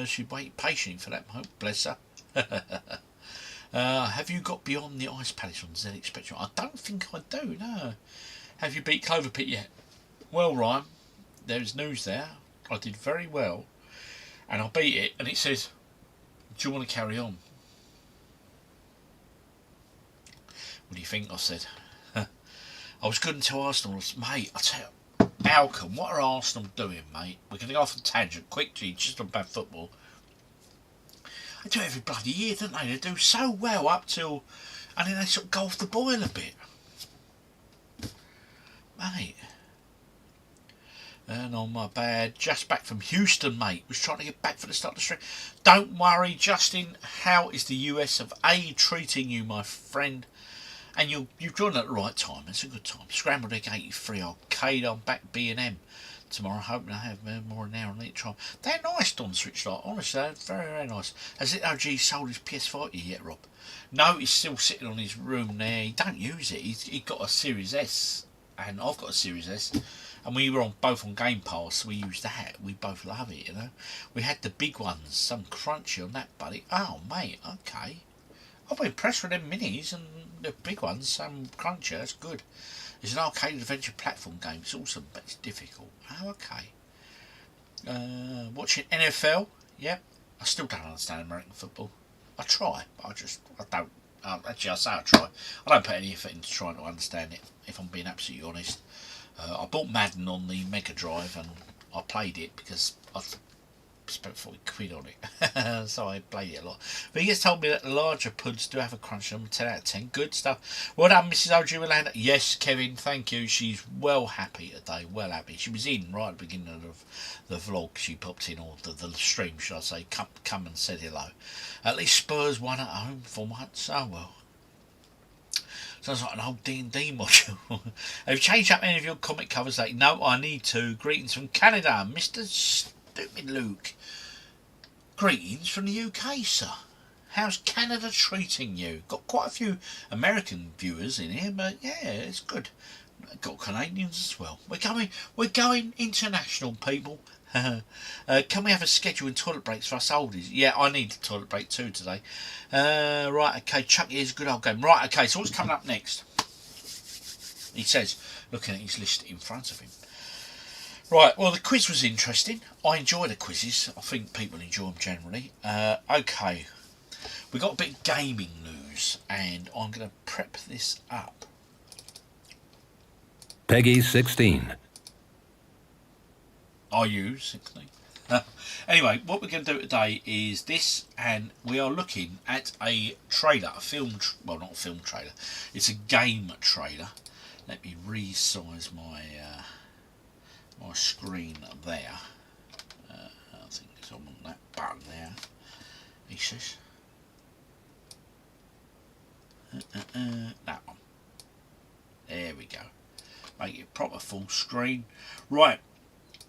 She waited patiently for that. Hope, bless her. Have you got beyond the ice palace on ZX Spectrum? I don't think I do, no. Have you beat Clover Pit yet? Well, Ryan, there's news there. I did very well, and I beat it, and it says, do you want to carry on? What do you think? I said. I was good until Arsenal was, mate, I tell you, Malcolm, what are Arsenal doing, mate? We're going to go off a tangent quickly, just on bad football. They do it every bloody year, don't they? They do so well up till, and then they sort of go off the boil a bit. Mate. No, my bad. Just back from Houston, mate. Was trying to get back for the start of the stream. Don't worry, Justin. How is the US of A treating you, my friend? And you've joined at the right time. It's a good time. Scrambled Egg 83 Arcade. I'm back B&M tomorrow. Hoping I have more than an hour on each time. They're nice, Don Switchlight. Honestly, they're very, very nice. Has it OG sold his PS5 yet, Rob? No, he's still sitting on his room there. He don't use it. He's got a Series S, and I've got a Series S. And we were both on Game Pass. We used that. We both love it, you know. We had the big ones. Some crunchy on that, buddy. Oh, mate. Okay. I've been impressed with them minis and the big ones. Some crunchy. That's good. It's an arcade adventure platform game. It's awesome, but it's difficult. Oh, okay. Watching NFL. Yep. I still don't understand American football. I try, but I don't. Actually, I say I try. I don't put any effort into trying to understand it, if I'm being absolutely honest. I bought Madden on the Mega Drive and I played it because I spent 40 quid on it. So I played it a lot. But he has told me that the larger puds do have a crunch on them. 10 out of 10. Good stuff. Well done, Mrs. OG Rolanda. Yes, Kevin, thank you. She's well happy today. Well happy. She was in right at the beginning of the vlog. She popped in, or the stream, should I say. Come and said hello. At least Spurs won at home for once. Oh well. Sounds like an old D&D module. Have you changed up any of your comic covers lately? No, I need to. Greetings from Canada, Mr. Stupid Luke. Greetings from the UK, sir. How's Canada treating you? Got quite a few American viewers in here, but yeah, it's good. Got Canadians as well. We're going international, people. Can we have a schedule in toilet breaks for us oldies? Yeah, I need a toilet break too today. Right, okay, Chucky is a good old game. Right, okay, so what's coming up next? He says, looking at his list in front of him. Right, well, the quiz was interesting. I enjoy the quizzes. I think people enjoy them generally. Okay, we got a bit of gaming news, and I'm going to prep this up. Peggy 16. Are you 16? Anyway, what we're going to do today is this, and we are looking at a trailer, well, not a film trailer, it's a game trailer. Let me resize my my screen there. I think it's on that button there. He says that one. There we go. Make it proper full screen. Right.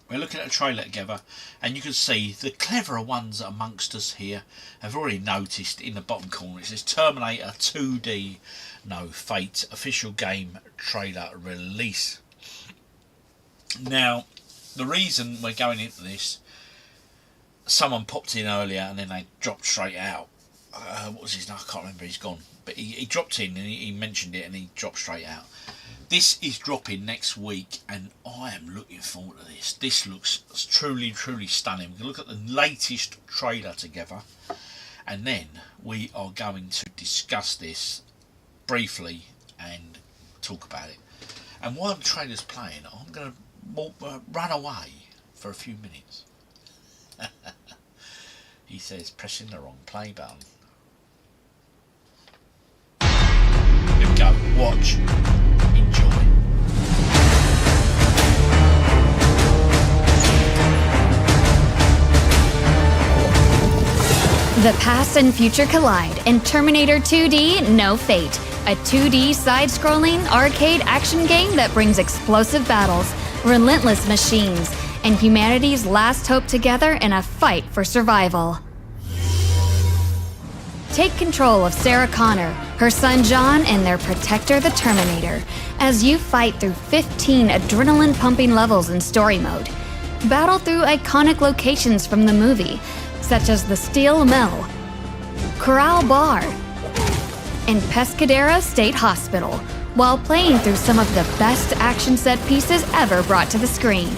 We're looking at a trailer together, and you can see the cleverer ones amongst us here have already noticed in the bottom corner it says Terminator 2D No Fate official game trailer release. Now, the reason we're going into this, someone popped in earlier and then they dropped straight out. What was his name? I can't remember, he's gone. But he dropped in and he mentioned it and he dropped straight out. This is dropping next week, and I am looking forward to this. This looks truly, truly stunning. We're going to look at the latest trailer together, and then we are going to discuss this briefly and talk about it. And while the trailer's playing, I'm going to run away for a few minutes. He says, pressing the wrong play button. Here we go. Watch. Enjoy. The past and future collide in Terminator 2D No Fate, a 2D side-scrolling arcade action game that brings explosive battles, relentless machines, and humanity's last hope together in a fight for survival. Take control of Sarah Connor, her son John, and their protector, the Terminator, as you fight through 15 adrenaline-pumping levels in story mode. Battle through iconic locations from the movie, such as the Steel Mill, Corral Bar, and Pescadero State Hospital, while playing through some of the best action set pieces ever brought to the screen.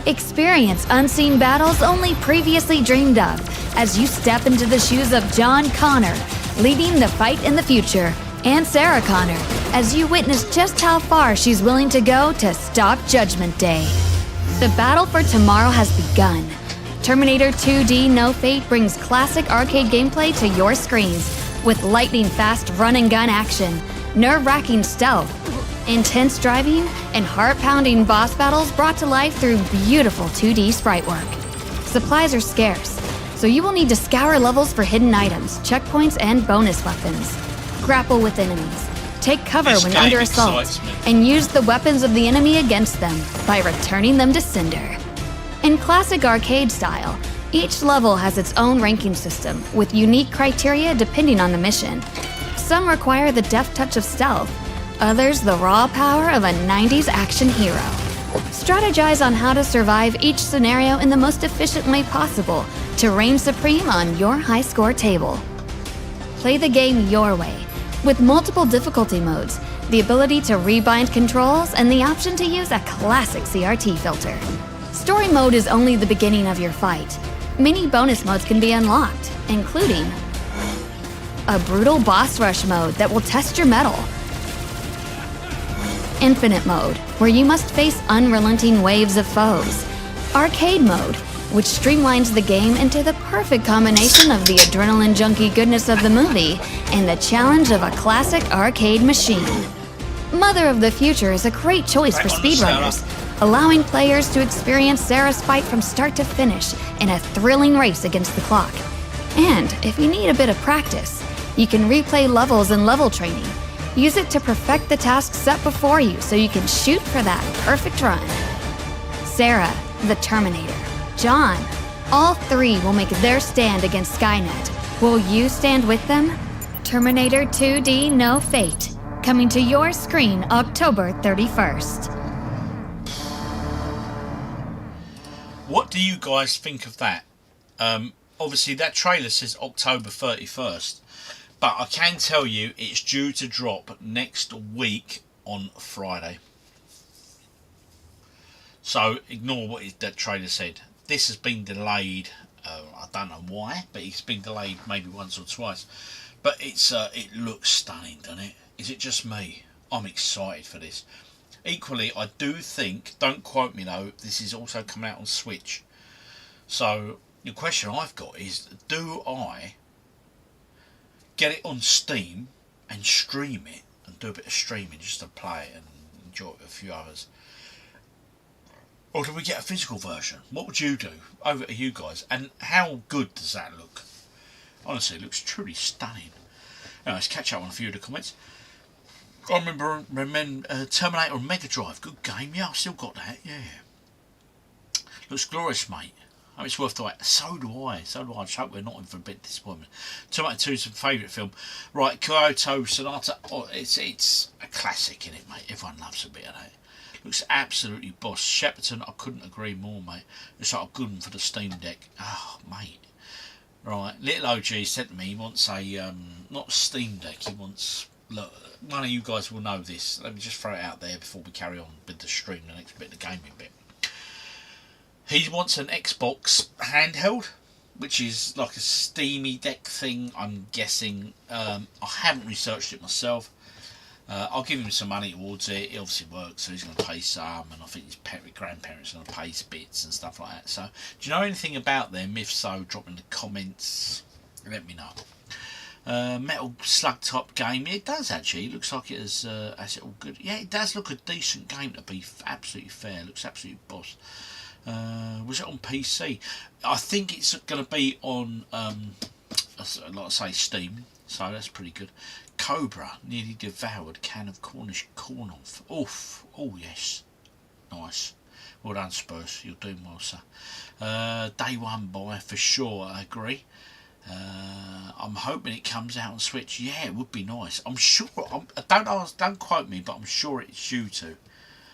Experience unseen battles only previously dreamed of as you step into the shoes of John Connor, leading the fight in the future, and Sarah Connor, as you witness just how far she's willing to go to stop Judgment Day. The battle for tomorrow has begun. Terminator 2D No Fate brings classic arcade gameplay to your screens with lightning-fast run-and-gun action, nerve-wracking stealth, intense driving, and heart-pounding boss battles brought to life through beautiful 2D sprite work. Supplies are scarce, so you will need to scour levels for hidden items, checkpoints, and bonus weapons. Grapple with enemies, take cover when under assault, and use the weapons of the enemy against them by returning them to cinder. In classic arcade style, each level has its own ranking system with unique criteria depending on the mission. Some require the deft touch of stealth, others the raw power of a 90s action hero. Strategize on how to survive each scenario in the most efficient way possible to reign supreme on your high score table. Play the game your way, with multiple difficulty modes, the ability to rebind controls, and the option to use a classic CRT filter. Story mode is only the beginning of your fight. Many bonus modes can be unlocked, including a brutal boss rush mode that will test your mettle, Infinite mode, where you must face unrelenting waves of foes, Arcade mode, which streamlines the game into the perfect combination of the adrenaline junkie goodness of the movie and the challenge of a classic arcade machine. Mother of the Future is a great choice for speedrunners, allowing players to experience Sarah's fight from start to finish in a thrilling race against the clock. And if you need a bit of practice, you can replay levels in level training. Use it to perfect the tasks set before you so you can shoot for that perfect run. Sarah, the Terminator, John, all three will make their stand against Skynet. Will you stand with them? Terminator 2D No Fate, coming to your screen October 31st. What do you guys think of that? Obviously that trailer says October 31st, but I can tell you it's due to drop next week on Friday. So ignore what that trailer said. This has been delayed, I don't know why, but it's been delayed maybe once or twice. But it looks stunning, doesn't it? Is it just me? I'm excited for this. Equally, I do think, don't quote me though, this is also coming out on Switch. So the question I've got is, do I get it on Steam and stream it and do a bit of streaming just to play it and enjoy it with a few others? Or do we get a physical version? What would you do? Over to you guys. And how good does that look? Honestly, it looks truly stunning. Now, let's catch up on a few of the comments. I remember Terminator on Mega Drive. Good game. Yeah, I've still got that. Yeah. Looks glorious, mate. Oh, it's worth the wait. So do I. So do I. I just hope we're not in for a bit of disappointment. Terminator 2 is my favourite film. Right, Kyoto Sonata. Oh, it's a classic, innit, mate? Everyone loves a bit of that. Looks absolutely boss. Shepperton, I couldn't agree more, mate. Looks like a good one for the Steam Deck. Oh, mate. Right, little OG said to me he wants a, not Steam Deck, he wants, look, none of you guys will know this. Let me just throw it out there before we carry on with the stream, the next bit, the gaming bit. He wants an Xbox handheld, which is like a Steamy Deck thing, I'm guessing. I haven't researched it myself. I'll give him some money towards it. It obviously works, so he's going to pay some, and I think his grandparents are going to pay bits and stuff like that. So, do you know anything about them? If so, drop in the comments. Let me know. Metal Slug Top game. Yeah, it does actually. It looks like it has it all good. Yeah, it does look a decent game to be absolutely fair. It looks absolutely boss. Was it on PC? I think it's going to be on, like I say, Steam. So that's pretty good. Cobra nearly devoured can of Cornish corn off. Oof. Oh yes. Nice. Well done, Spurs. You're doing well, sir. Day one buy for sure. I agree. I'm hoping it comes out on Switch. Yeah, it would be nice. I'm sure. Don't quote me, but I'm sure it's due to,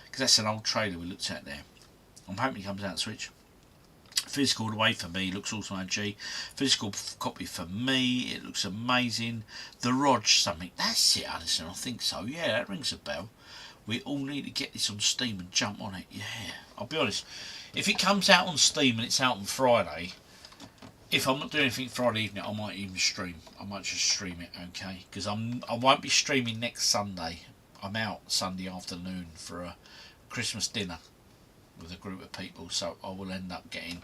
because that's an old trailer we looked at there. I'm hoping it comes out on Switch. Physical all the way for me. Looks awesome. OG. Physical copy for me. It looks amazing. The Rog something. That's it, Alison. I think so. Yeah, that rings a bell. We all need to get this on Steam and jump on it. Yeah. I'll be honest. If it comes out on Steam and it's out on Friday, if I'm not doing anything Friday evening, I might even stream. I might just stream it, okay? Because I won't be streaming next Sunday. I'm out Sunday afternoon for a Christmas dinner with a group of people, so I will end up getting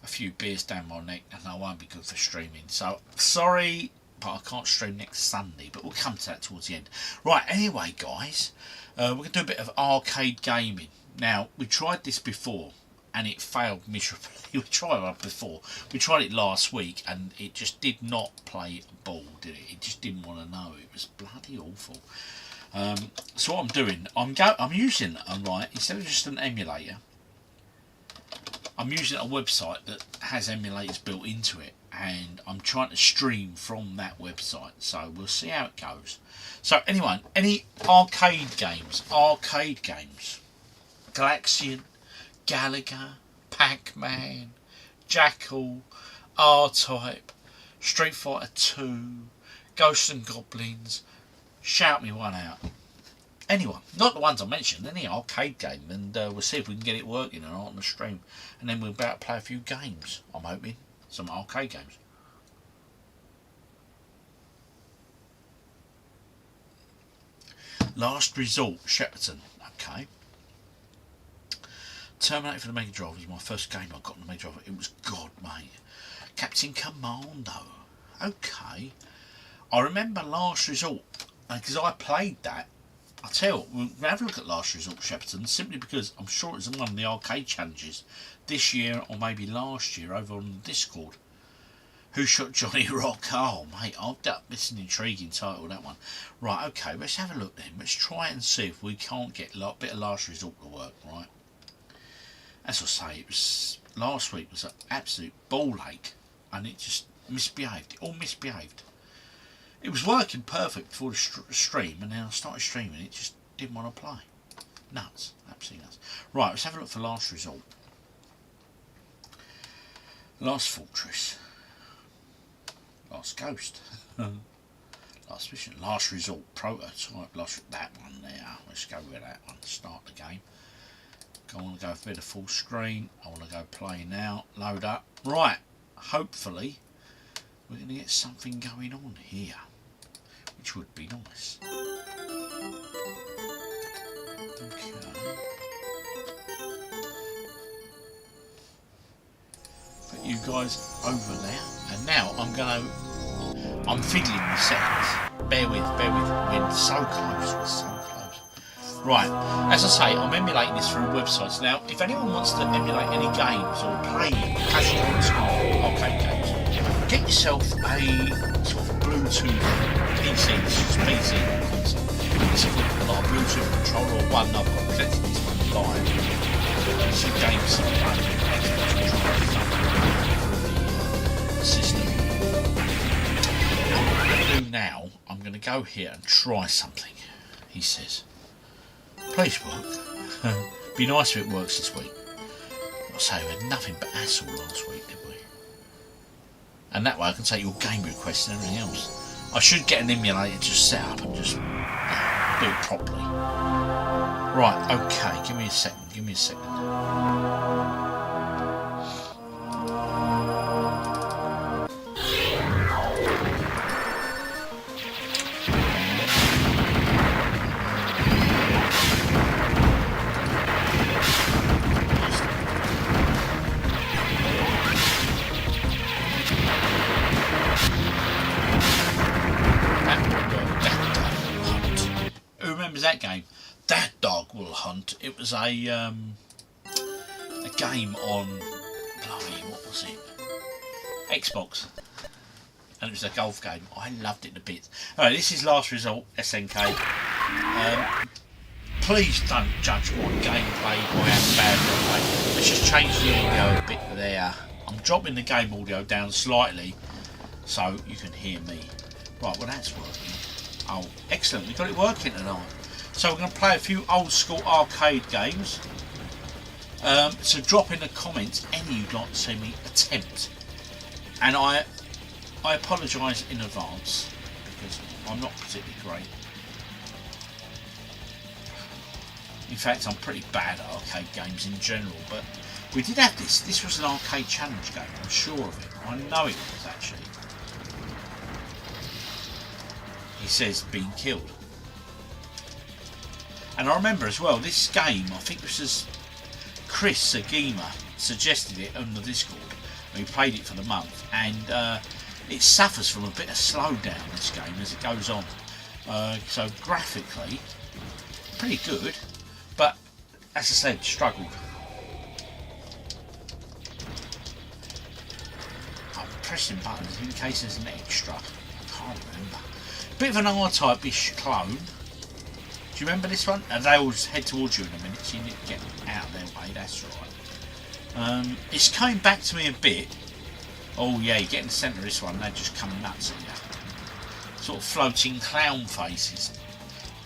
a few beers down my neck, and I won't be good for streaming. So sorry, but I can't stream next Sunday. But we'll come to that towards the end. Right. Anyway, guys, we're gonna do a bit of arcade gaming. Now, we tried this before and it failed miserably. We tried it before. We tried it last week and it just did not play ball, did it? It just didn't want to know. It was bloody awful. So what I'm doing, I'm using, right, instead of just an emulator, I'm using a website that has emulators built into it, and I'm trying to stream from that website. So we'll see how it goes. So anyway, any arcade games, Galaxian, Galaga, Pac-Man, Jackal, R-Type, Street Fighter 2, Ghosts and Goblins, shout me one out. Anyone, not the ones I mentioned, any arcade game, and we'll see if we can get it working or not on the stream. And then we'll about to play a few games, I'm hoping, some arcade games. Last Resort, Shepperton, okay. Terminator for the Mega Drive was my first game I got on the Mega Drive. It was God, mate. Captain Commando, okay. I remember Last Resort, because I played that. I'll tell you, we'll have a look at Last Resort Shepperton, simply because I'm sure it was one of the arcade challenges this year or maybe last year over on the Discord. Who Shot Johnny Rock? Oh, mate, that's an intriguing title, that one. Right, okay, let's have a look then. Let's try and see if we can't get a bit of Last Resort to work, right? As I say, it was last week was an absolute ball ache, and it just misbehaved. It all misbehaved. It was working perfect before the stream, and then I started streaming. It just didn't want to play. Nuts, absolutely nuts. Right, let's have a look for Last Resort. Last Fortress. Last Ghost. Last Mission. Last Resort Prototype. That one there. Let's go with that one. Start the game. I want to go for a bit of full screen. I want to go play now. Load up. Right. Hopefully we're going to get something going on here, which would be nice. Okay. Put you guys over there, and now I'm fiddling with settings. Bear with. We're so close. Right, as I say, I'm emulating this through websites. Now, if anyone wants to emulate any games or play casual arcade games, get yourself a sort of Bluetooth PC. This is PC console. It's a lot of Bluetooth controller or one. I've got connected this one live. It's a game simulator, Xbox controller for the system. And what I'm going to do now, I'm going to go here and try something, he says. Please work. Be nice if it works this week. I'll say we had nothing but hassle last week, did we? And that way I can take your game requests and everything else. I should get an emulator just set up and just do it properly. Right, okay, give me a second. That game, That Dog Will Hunt. It was a game on, what was it? Xbox, and it was a golf game. I loved it a bit. Alright, this is Last Resort SNK. Please don't judge my gameplay or how bad I play. Let's just change the audio a bit there. I'm dropping the game audio down slightly so you can hear me. Right, well that's working. Oh, excellent, we got it working tonight. So we're going to play a few old school arcade games. So drop in the comments any you'd like to see me attempt. And I apologise in advance because I'm not particularly great. In fact, I'm pretty bad at arcade games in general, but we did have this. This was an arcade challenge game, I'm sure of it. I know it was actually. He says being killed. And I remember as well, this game, I think this was Chris Sagima suggested it on the Discord. We played it for the month, and it suffers from a bit of slowdown, this game, as it goes on. So graphically, pretty good, but as I said, struggled. I'm pressing buttons in case there's an extra. I can't remember. Bit of an R-type-ish clone. Do you remember this one? And they all head towards you in a minute, so you need to get out of their way, that's right. It's coming back to me a bit. Oh yeah, you get in the centre of this one, they just come nuts at you. Sort of floating clown faces.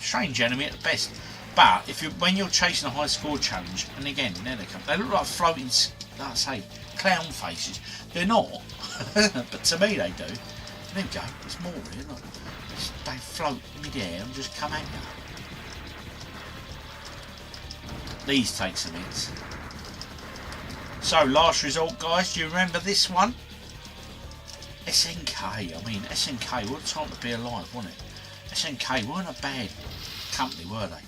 Strange enemy at the best. But if you when you're chasing a high score challenge, and again, there they come. They look like floating, like I say, clown faces. They're not, but to me they do. There we go, there's more here, look. They float mid-air and just come at you. These take some hits. So, last result, guys. Do you remember this one? SNK. I mean, SNK, what a time to be alive, wasn't it? SNK weren't a bad company, were they?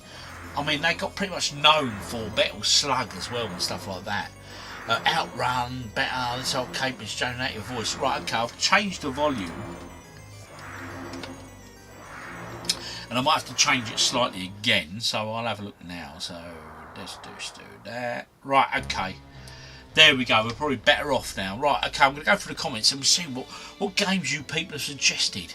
I mean, they got pretty much known for Metal Slug as well and stuff like that. Outrun, Better, this old Cape's generative voice. Right, okay, I've changed the volume. And I might have to change it slightly again, so I'll have a look now. So, let's do that. Right, okay. There we go, we're probably better off now. Right, okay, I'm going to go through the comments and we'll see what games you people have suggested.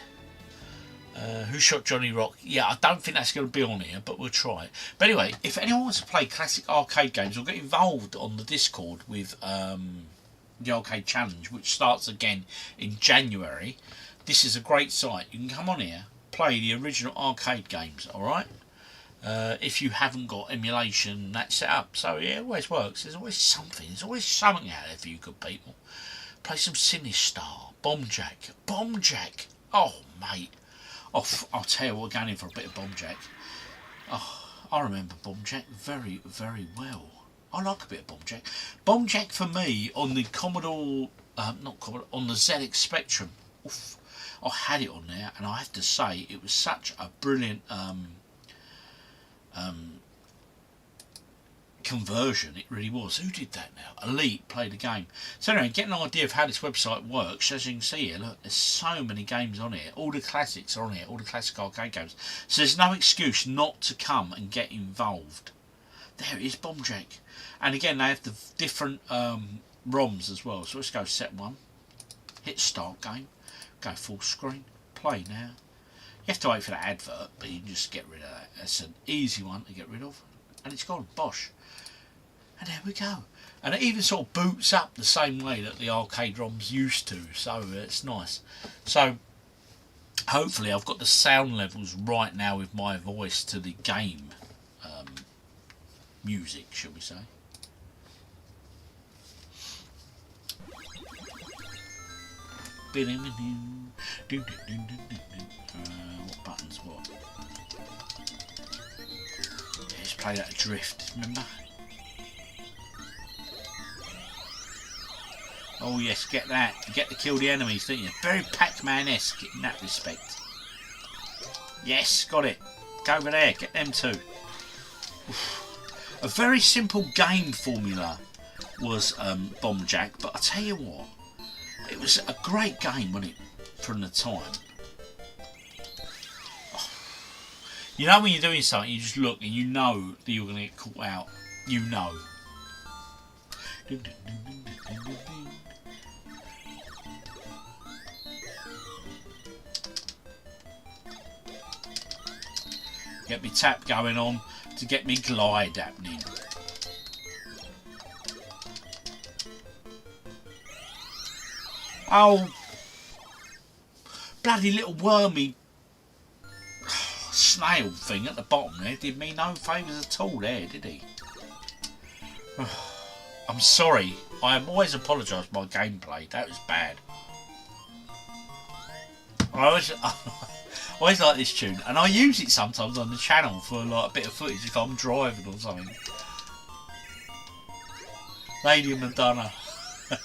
Who Shot Johnny Rock? Yeah, I don't think that's going to be on here, but we'll try it. But anyway, if anyone wants to play classic arcade games, or get involved on the Discord with the Arcade Challenge, which starts again in January, this is a great site. You can come on here, play the original arcade games, alright? If you haven't got emulation that's set up. So yeah, it always works. There's always something. There's always something out there for you good people. Play some Sinistar, Bombjack. Bombjack! Oh mate. Oh, I'll tell you what, we're going in for a bit of Bombjack. Oh, I remember Bombjack very, very well. I like a bit of Bombjack. Bombjack for me on the Commodore, not Commodore, on the ZX Spectrum. Oof, I had it on there, and I have to say it was such a brilliant conversion. It really was. Who did that now? Elite played the game. So anyway, get an idea of how this website works. As you can see here, look, there's so many games on here. All the classics are on here, all the classic arcade games. So there's no excuse not to come and get involved. There it is, Bombjack. And again, they have the different ROMs as well. So let's go set 1. Hit start game. Go full screen. Play now. You have to wait for that advert, but you can just get rid of that. That's an easy one to get rid of. And it's gone. Bosh. And there we go. And it even sort of boots up the same way that the arcade ROMs used to. So it's nice. So hopefully I've got the sound levels right now with my voice to the game music, shall we say. What buttons, what? Yeah, let's play that Drift, remember? Oh yes, get that. You get to kill the enemies, don't you? Very Pac-Man-esque in that respect. Yes, got it. Go over there, get them too. Oof. A very simple game formula was Bombjack, but I tell you what, it was a great game, wasn't it, from the time. Oh. You know when you're doing something, you just look and you know that you're going to get caught out. You know. Get me tap going on to get me glide happening. Oh, bloody little wormy snail thing at the bottom there did me no favours at all there, did he? I'm sorry. I always apologise for my gameplay. That was bad. I always like this tune, and I use it sometimes on the channel for like a bit of footage if I'm driving or something. Lady Madonna. I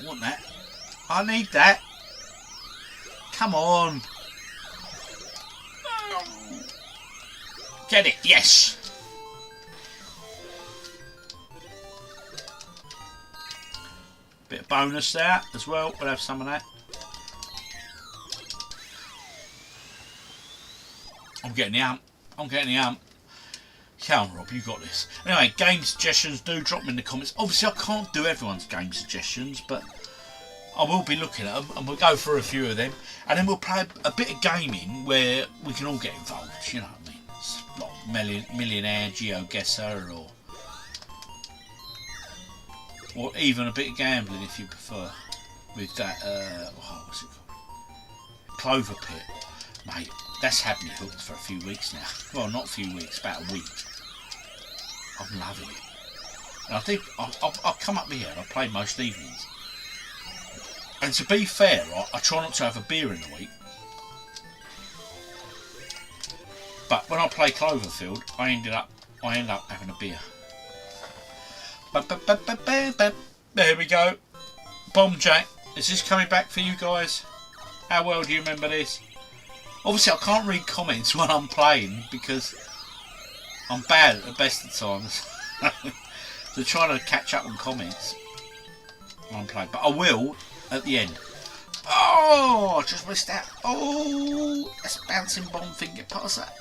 want that. I need that. Come on. Get it. Yes. Bit of bonus there as well. We'll have some of that. I'm getting the ump. I'm getting the ump. Come on, Rob, you got this. Anyway, game suggestions, do drop them in the comments. Obviously, I can't do everyone's game suggestions, but I will be looking at them, and we'll go through a few of them, and then we'll play a bit of gaming where we can all get involved, you know what I mean? It's like Millionaire, GeoGuessr, or even a bit of gambling if you prefer, with that, what's it called? Clover Pit. Mate, that's had me hooked for a few weeks now. Well, not a few weeks, about a week. I'm loving it. And I think I'll come up here and I play most evenings. And to be fair, I try not to have a beer in the week. But when I play Cloverfield, I end up having a beer. There we go. Bomb Jack. Is this coming back for you guys? How well do you remember this? Obviously I can't read comments when I'm playing because I'm bad at the best of times. So trying to catch up on comments when I'm playing. But I will at the end. Oh, I just missed that. Oh, that's a bouncing bomb thing. Get past that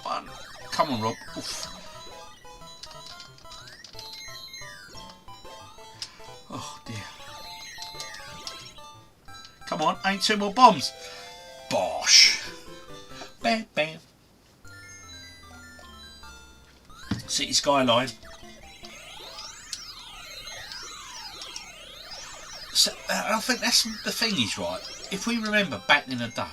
one. Come on, Rob. Oof. Oh dear. Come on, ain't two more bombs. Bosh. Bam, bam. City skyline. So, I think that's the thing is, right, if we remember back in the day,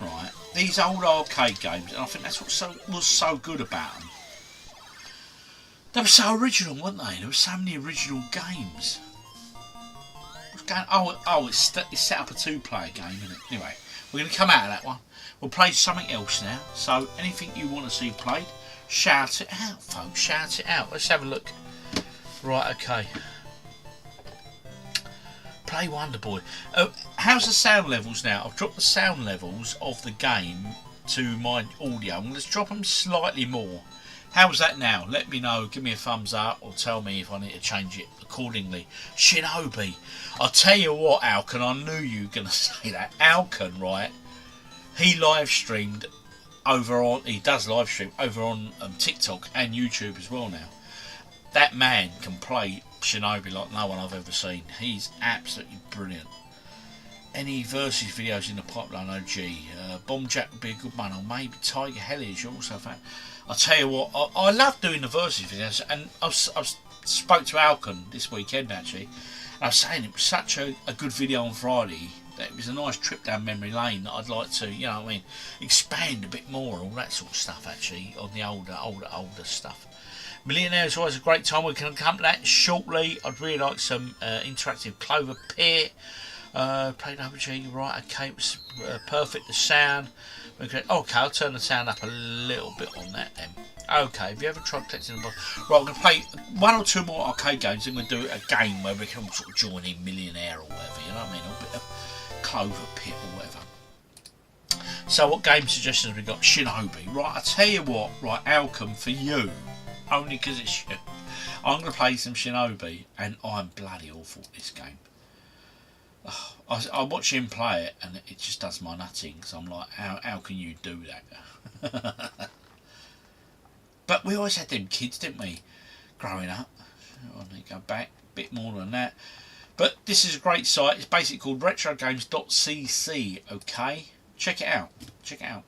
right, these old arcade games, and I think that's what was so good about them. They were so original, weren't they? There were so many original games. What's going on? Oh, it's set up a two-player game, isn't it? Anyway, we're going to come out of that one. We'll play something else now. So, anything you want to see played, shout it out, folks. Shout it out. Let's have a look. Right, okay. Play Wonder Boy. How's the sound levels now? I've dropped the sound levels of the game to my audio. I'm going to drop them slightly more. How's that now? Let me know. Give me a thumbs up or tell me if I need to change it accordingly. Shinobi. I'll tell you what, Alcon, I knew you were going to say that. Alcon, right? He live streamed over on, he does live stream over on TikTok and YouTube as well now. That man can play Shinobi like no one I've ever seen. He's absolutely brilliant. Any versus videos in the pipeline? OG. Bomb Jack would be a good one, or maybe Tiger Hellish also. I'll tell you what, I love doing the versus videos, and I spoke to Alcon this weekend actually, and I was saying it was such a good video on Friday that it was a nice trip down memory lane that I'd like to, you know what I mean, expand a bit more, all that sort of stuff actually, on the older stuff. Millionaire is always a great time. We can come to that shortly. I'd really like some interactive Clover Pit. Played OG, right, okay, it was perfect, the sound. Okay, I'll turn the sound up a little bit on that then. Okay, have you ever tried collecting the box? Right, I'm going to play one or two more arcade games and we're going to do a game where we can sort of join in Millionaire or whatever, you know what I mean, or a bit of Clover Pit or whatever. So what game suggestions have we got? Shinobi. Right, I tell you what, right, Alcon, for you, only because it's you, I'm going to play some Shinobi and I'm bloody awful at this game. Oh, I watch him play it and it just does my nutting because I'm like, how can you do that? But we always had them kids, didn't we, growing up? I need to go back a bit more than that. But this is a great site. It's basically called retrogames.cc, okay? Check it out. Check it out.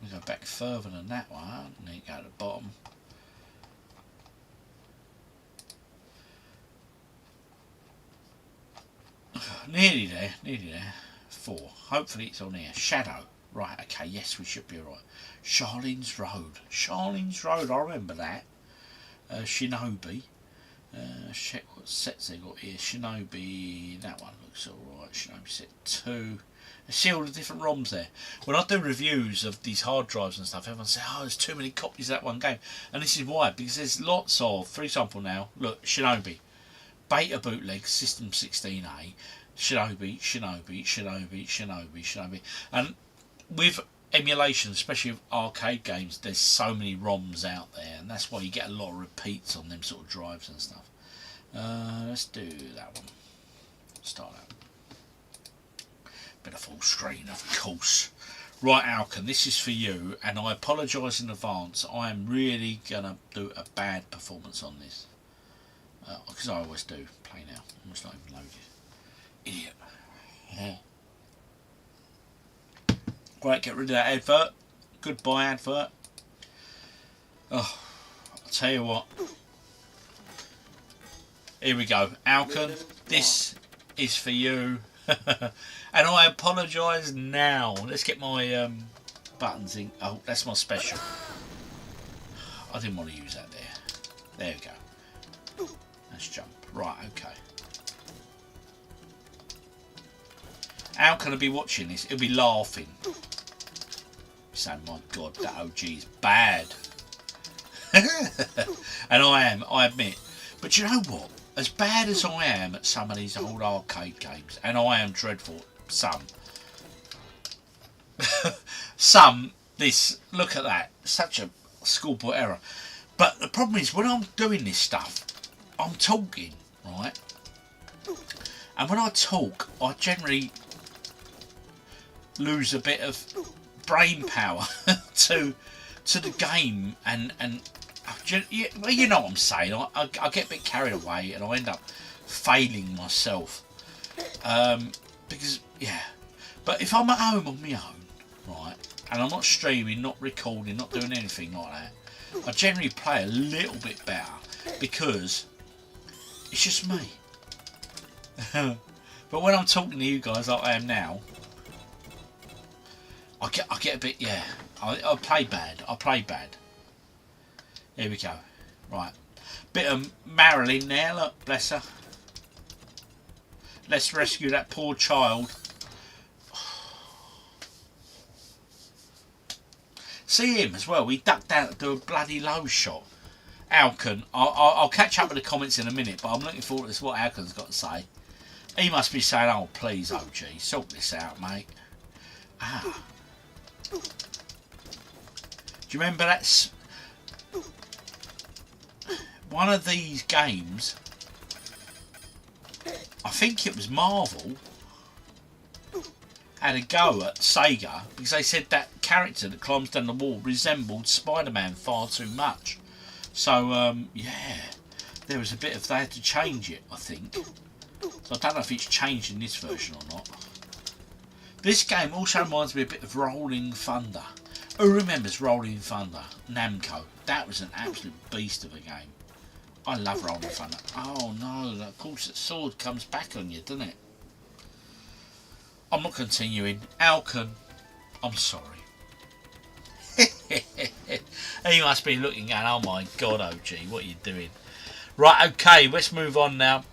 We go back further than that one. Need to go to the bottom. Nearly there, nearly there. 4. Hopefully it's on here. Shadow. Right, okay, yes, we should be alright. Charlene's Road. Charlene's Road, I remember that. Shinobi. Check what sets they got here. Shinobi, that one looks alright. Shinobi set 2. See all the different ROMs there. When I do reviews of these hard drives and stuff, everyone says, oh, there's too many copies of that one game. And this is why, because there's lots of, for example now, look, Shinobi. Beta bootleg, System 16A, Shinobi. And with emulation, especially with arcade games, there's so many ROMs out there, and that's why you get a lot of repeats on them sort of drives and stuff. Let's do that one. Start out. Bit of full screen, of course. Right, Alcon, this is for you, and I apologise in advance. I am really gonna do a bad performance on this, because I always do. Play now. I'm just not even loaded. Idiot. Yeah. Right, get rid of that advert. Goodbye, advert. Oh, I'll tell you what. Here we go. Alcon, this is for you. And I apologise now. Let's get my buttons in. Oh, that's my special. I didn't want to use that there. There we go. Let's jump. Right, okay. How can I be watching this? He'll be laughing. Saying, my God, that OG is bad. And I am, I admit. But you know what? As bad as I am at some of these old arcade games, and I am dreadful at some, look at that, such a schoolboy error. But the problem is, when I'm doing this stuff, I'm talking, right? And when I talk, I generally lose a bit of brain power to the game, and well, you know what I'm saying. I get a bit carried away, and I end up failing myself. Because, yeah. But if I'm at home on my own, right, and I'm not streaming, not recording, not doing anything like that, I generally play a little bit better, because it's just me. But when I'm talking to you guys like I am now, I get a bit, yeah, I play bad. I play bad. Here we go. Right. Bit of Marilyn there, look, bless her. Let's rescue that poor child. See him as well. He ducked out to do a bloody low shot. Alcon. I'll catch up with the comments in a minute, but I'm looking forward to what Alcon's got to say. He must be saying, oh, please, OG, sort this out, mate. Ah. Do you remember that's one of these games? I think it was Marvel had a go at Sega because they said that character that climbs down the wall resembled Spider-Man far too much. So yeah, there was a bit of, they had to change it, I think. So I don't know if it's changed in this version or not. This game also reminds me a bit of Rolling Thunder. Who remembers Rolling Thunder? Namco. That was an absolute beast of a game. I love Rolling Thunder. Oh no, of course the sword comes back on you, doesn't it? I'm not continuing. Alcon, I'm sorry. He must be looking at, oh my God, OG, what are you doing? Right, okay, let's move on now.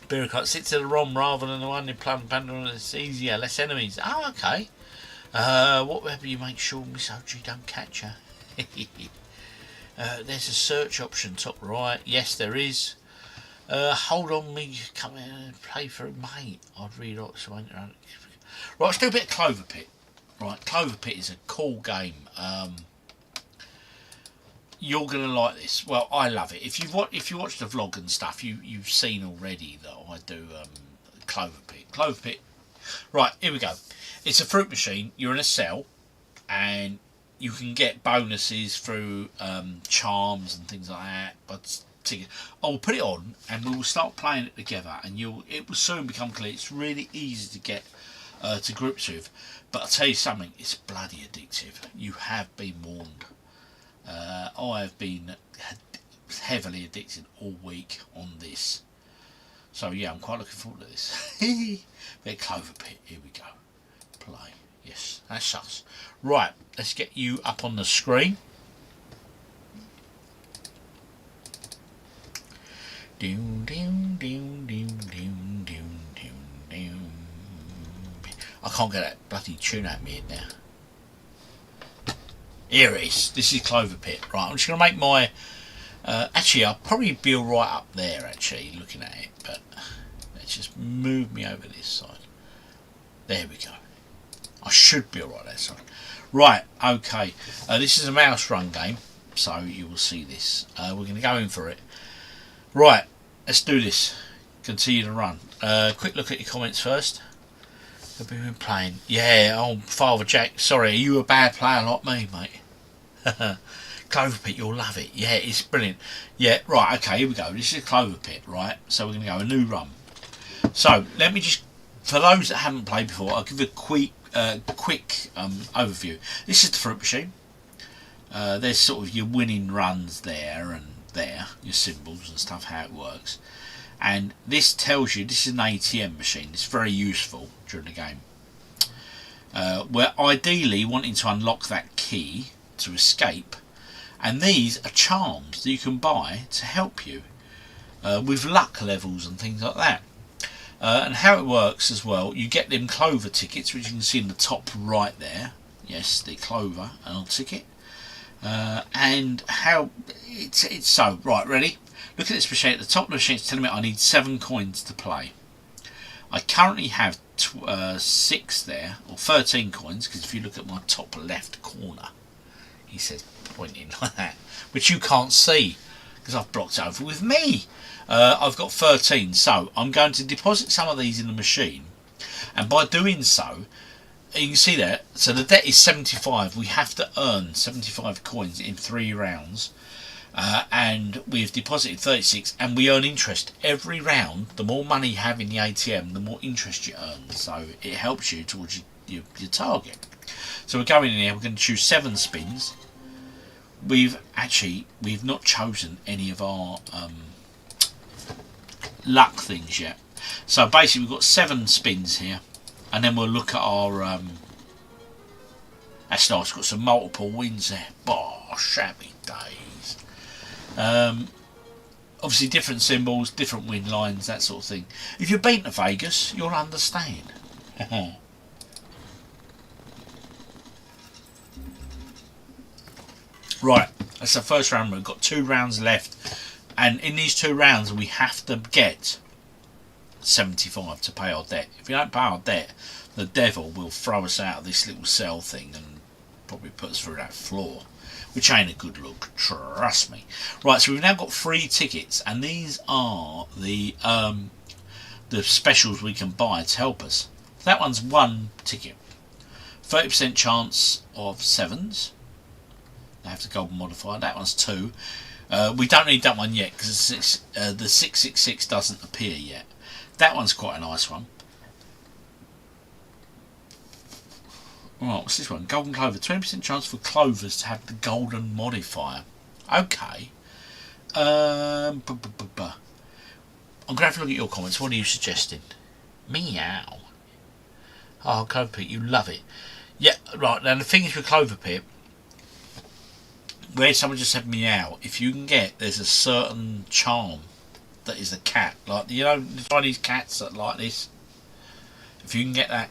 Bureaucrat, stick to the ROM rather than the one in Plum Banter. It's easier, less enemies. Oh, okay. Whatever you make sure Miss OG don't catch her. There's a search option top right. Yes, there is. Hold on, me come in and play through, mate. I'd really like to. Right, let's do a bit of Clover Pit. Right, Clover Pit is a cool game. You're gonna like this. Well, I love it. If you watch the vlog and stuff, you've seen already that I do Clover Pit. Clover Pit. Right, here we go. It's a fruit machine. You're in a cell, and you can get bonuses through charms and things like that. But I'll put it on, and we will start playing it together, and it will soon become clear. It's really easy to get to grips with. But I'll tell you something. It's bloody addictive. You have been warned. I have been heavily addicted all week on this. So yeah, I'm quite looking forward to this. Bit of Clover Pit. Here we go. Play. Yes, that's us. Right, let's get you up on the screen. I can't get that bloody tune at me in there. Here it is. This is Clover Pit. Right, I'm just going to make my... actually, I'll probably be alright up there, actually, looking at it. But let's just move me over this side. There we go. I should be alright there, sorry. Right, okay. This is a mouse run game, so you will see this. We're going to go in for it. Right, let's do this. Continue to run. Quick look at your comments first. Have you been playing? Yeah, oh, Father Jack, sorry, are you a bad player like me, mate? Clover Pit, you'll love it. Yeah, it's brilliant. Yeah, right, okay, here we go. This is Clover Pit, right? So we're going to go a new run. So, let me just, for those that haven't played before, I'll give a quick overview. This is the fruit machine. There's sort of your winning runs there and there, your symbols and stuff, how it works. And this tells you, this is an ATM machine. It's very useful during the game. We're ideally wanting to unlock that key to escape. And these are charms that you can buy to help you with luck levels and things like that. And how it works as well, you get them Clover tickets, which you can see in the top right there. Yes, the Clover ticket. And how it's so, right, ready? Look at this machine. At the top of the machine, it's telling me I need 7 coins to play. I currently have 6 there, or 13 coins, because if you look at my top left corner, he says pointing like that, which you can't see because I've blocked it over with me. I've got 13, so I'm going to deposit some of these in the machine, and by doing so, you can see there, so the debt is 75. We have to earn 75 coins in 3 rounds. And we've deposited 36, and we earn interest every round. The more money you have in the ATM, the more interest you earn, so it helps you towards your target. So we're going in here, we're going to choose 7 spins. We've not chosen any of our luck things yet, so basically we've got 7 spins here, and then we'll look at our that's nice, got some multiple wins there. Bah, shabby days. Obviously different symbols, different win lines, that sort of thing. If you've been to Vegas, you'll understand. Right, that's the first round. We've got 2 rounds left, and in these 2 rounds we have to get 75 to pay our debt. If we don't pay our debt, the devil will throw us out of this little cell thing and probably put us through that floor, which ain't a good look, trust me. Right, so we've now got 3 tickets, and these are the specials we can buy to help us. That one's 1 ticket. 30% chance of 7s. They have the golden modifier. That one's 2. We don't need that one yet because the 666 doesn't appear yet. That one's quite a nice one. Right, what's this one? Golden Clover. 20% chance for Clovers to have the golden modifier. Okay. I'm going to have a look at your comments. What are you suggesting? Meow. Oh, Clover Pit, you love it. Yeah, right. Now, the thing is with Clover Pit, where someone just said meow, if you can get, there's a certain charm that is a cat. Like, you know, the Chinese cats that like this. If you can get that,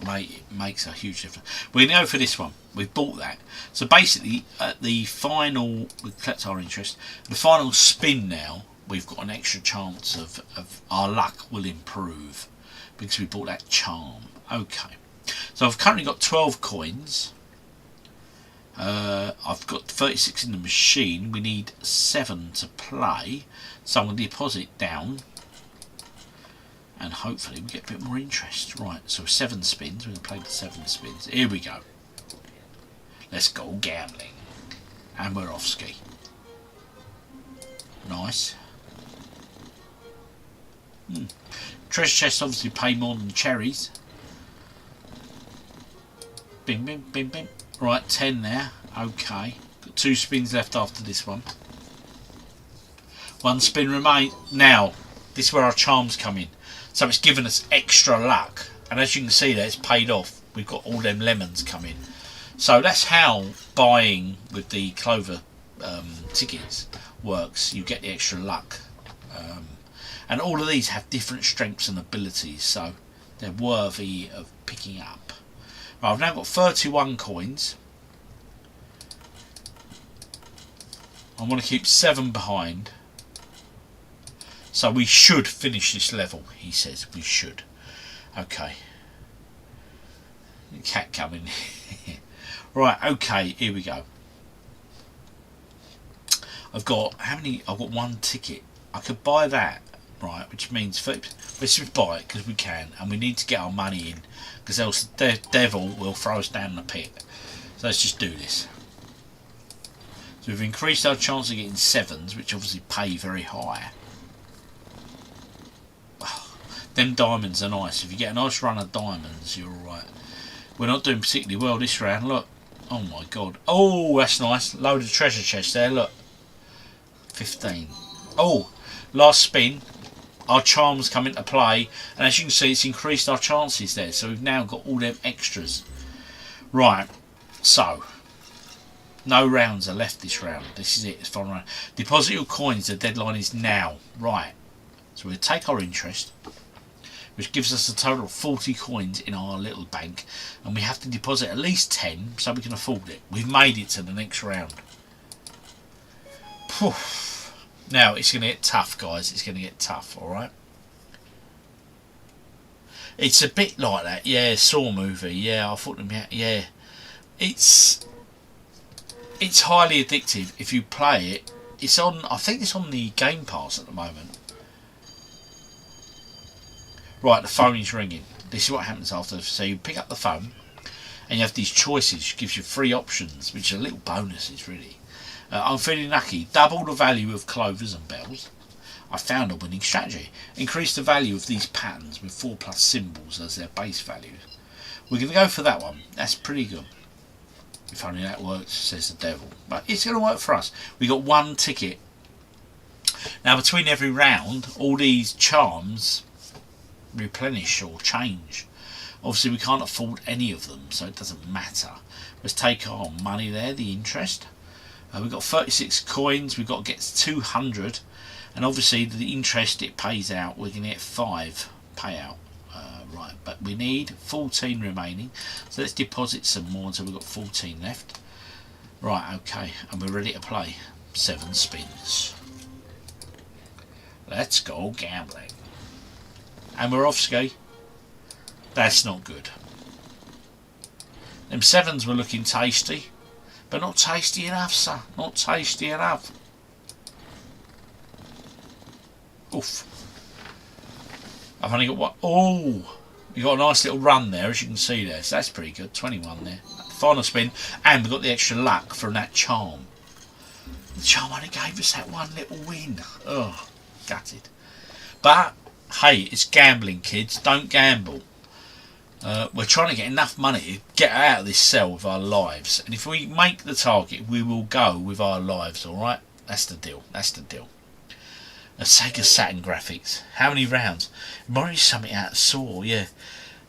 mate, it makes a huge difference. We're going to go for this one. We've bought that. So basically, at the final, we collect our interest, the final spin now, we've got an extra chance of our luck will improve because we bought that charm. Okay. So I've currently got 12 coins. I've got 36 in the machine. We need 7 to play. So I'm going to deposit down. And hopefully we get a bit more interest. Right, so 7 spins. We're going to play the 7 spins. Here we go. Let's go gambling. And we're off ski. Nice. Treasure chests obviously pay more than cherries. Bing, bing, bing, bing. Right, 10 there. Okay. Got 2 spins left after this one. 1 spin remain. Now, This is where our charms come in. So it's given us extra luck. And as you can see there, it's paid off. We've got all them lemons coming. So that's how buying with the Clover tickets works. You get the extra luck. And all of these have different strengths and abilities. So they're worthy of picking up. Right, I've now got 31 coins. I want to keep 7 behind. So we should finish this level, he says. We should. Okay. Cat coming. Right, okay, here we go. I've got, how many? I've got 1 ticket. I could buy that, right, which means, let's just buy it because we can. And we need to get our money in, because else the devil will throw us down the pit. So let's just do this. So we've increased our chance of getting 7s, which obviously pay very high. Oh, them diamonds are nice. If you get a nice run of diamonds, you're alright. We're not doing particularly well this round, look. Oh my god. Oh, that's nice. Load of treasure chest there, look. 15. Oh, last spin. Our charms come into play. And as you can see, it's increased our chances there. So we've now got all them extras. Right. So. No rounds are left this round. This is it. It's final round. Deposit your coins. The deadline is now. Right. So we'll take our interest, which gives us a total of 40 coins in our little bank, and we have to deposit at least 10 so we can afford it. We've made it to the next round. Poof. Now it's going to get tough, guys. It's going to get tough, alright? It's a bit like that, yeah, Saw movie, yeah, I thought, yeah. It's highly addictive if you play it. It's on, I think it's on the Game Pass at the moment. Right, the phone is ringing. This is what happens after. So you pick up the phone and you have these choices. It gives you 3 options, which are little bonuses really. I'm feeling lucky. Double the value of clovers and bells. I found a winning strategy. Increase the value of these patterns with 4+ symbols as their base values. We're going to go for that one. That's pretty good. If only that works, says the devil. But it's going to work for us. We got 1 ticket. Now between every round, all these charms replenish or change. Obviously we can't afford any of them, so it doesn't matter. Let's take our money there, the interest. We've got 36 coins, we've got to get 200, and obviously the interest it pays out, we're going to get 5 payout. Right, but we need 14 remaining, so let's deposit some more until we've got 14 left. Right, okay, and we're ready to play. 7 spins. Let's go gambling. And we're off ski. That's not good. Them 7s were looking tasty, but not tasty enough, sir. Not tasty enough. Oof. I've only got one. Oh, we got a nice little run there, as you can see there. So that's pretty good. 21 there. Final spin, and we got the extra luck from that charm. The charm only gave us that one little win. Oh, gutted. But hey, it's gambling, kids. Don't gamble. We're trying to get enough money to get out of this cell with our lives. And if we make the target, we will go with our lives, alright? That's the deal. That's the deal. Sega Saturn graphics. How many rounds? Reminds me something out of Saw, yeah.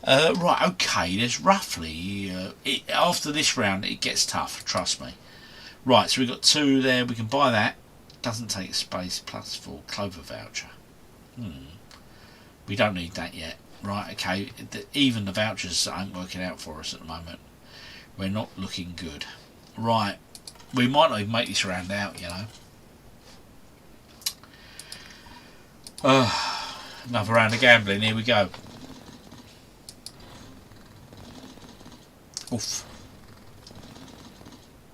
Right, okay. There's roughly... after this round, it gets tough. Trust me. Right, so we've got 2 there. We can buy that. Doesn't take space. Plus 4 Clover voucher. We don't need that yet. Right, okay. Even the vouchers aren't working out for us at the moment. We're not looking good. Right. We might not even make this round out, you know. Another round of gambling. Here we go. Oof.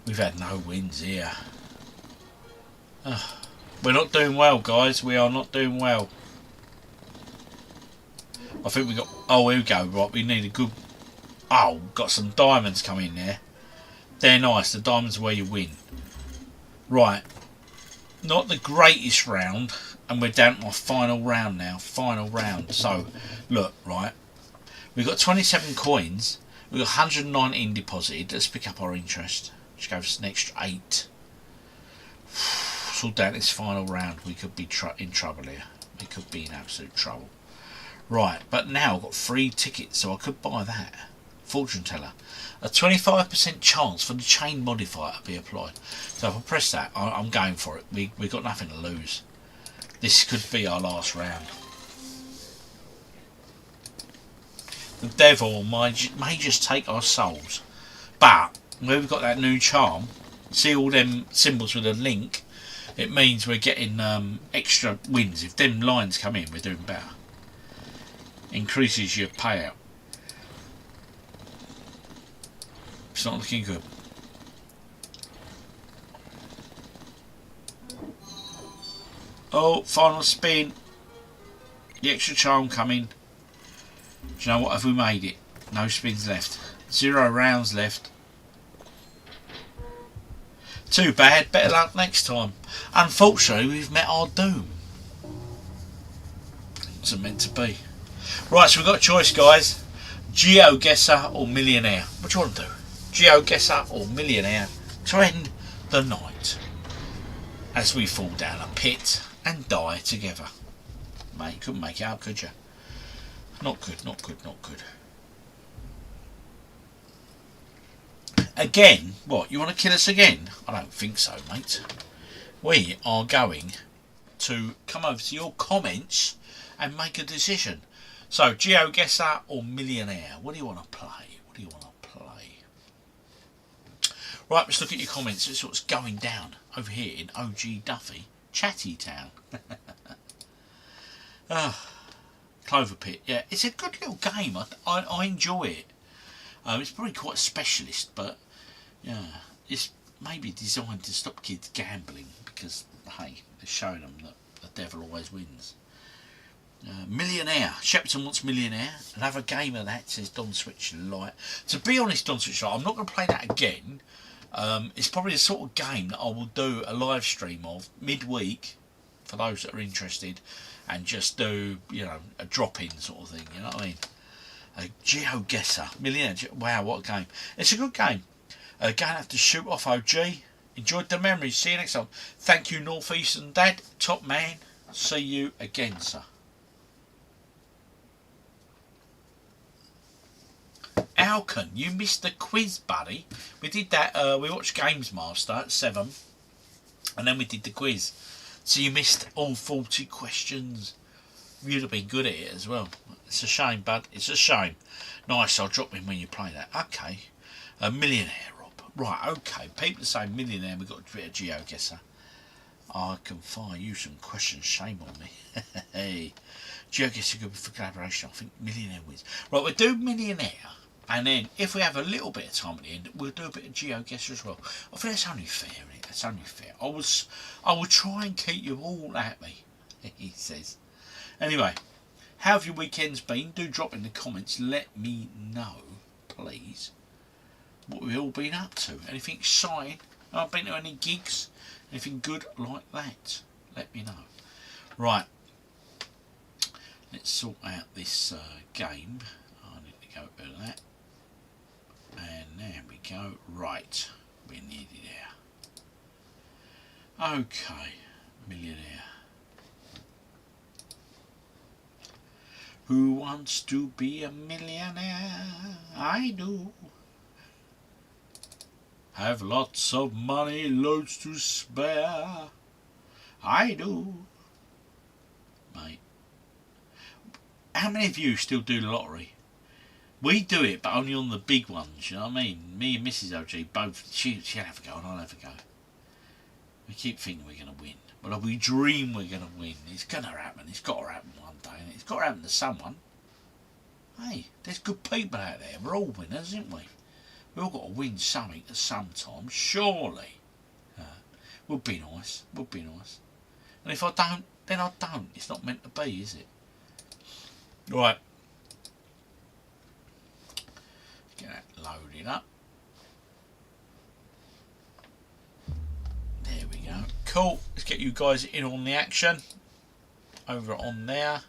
We've had no wins here. We're not doing well, guys. We are not doing well. I think we got... Oh, here we go. Right, we need a good... Oh, got some diamonds coming in there. They're nice. The diamonds are where you win. Right. Not the greatest round. And we're down to my final round now. Final round. So, look, right. We've got 27 coins. We've got 119 deposited. Let's pick up our interest. Which gives us an extra 8. So down this final round, we could be in trouble here. we could be in absolute trouble. Right, but now I've got 3 tickets, so I could buy that. Fortune teller. A 25% chance for the chain modifier to be applied. So if I press that, I'm going for it. We've got nothing to lose. This could be our last round. The devil may just take our souls. But, where we've got that new charm, see all them symbols with a link, it means we're getting extra wins. If them lines come in, we're doing better. Increases your payout. It's not looking good. Oh, final spin. The extra charm coming. Do you know what? Have we made it? No spins left. 0 rounds left. Too bad. Better luck next time. Unfortunately, we've met our doom. Wasn't meant to be. Right, so we've got a choice, guys. GeoGuessr or Millionaire. What do you want to do? GeoGuessr or Millionaire to end the night as we fall down a pit and die together. Mate, you couldn't make it out, could you? Not good, not good, not good. Again? What, you want to kill us again? I don't think so, mate. We are going to come over to your comments and make a decision. So, GeoGuessr or Millionaire? What do you want to play? What do you want to play? Right, let's look at your comments. It's what's going down over here in OG Duffy, Chatty Town. Clover Pit. Yeah, it's a good little game. I enjoy it. It's probably quite specialist, but yeah, it's maybe designed to stop kids gambling because, hey, they're showing them that the devil always wins. Millionaire. Shepperton wants Millionaire. Another game of that, says Don Switch Light. To be honest, Don Switch Light, I'm not going to play that again. It's probably the sort of game that I will do a live stream of midweek for those that are interested and just do, you know, a drop-in sort of thing, you know what I mean? A GeoGuessr. Millionaire. Wow, what a game. It's a good game. Going to have to shoot off OG. Enjoyed the memories. See you next time. Thank you, North Eastern Dad. Top man. See you again, sir. Alcon, you missed the quiz, buddy. We did that, we watched GamesMaster at 7, and then we did the quiz. So you missed all 40 questions. You'd have been good at it as well. It's a shame, bud. It's a shame. Nice, I'll drop in when you play that. Okay. A Millionaire, Rob. Right, okay. People say Millionaire, we've got a bit of GeoGuessr. I can fire you some questions. Shame on me. Hey. GeoGuessr could be for collaboration. I think Millionaire wins. Right, we'll do Millionaire. And then, if we have a little bit of time at the end, we'll do a bit of GeoGuessr as well. I think that's only fair, isn't it? That's only fair. I will try and keep you all at me, he says. Anyway, how have your weekends been? Do drop in the comments. Let me know, please, what we've all been up to. Anything exciting? I've been to any gigs? Anything good like that? Let me know. Right. Let's sort out this game. I need to go to that. And there we go. Right. We're nearly there. Okay. Millionaire. Who wants to be a millionaire? I do. Have lots of money, loads to spare. I do. Mate. How many of you still do the lottery? We do it, but only on the big ones, you know what I mean? Me and Mrs. OG both, she'll have a go and I'll have a go. We keep thinking we're going to win. Well, we dream we're going to win. It's going to happen. It's got to happen one day. And it's got to happen to someone. Hey, there's good people out there. We're all winners, aren't we? We've all got to win something at some time, surely. Would be nice. Would be nice. And if I don't, then I don't. It's not meant to be, is it? Right. Get that loaded up. There we go. Cool. Let's get you guys in on the action. Over on there.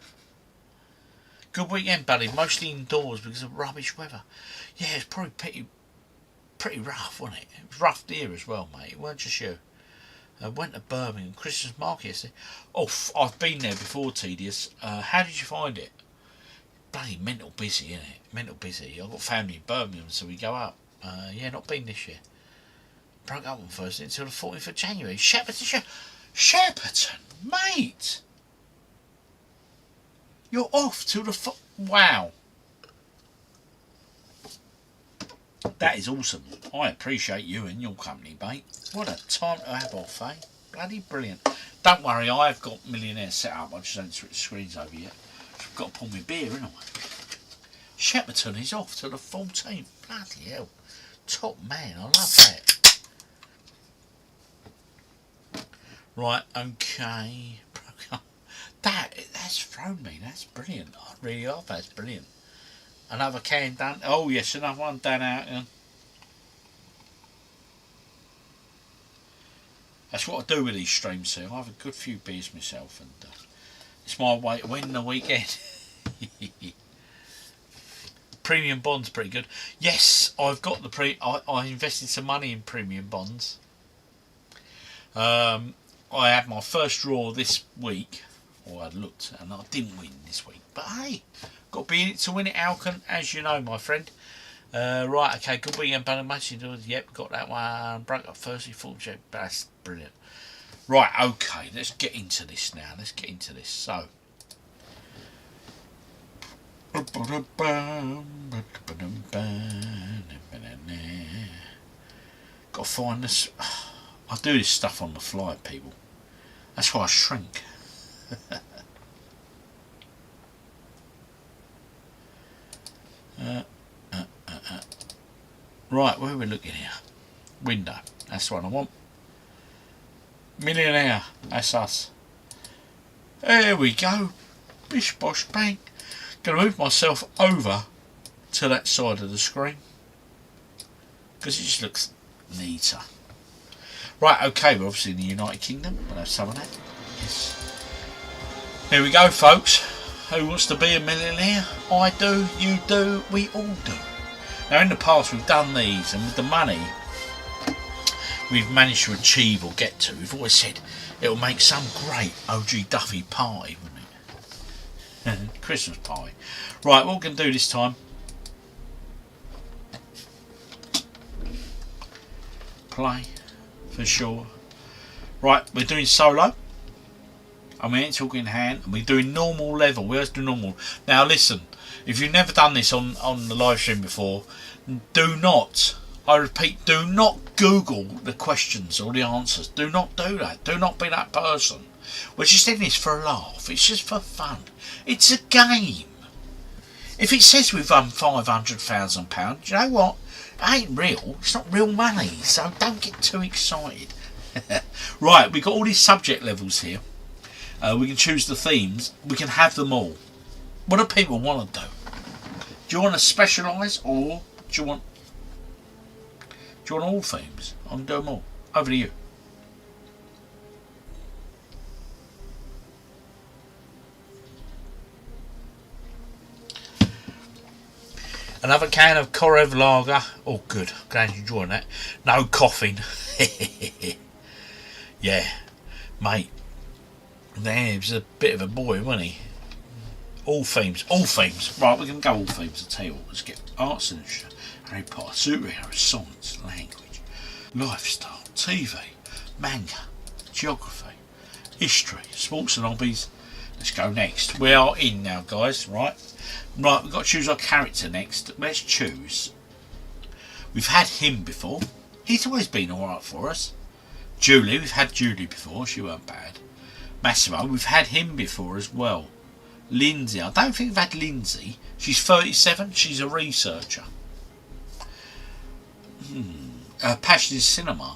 Good weekend, buddy. Mostly indoors because of rubbish weather. Yeah, it's probably pretty rough, wasn't it? It was rough here as well, mate. It weren't just you. Went to Birmingham Christmas market yesterday. Oh, I've been there before, Tedious. How did you find it? Bloody mental busy, isn't it? Mental busy. I've got family in Birmingham, so we go up. Yeah, not been this year. Broke up on Thursday until the 14th of January. Shepperton, mate! You're off till the wow. That is awesome. I appreciate you and your company, mate. What a time to have off, eh? Bloody brilliant. Don't worry, I've got Millionaire set up. I just haven't switched screens over yet. I've got to pull my beer, haven't I? Shepperton is off to the 14th. Bloody hell. Top man, I love that. Right, okay. That's thrown me. That's brilliant. I really love that. That's brilliant. Another can done. Oh yes, another one done out. That's what I do with these streams here. I have a good few beers myself, and it's my way to win the weekend. Premium bonds pretty good. Yes, I've got the I invested some money in premium bonds. I had my first draw this week, or I'd looked, and I didn't win this week. But hey, got to be in it to win it, Alcon, as you know, my friend. Right, okay, good weekend, but much. Yep, got that one. Broke up Thursday, full check. That's brilliant. Right, okay, let's get into this now. Let's get into this. So, got to find this. I do this stuff on the fly, people. That's why I shrink. Right, where are we looking here? Window. That's the one I want. Millionaire. That's us. There we go. Bish bosh bang. Gonna move myself over to that side of the screen because it just looks neater. Right, okay, we're obviously in the United Kingdom. We'll have some of that. Yes. Here we go, folks. Who wants to be a millionaire? I do, you do, we all do. Now, in the past, we've done these, and with the money we've managed to achieve or get to, we've always said it'll make some great OG Duffy party, wouldn't it? Christmas party. Right, what we're going to do this time. Play, for sure. Right, we're doing solo. And we ain't talking hand, and we're doing normal level. We always do normal. Now listen, if you've never done this on the live stream before, do not, I repeat, do not Google the questions or the answers. Do not do that. Do not be that person. We're just in this for a laugh. It's just for fun. It's a game. If it says we've won £500,000, you know what? It ain't real. It's not real money. So don't get too excited. Right, we've got all these subject levels here. We can choose the themes. We can have them all. What do people want to do? Do you want to specialise, or do you want all themes? I can do them all. Over to you. Another can of Korev lager. Oh, good. Glad you're enjoying that. No coughing. Yeah, mate. There, he was a bit of a boy, wasn't he? All themes, all themes. Right, we're going to go all themes. I'll tell you what, let's get arts and literature, Harry Potter, superheroes, science, language, lifestyle, TV, manga, geography, history, sports and hobbies. Let's go next. We are in now, guys, right? Right, we've got to choose our character next. Let's choose. We've had him before. He's always been alright for us. Julie, we've had Julie before. She weren't bad. Massimo, we've had him before as well. Lindsay, I don't think we've had Lindsay. She's 37, she's a researcher. Her passion is cinema.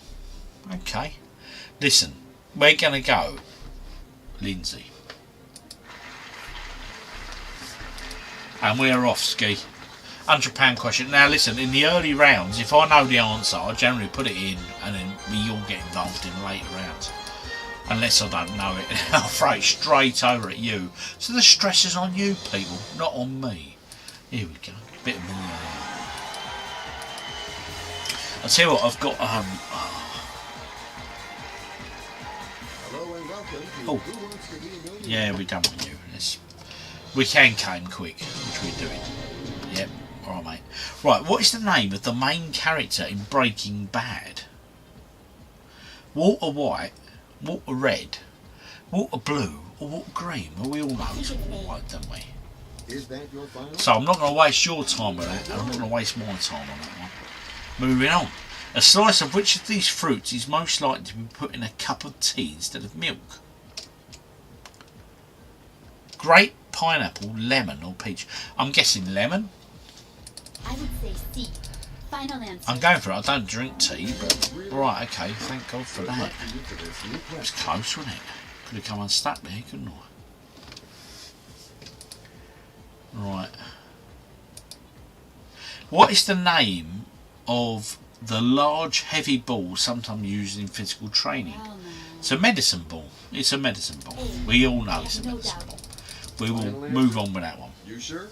Okay. Listen, we're going to go Lindsay. And we're off, Ski. £100 question. Now listen, in the early rounds, if I know the answer, I generally put it in and then we all get involved in later rounds. Unless I don't know it, I'll throw it straight over at you. So the stress is on you people, not on me. Here we go, bit of millionaire. I'll tell you what, I've got Oh, yeah, we don't want you. We can claim quick, which we're doing. Yep, alright mate. Right, what is the name of the main character in Breaking Bad? Walter White, Walter Red, Walter Blue, or Walter Green? Well, we all know it's Walter White, don't we? Is that your final? So I'm not going to waste your time with that, and I'm not going to waste my time on that one. Moving on. A slice of which of these fruits is most likely to be put in a cup of tea instead of milk? Grape, pineapple, lemon or peach? I'm guessing lemon. I would say C. Final answer. I'm going for it. I don't drink tea, but right, okay, thank God for that. It was close, wasn't it? Could have come unstuck there, couldn't I? Right. What is the name of the large heavy ball sometimes used in physical training? It's a medicine ball. It's a medicine ball. We all know it's a medicine ball. We will move on with that one. You sure?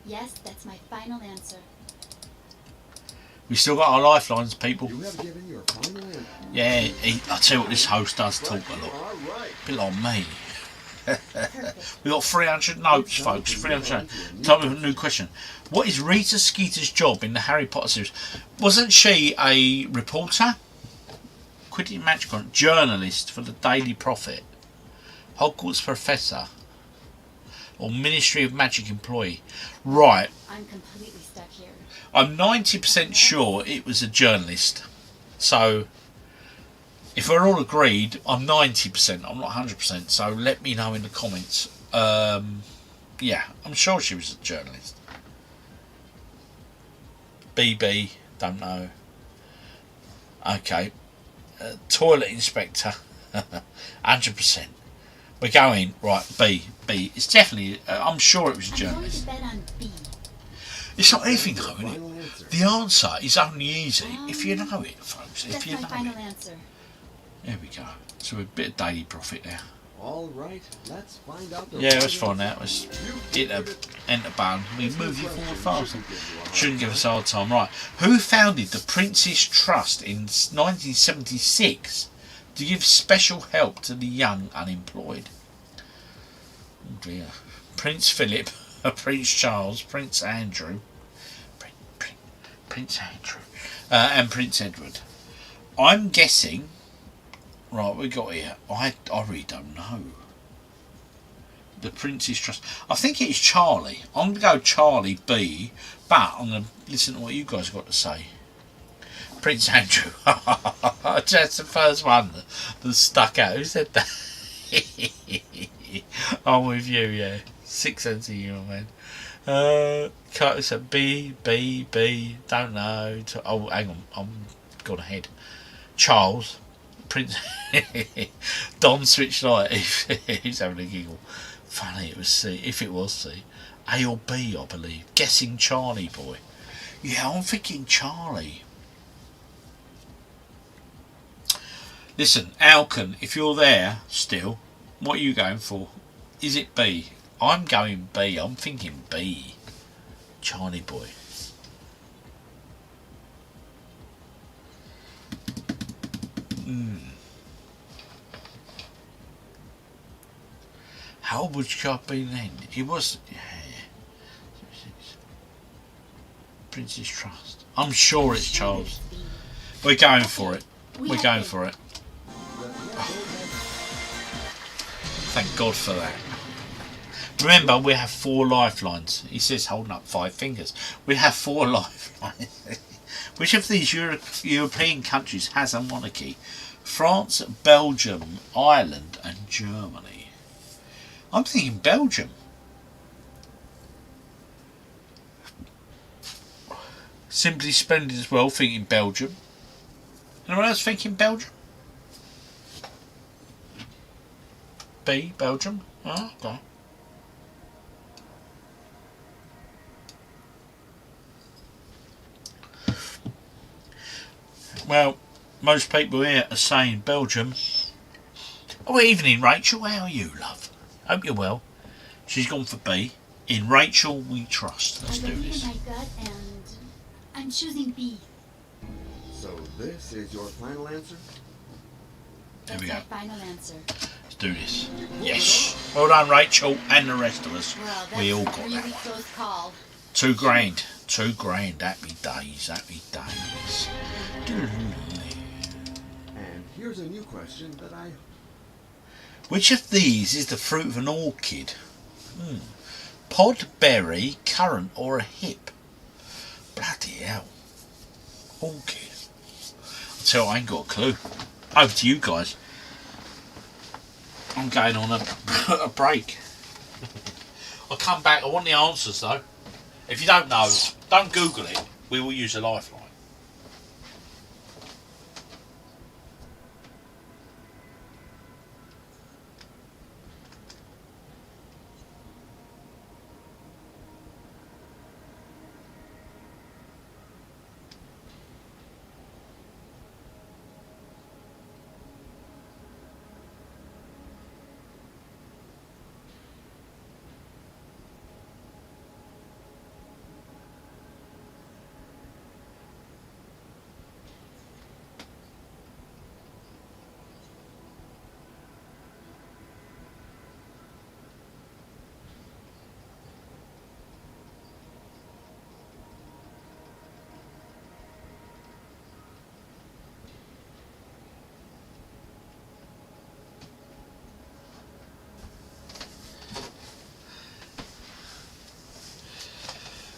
Yes, that's my final answer. We still got our lifelines, people. You have given your final answer. Yeah, I tell you what, this host does talk a lot. A bit like me. We got 300 notes, folks. 300. Time with a new question. What is Rita Skeeter's job in the Harry Potter series? Wasn't she a reporter? Quidditch match journalist for the Daily Prophet? Hogwarts professor? Or Ministry of Magic employee? Right. I'm completely stuck here. I'm 90% sure it was a journalist. So, if we're all agreed, I'm 90%. I'm not 100%. So let me know in the comments. Yeah, I'm sure she was a journalist. BB, don't know. Okay. Toilet inspector, 100%. We're going, right, B. It's definitely, I'm sure it was a journalist. I'm going to bet on B. It's not anything though, is it? The answer is only easy if you know it, folks. That's If you my know final it. answer. There we go. So a bit of Daily Prophet there. All right, let's find out. Yeah, let's find out. Let's hit the enter button. We move you forward faster. Shouldn't give us a hard time. Right. Who founded the Prince's Trust in 1976 to give special help to the young unemployed? Oh dear. Prince Philip, Prince Charles, Prince Andrew, Prince Andrew, and Prince Edward. I'm guessing. Right, we got here. I really don't know. The Prince's Trust. I think it's Charlie. I'm going to go Charlie B, but I'm going to listen to what you guys got to say. Prince Andrew. That's the first one that stuck out. Who said that? I'm with you, yeah. 6 sense of humour, man. It's a B. Don't know. Oh, hang on. I'm gone ahead. Charles. Prince Don switched light. He's having a giggle. Funny it was C. If it was C, A or B, I believe. Guessing Charlie boy. Yeah, I'm thinking Charlie. Listen, Alcon, if you're there still, what are you going for? Is it B? I'm going B. I'm thinking B. Charlie boy. How old would Sharp be then? He was, yeah. Prince's Trust. I'm sure it's Charles. We're going for it. We're going for it. Oh. Thank God for that. Remember, we have 4 lifelines. He says holding up 5 fingers. We have 4 lifelines. Which of these European countries has a monarchy? France, Belgium, Ireland and Germany. I'm thinking Belgium. Simply Splendid as well, thinking Belgium. Anyone else thinking Belgium? B, Belgium? Oh, okay. Well, most people here are saying Belgium. Oh, evening, Rachel. How are you, love? Hope you're well. She's gone for B. In Rachel we trust. Let's do this. My gut, and I'm choosing B. So this is your final answer? Here we go. Final answer. Let's do this. Yes. Well done, Rachel, and the rest of us. Well, We all got really that one. close call. £2,000. £2,000. Happy days. Happy days. And here's a new question that I... Which of these is the fruit of an orchid? Pod, berry, currant, or a hip? Bloody hell. Orchid. I'll tell you, I ain't got a clue. Over to you guys. I'm going on a break. I'll come back. I want the answers though. If you don't know, don't Google it. We will use a lifeline.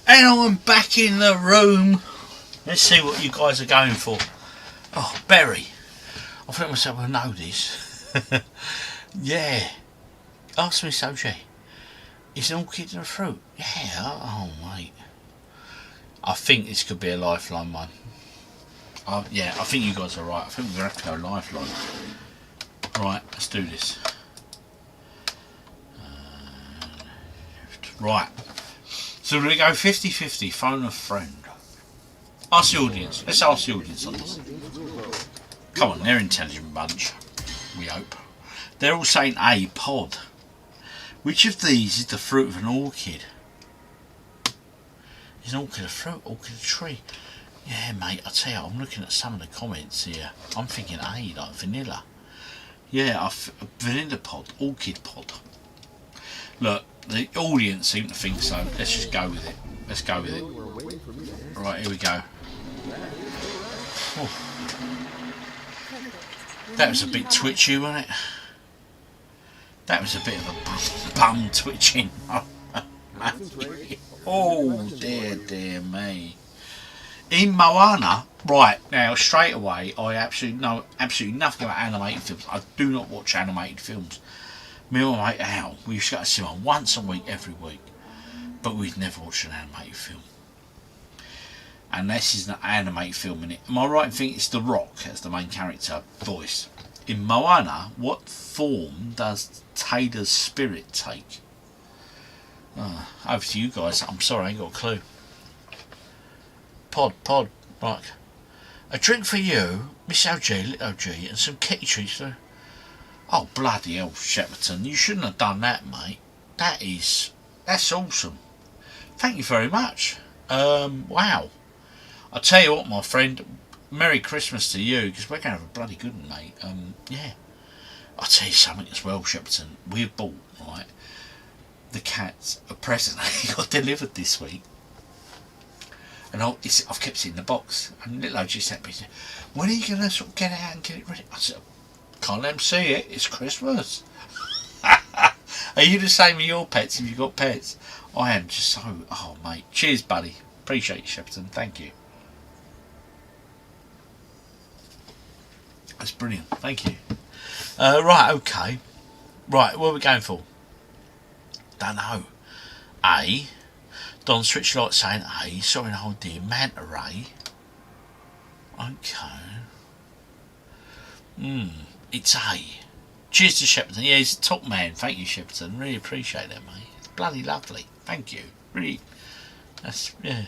And I'm back in the room. Let's see what you guys are going for. Oh, berry. I think myself I know this. Yeah. Ask me, Soji. Is an orchid a fruit? Yeah. Oh, mate. I think this could be a lifeline one. Yeah, I think you guys are right. I think we're going to have to go lifeline. Right, let's do this. Right. So we're going to go 50-50, phone a friend. Ask the audience. Let's ask the audience on this. Come on, they're an intelligent bunch. We hope. They're all saying A, pod. Which of these is the fruit of an orchid? Is an orchid a fruit? Orchid a tree? Yeah, mate, I tell you, I'm looking at some of the comments here. I'm thinking A, like vanilla. Yeah, vanilla pod, orchid pod. Look, the audience seem to think so. Let's just go with it. Let's go with it. Right, here we go. Oh. That was a bit twitchy, wasn't it? That was a bit of a bum twitching. Oh, dear me. In Moana, right, now straight away, I absolutely know absolutely nothing about animated films. I do not watch animated films. Me and my mate Al, we used to go to cinema once a week, every week, but we'd never watched an animated film. And this is an animated film in it. Am I right in thinking it's The Rock as the main character voice? In Moana, what form does Taylor's spirit take? Over to you guys. I'm sorry, I ain't got a clue. Pod, right. A drink for you, Miss OG, little OG, and some kitty treats for... Oh, bloody hell, Shepperton. You shouldn't have done that, mate. That's awesome. Thank you very much. Wow. I'll tell you what, my friend. Merry Christmas to you, because we're going to have a bloody good one, mate. Yeah. I'll tell you something as well, Shepperton. We've bought, right, the cats a present. He got delivered this week. And I've kept it in the box. And little OG said to me, when are you going to sort of get it out and get it ready? I said, can't let them see it, it's Christmas. Are you the same with your pets if you've got pets? I am just so... Oh, mate. Cheers, buddy. Appreciate you, Shepperton. Thank you. That's brilliant. Thank you. Right, okay. Right, what are we going for? Don't know. A. Don switch light saying A. Sorry, no dear. Manta ray. Okay. It's A. Cheers to Shepperton. Yeah, he's a top man. Thank you, Shepperton. Really appreciate that, mate. It's bloody lovely. Thank you. Really. That's, yeah.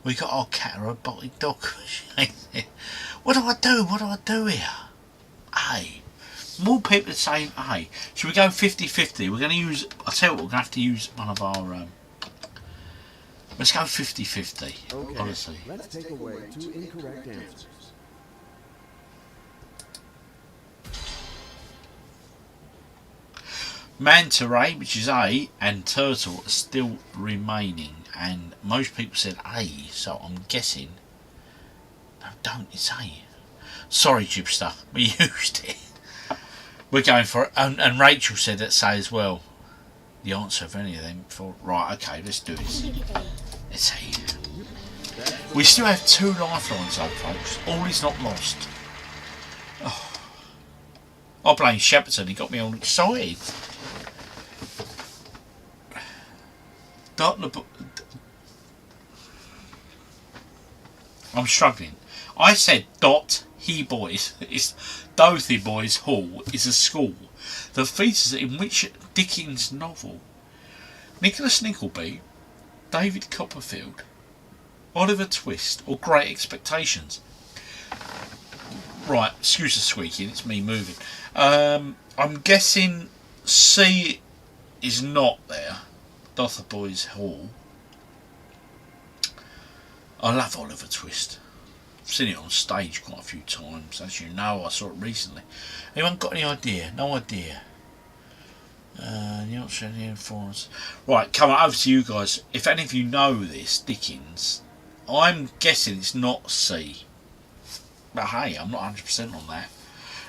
We got our cat a robotic dog. What do I do? What do I do here? A. More people are saying A. Should we go 50-50? We're going to use... I'll tell you what, we're going to have to use one of our... let's go 50-50, okay. Honestly. Let's take away 2 incorrect answers. Manta Ray, which is A, and Turtle are still remaining. And most people said A, so I'm guessing. No, don't, it's A. Sorry, Jibster, we used it. We're going for it. And Rachel said it's A as well. The answer of any of them. Right, okay, let's do this. It's A. We still have 2 lifelines though, folks. All is not lost. Oh. I blame Shepperton, he got me all excited. I'm struggling. I said he boys. It's Dorothy Boys Hall is a school that features in which Dickens novel? Nicholas Nickleby, David Copperfield, Oliver Twist, or Great Expectations? Right, excuse the squeaking, it's me moving. I'm guessing C is not there. Dorothy Boys Hall. I love Oliver Twist. I've seen it on stage quite a few times, as you know. I saw it recently. Anyone got any idea? No idea. The Australian forums. Right, come on, over to you guys. If any of you know this, Dickens, I'm guessing it's not C. But hey, I'm not 100% on that.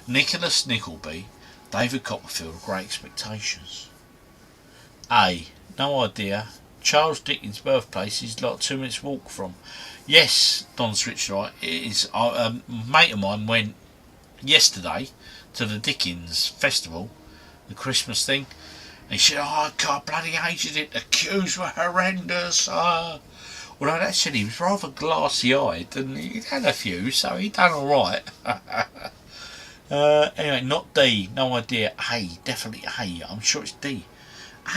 Nicholas Nickleby, David Copperfield, Great Expectations. A. No idea. Charles Dickens' birthplace is like 2 minutes walk from. Yes, Don Switchlight, it is. A mate of mine went yesterday to the Dickens festival, the Christmas thing, and he said, "Oh God, bloody hated it. The queues were horrendous." Although that said, he was rather glassy-eyed, and he'd had a few, so he done all right. Anyway, not D. No idea. A, definitely A. I'm sure it's D.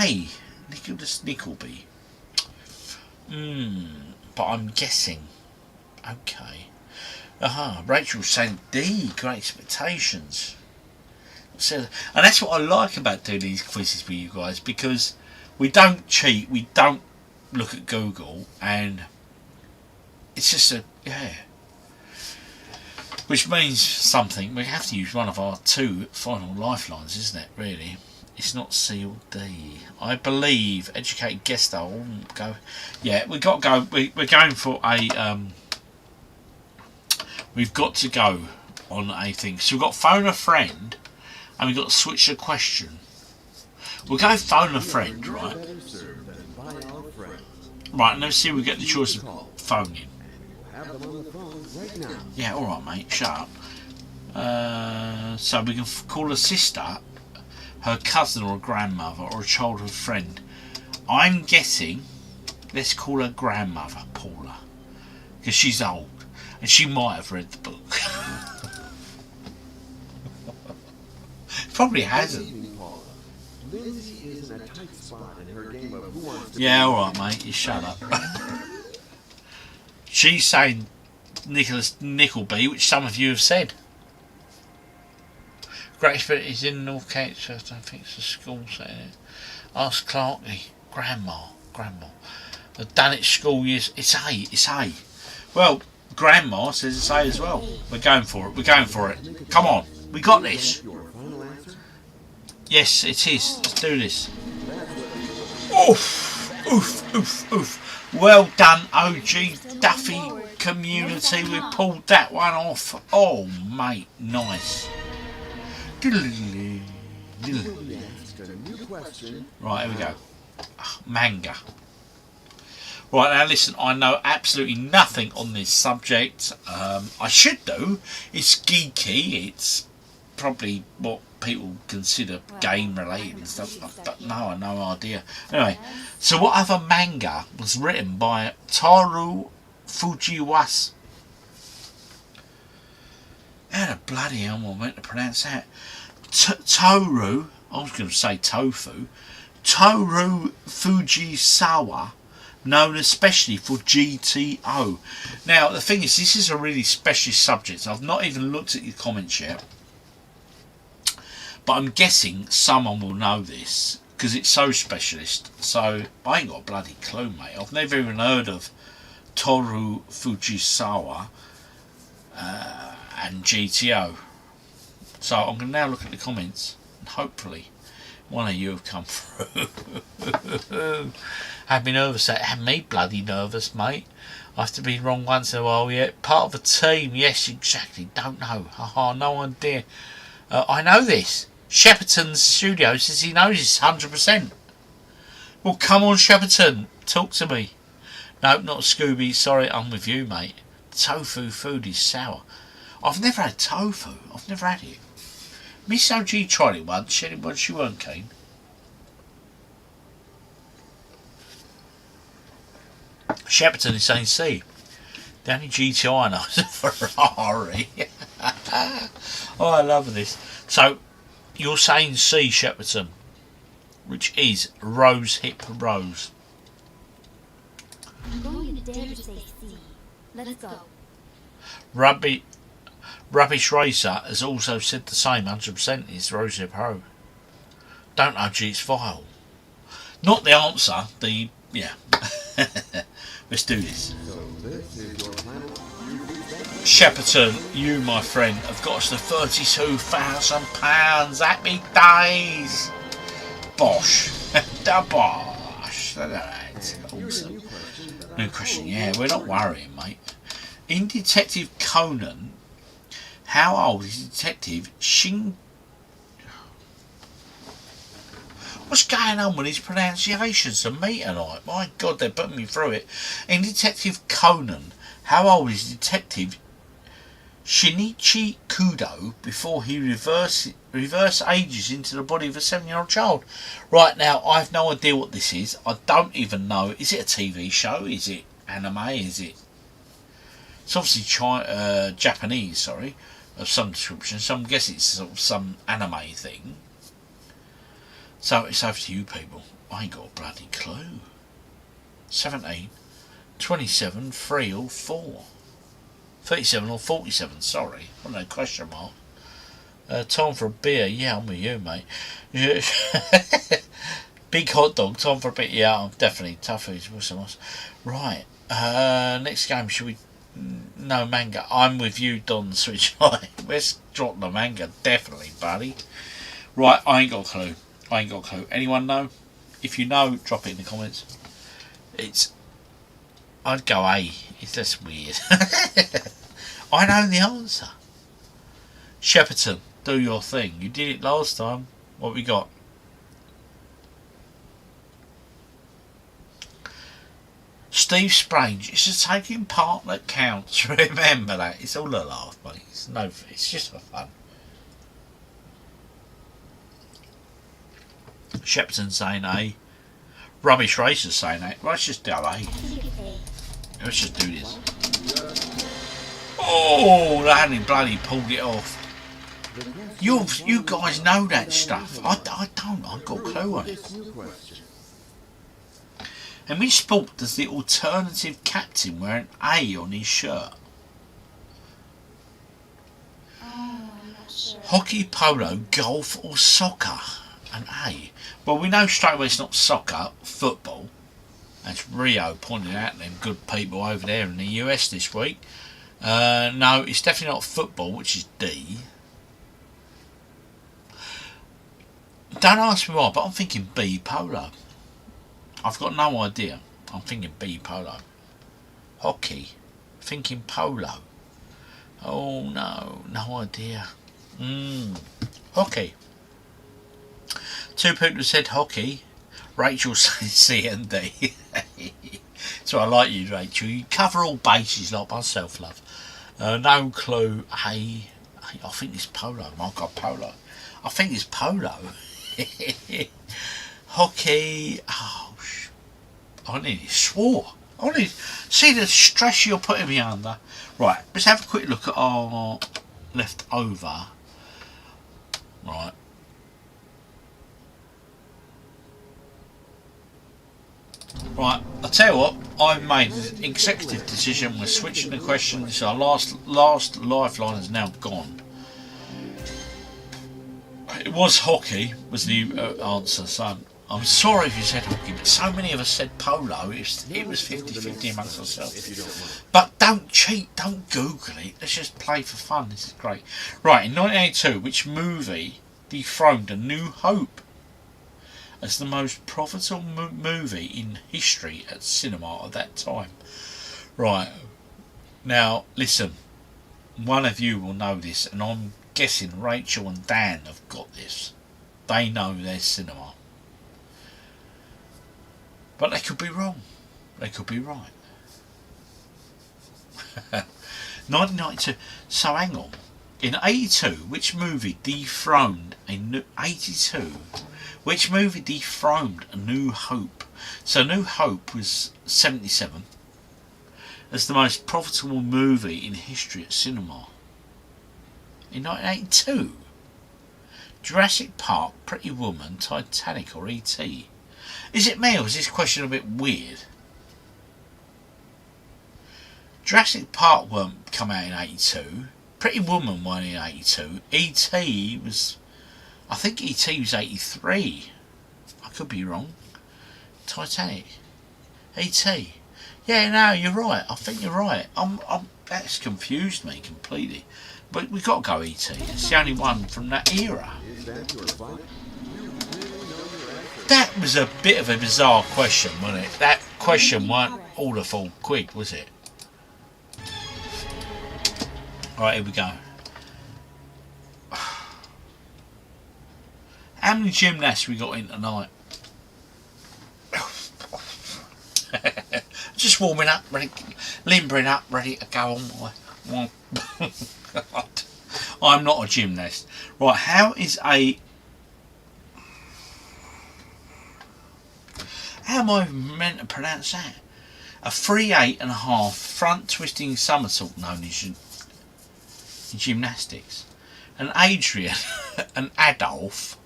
A. Nicholas Nickleby. But I'm guessing. Okay. Rachel's saying D, Great Expectations. So, and that's what I like about doing these quizzes with you guys, because we don't cheat, we don't look at Google, and it's just which means something. We have to use one of our 2 final lifelines, isn't it, really? It's not C or D. I believe educated guest star. Go. Yeah, we've got to go. We're going for a. We've got to go on a thing. So we've got phone a friend, and we've got to switch the question. We'll go phone a friend, right? Right, and let's see if we get the choice of phoning. Yeah, all right, mate. Shut up. So we can call a sister, her cousin or a grandmother or a childhood friend. I'm guessing, let's call her grandmother, Paula, because she's old and she might have read the book. Probably hasn't. Yeah, alright mate, you shut up. She's saying Nicholas Nickleby, which some of you have said. Great Spirit is in North Kent, so I don't think it's a school saying it. Ask Clarkey, Grandma. I've done it school years. It's A. Well, Grandma says it's A as well. We're going for it. Come on, we got this. Yes, it is. Let's do this. Oof. Well done, OG Duffy community. We pulled that one off. Oh, mate, nice. Right, here we go. Manga. Right, now listen, I know absolutely nothing on this subject. I should do. It's geeky. It's probably what people consider game related and stuff. But no, I have no idea. Anyway, so what other manga was written by Toru Fujiwara? How the bloody hell am I meant to pronounce that? Toru, I was going to say tofu. Toru Fujisawa, known especially for GTO. Now, the thing is, this is a really specialist subject. I've not even looked at your comments yet. But I'm guessing someone will know this, because it's so specialist. So, I ain't got a bloody clue, mate. I've never even heard of Toru Fujisawa and GTO. So, I'm going to now look at the comments, and hopefully One of you have come through. Had me nervous. That had me bloody nervous, mate. I have to be wrong once in a while. Yeah, part of a team. Yes, exactly. Don't know. Haha, no idea. I know this. Shepperton's studio says he knows it's 100%. Well, come on, Shepperton. Talk to me. Nope, not Scooby. Sorry, I'm with you, mate. Tofu food is sour. I've never had tofu. I've never had it. Miss OG tried it once. She said she weren't keen. Shepperton is saying C. The only GTI I know is a Ferrari. Oh, I love this. So, you're saying C, Shepperton, which is Rose Hip Rose. I'm going to dare to say C. Let's go. Rubbish Racer has also said the same, 100% is Rose Hip Rose. Don't know, G, it's vile. Not the answer, the, yeah. Let's do this. Shepperton, you, my friend, have got us to £32,000. Happy days. Bosh. Da bosh. That's awesome. New question. Yeah, we're not worrying, mate. In Detective Conan, how old is Detective Shin? What's going on with his pronunciations to me tonight? My God, they're putting me through it. In Detective Conan, how old is Detective Shinichi Kudo before he reverse ages into the body of a 7-year-old child? Right now, I have no idea what this is. I don't even know. Is it a TV show? Is it anime? Is it? It's obviously Japanese, sorry, of some description. So I'm guessing it's sort of some anime thing. So it's over to you people. I ain't got a bloody clue. 17, 27, 3 or 4. 37 or 47, sorry. What no question mark. Time for a beer. Yeah, I'm with you, mate. Big hot dog. Time for a beer. Yeah, I'm definitely toughies. Right. Next game, should we? No, manga. I'm with you, Don Switch. Let's drop the manga. Definitely, buddy. Right, I ain't got a clue. Anyone know? If you know, drop it in the comments. I'd go A. It's less weird. I know the answer. Shepperton, do your thing. You did it last time. What we got? Steve Sprange. It's just taking part that counts. Remember that. It's all a laugh, mate. It's just for fun. Shepperton saying A. Rubbish Racer saying A. Let's just do A. Let's just do this. Oh, they hadn't bloody pulled it off. You guys know that stuff. I don't. I've got a clue on it. And which sport does the alternative captain wear an A on his shirt? I'm not sure. Hockey, polo, golf or soccer? An A. Well, we know straight away it's not soccer, football. That's Rio pointing out them good people over there in the US this week. No, it's definitely not football, which is D. Don't ask me why, but I'm thinking B, polo. I've got no idea. I'm thinking B, polo. Hockey. Thinking polo. Oh no, no idea. Hockey. Two people said hockey. Rachel said C and D. So I like you, Rachel. You cover all bases like myself, love. No clue. I think it's polo. My God, polo. I think it's polo. Hockey. Oh, I nearly swore. See the stress you're putting me under. Right, let's have a quick look at our left over. Right. Right, I'll tell you what, I've made an executive decision. We're switching the question. This is our last lifeline is now gone. It was hockey, was the answer, so I'm sorry if you said hockey, but so many of us said polo, it was 50-50 amongst ourselves. But don't cheat, don't Google it, let's just play for fun, this is great. Right, in 1982, which movie dethroned A New Hope? as the most profitable movie in history at cinema at that time. Right, now listen, one of you will know this, and I'm guessing Rachel and Dan have got this. They know their cinema. But they could be wrong. They could be right. 1992. So hang on. In 82, which movie dethroned a new 82? Which movie dethroned A New Hope? So New Hope was 77 as the most profitable movie in history at cinema. In 1982, Jurassic Park, Pretty Woman, Titanic, or E.T.? Is it me, or is this question a bit weird? Jurassic Park won't come out in 82. Pretty Woman won in 82. E.T. was... I think E.T. was 83. I could be wrong. Titanic. E.T. Yeah, no, you're right. I think you're right. That's confused me completely. But we've got to go E.T. It's the only one from that era. That was a bit of a bizarre question, wasn't it? That question weren't all the full quid, was it? Right, here we go. How many gymnasts we got in tonight? Just warming up, ready, limbering up, ready to go on my... I'm not a gymnast. Right, how am I meant to pronounce that? A 3/8.5 front twisting somersault known as in gymnastics. An Adrian, an Adolf,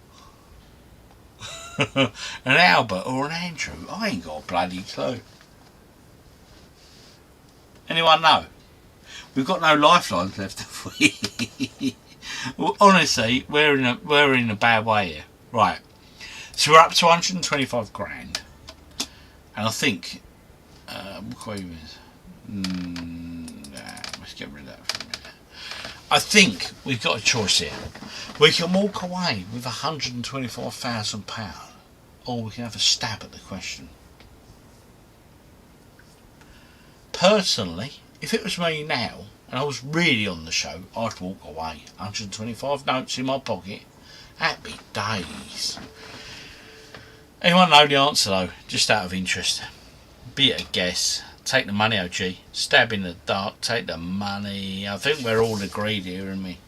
an Albert, or an Andrew? I ain't got a bloody clue. Anyone know? We've got no lifelines left, have we? Well, honestly, we're in a bad way here. Right. So we're up to 125 grand. And I think let's get rid of that for a minute. I think we've got a choice here. We can walk away with £125,000, or we can have a stab at the question. Personally, if it was me now and I was really on the show, I'd walk away. 125 notes in my pocket. Happy days. Anyone know the answer though? Just out of interest. Be it a guess. Take the money, OG. Stab in the dark. Take the money. I think we're all agreed here, aren't we?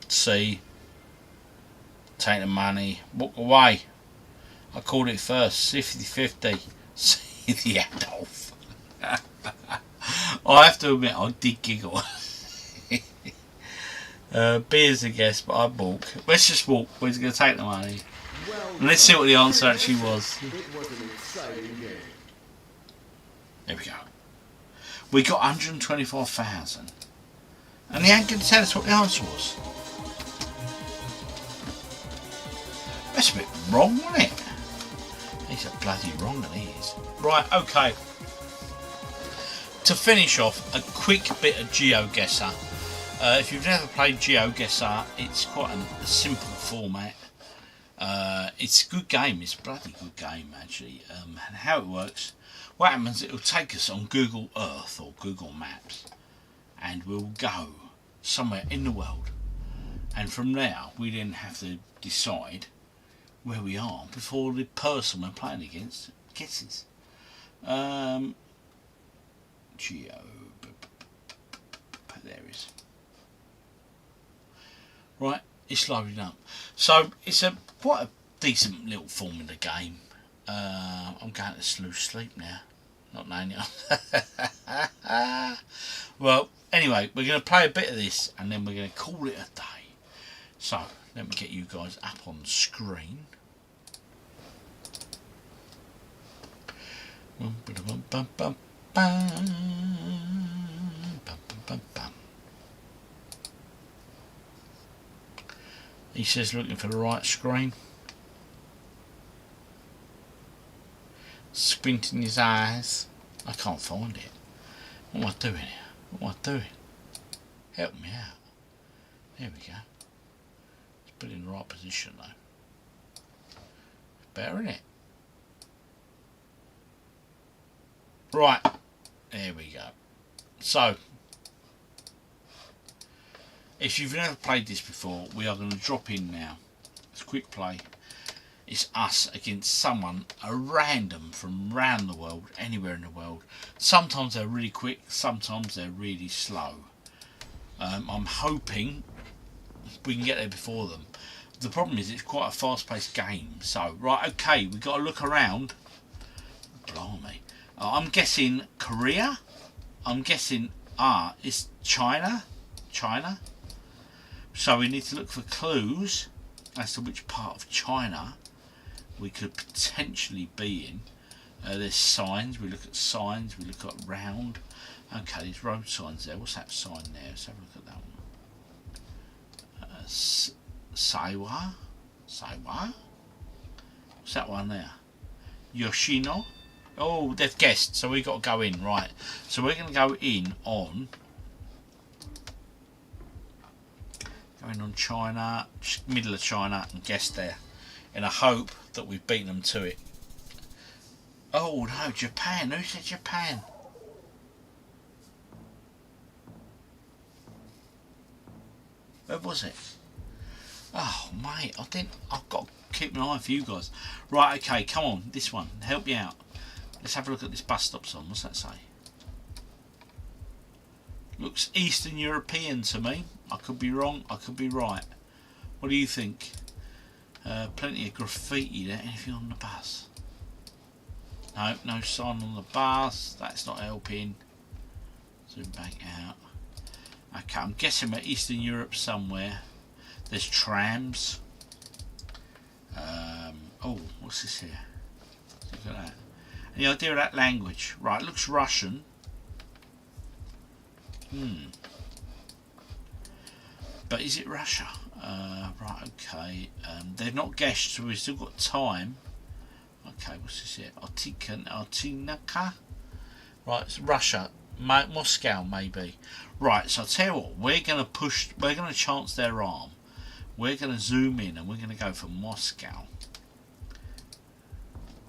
C. Take the money. Walk away. I called it first. 50-50. See the Adolf. I have to admit, I did giggle. B as a guess, but I walk. Let's just walk. We're just going to take the money. And let's see what the answer actually was. There we go. We got 124,000. And they ain't going to tell us what the answer was. That's a bit wrong, wasn't it? He's a bloody wrong, that he is. Right, okay. To finish off, a quick bit of GeoGuessr. If you've never played GeoGuessr, it's quite a simple format. It's a good game. It's a bloody good game, actually. And how it works, what happens, it'll take us on Google Earth or Google Maps, and we'll go somewhere in the world. And from there, we then have to decide where we are before the person we're playing against guesses. Geo. There it is. Right, it's loading up. So it's quite a decent little form of the game. I'm going to lose sleep now, not knowing it. Well, anyway, we're going to play a bit of this and then we're going to call it a day. So let me get you guys up on screen. He says looking for the right screen. Squinting his eyes. I can't find it. What am I doing here? What am I doing? Help me out. There we go. It's Put it in the right position though. Better, isn't it? Right, there we go. So, if you've never played this before, we are going to drop in now. It's a quick play. It's us against someone, a random from around the world, anywhere in the world. Sometimes they're really quick, sometimes they're really slow. I'm hoping we can get there before them. The problem is it's quite a fast-paced game. So, right, okay, we've got to look around. Blimey. I'm guessing Korea. I'm guessing, it's China. China. So we need to look for clues as to which part of China we could potentially be in. There's signs. We look at signs. We look at round. Okay, there's road signs there. What's that sign there? Let's have a look at that one. Saiwa? Saiwa? What's that one there? Yoshino? Oh, they've guessed, so we've got to go in, right. So we're going to go in on... Going on China, just middle of China, and guess there. In a hope that we've beaten them to it. Oh no, Japan. Who said Japan? Where was it? Oh mate, I've got to keep an eye for you guys. Right, okay, come on, this one. Help me out. Let's have a look at this bus stop sign. What's that say? Looks Eastern European to me. I could be wrong, I could be right. What do you think? Plenty of graffiti there. Anything on the bus? No, no sign on the bus. That's not helping. Zoom back out. Okay, I'm guessing we're Eastern Europe somewhere. There's trams. Oh, what's this here? Look at that. Any idea of that language? Right, it looks Russian. But is it Russia? Right, okay. They've not guessed, so we've still got time. Okay, what's this here? Artinaka? Right, it's Russia. Moscow, maybe. Right, so I'll tell you what, we're going to chance their arm. We're going to zoom in and we're going to go for Moscow.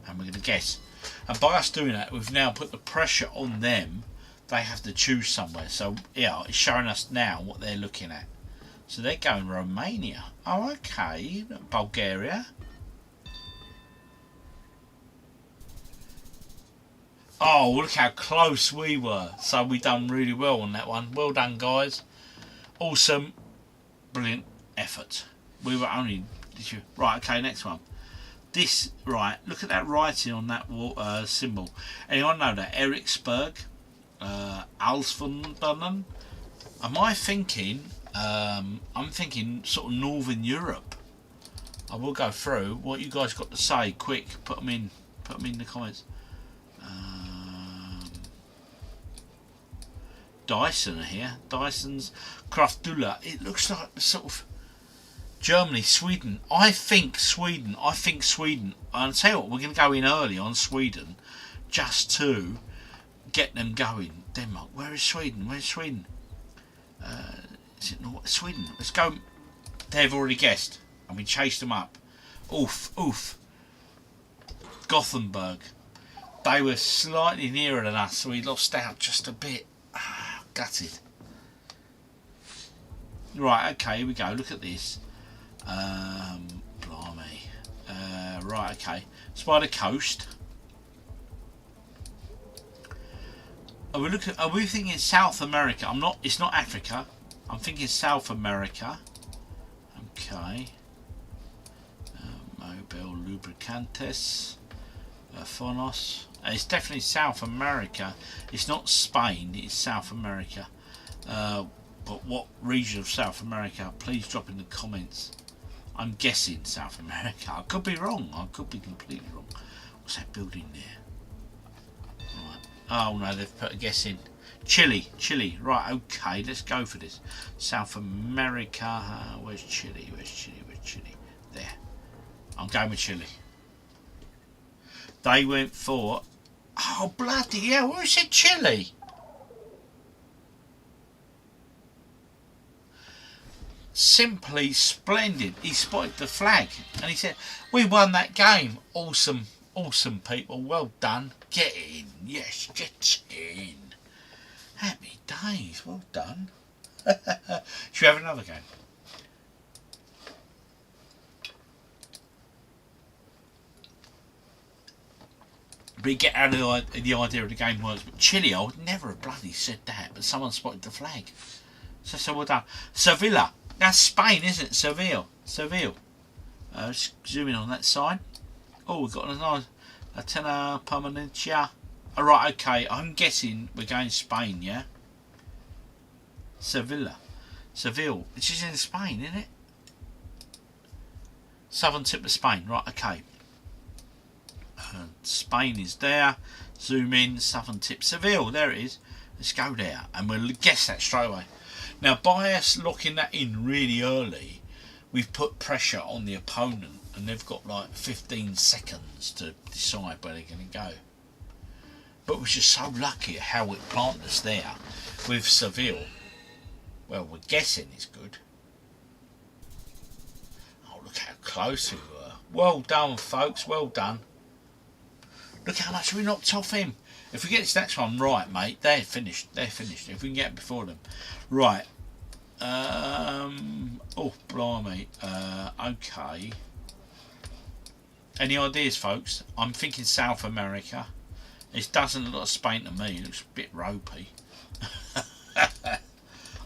And we're going to guess. And by us doing that, we've now put the pressure on them. They have to choose somewhere. So, yeah, it's showing us now what they're looking at. So they're going Romania. Oh, okay. Bulgaria. Oh, look how close we were. So we done really well on that one. Well done, guys. Awesome. Brilliant effort. We were only... Right, okay, next one. This, right, look at that writing on that symbol. Anyone know that? Eriksberg? Alsfondunnen? Am I thinking... I'm thinking sort of Northern Europe. I will go through. What you guys got to say? Quick, put them in the comments. Dyson here. Dyson's Kraftula. It looks like the sort of Germany, Sweden. I think Sweden. I'll tell you what, we're going to go in early on Sweden just to get them going. Denmark. Where is Sweden? Where's Sweden? Is it not Sweden? Let's go. They've already guessed, and we chased them up. Oof, oof. Gothenburg. They were slightly nearer than us, so we lost out just a bit. Gutted. Right, okay, here we go. Look at this. Blimey. Right, okay. Spider Coast. Are we thinking South America? It's not Africa. I'm thinking South America. Okay. Mobile Lubricantes. Fonos. It's definitely South America. It's not Spain, it's South America. But what region of South America? Please drop in the comments. I'm guessing South America. I could be wrong. I could be completely wrong. What's that building there? Right. Oh no, they've put a guess in. Chile. Right, okay, let's go for this. South America. Where's Chile? There. I'm going with Chile. They went for... Oh, bloody hell, who said Chile? simply splendid. He spotted the flag and he said, we won that game. Awesome, awesome people, well done. Get in, yes, get in. Happy days, well done. Should we have another game? But you get out of the idea of the game works. But Chile, I would never have bloody said that, but someone spotted the flag. So well done. Sevilla, that's Spain, isn't it? Seville. Zoom in on that side. Oh, we've got another Atena Permanencia. Alright, okay, I'm guessing we're going Spain, yeah? Seville, which is in Spain, isn't it? Southern tip of Spain, right, okay. Spain is there. Zoom in, southern tip, Seville, there it is. Let's go there, and we'll guess that straight away. Now, by us locking that in really early, we've put pressure on the opponent, and they've got like 15 seconds to decide where they're going to go. But we're just so lucky at how it planted us there with Seville. Well, we're guessing it's good. Oh, look how close we were. Well done, folks, well done. Look how much we knocked off him. If we get this next one right, mate, they're finished. If we can get it before them. Right. Oh, blimey. Okay. Any ideas, folks? I'm thinking South America. It doesn't look like Spain to me. It looks a bit ropey.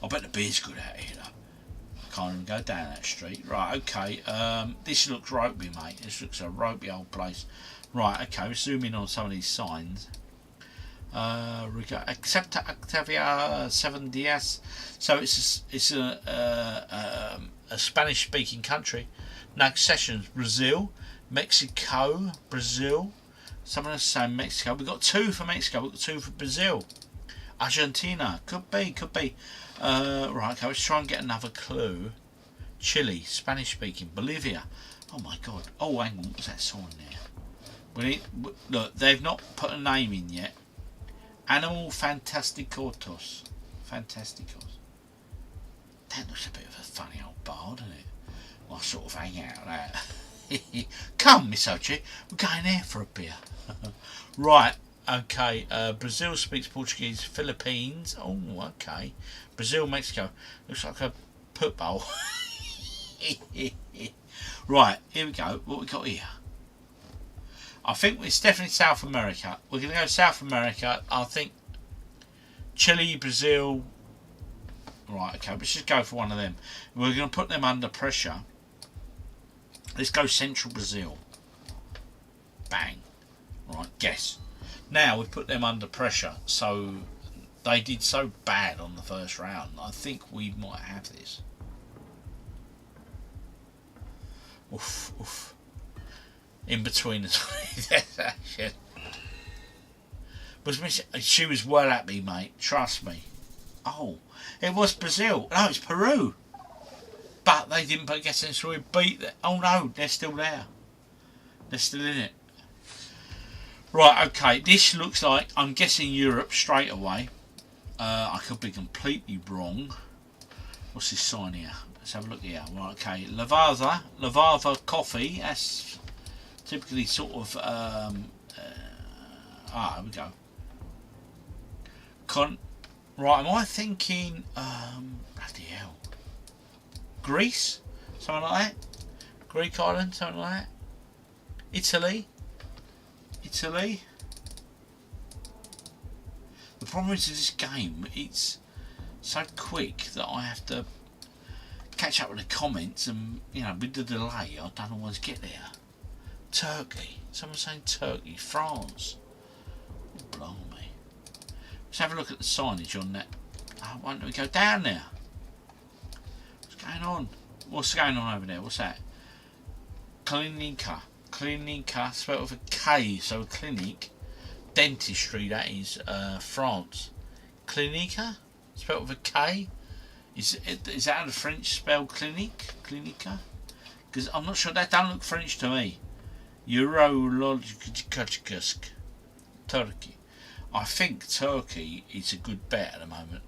I bet the beer's good out here, though. I can't even go down that street. Right, okay. This looks ropey, mate. This looks a ropey old place. Right, okay. We'll zoom in on some of these signs. Except Octavia 7 Diaz. So it's a Spanish-speaking country. Next sessions: Brazil, Mexico, Brazil. Someone else saying Mexico. We've got 2 for Mexico. We've got 2 for Brazil. Argentina. Could be. Right, okay, let's try and get another clue. Chile, Spanish speaking. Bolivia. Oh my god. Oh, hang on, what's that sign there? Look, they've not put a name in yet. Animal Fantasticos. That looks a bit of a funny old bar, doesn't it? I'll sort of hang out that. Come, Miss Ochi, we're going there for a beer. Right, okay. Brazil speaks Portuguese. Philippines. Oh, okay. Brazil, Mexico. Looks like a put bowl. Right, here we go. What we got here? I think it's definitely South America. We're going to go South America. I think Chile, Brazil. Right, okay. Let's just go for one of them. We're going to put them under pressure. Let's go Central Brazil. Bang. Right, guess. Now we've put them under pressure. So they did so bad on the first round. I think we might have this. Oof, oof. In between us. She was well at me, mate. Trust me. Oh, it was Brazil. No, it's Peru. But they didn't put guess in, so we beat them. Oh no, they're still there. They're still in it. Right, okay. This looks like, I'm guessing Europe straight away. I could be completely wrong. What's this sign here? Let's have a look here. Right, okay. Lavazza coffee. That's typically sort of. Here we go. Right, am I thinking? Bloody hell. Greece, something like that. Greek island, something like that. Italy. The problem is with this game, it's so quick that I have to catch up with the comments, and you know, with the delay, I don't always get there. Turkey. Someone's saying Turkey. France. Oh, blimey. Let's have a look at the signage on that. Oh, why don't we go down there? What's going on? What's going on over there? What's that? Klinika. Klinika, spelled with a K, so clinic. Dentistry, that is France. Klinika, spelled with a K. Is that how the French spell clinic? Klinika? Because I'm not sure, that don't look French to me. Urologisk. Turkey. I think Turkey is a good bet at the moment.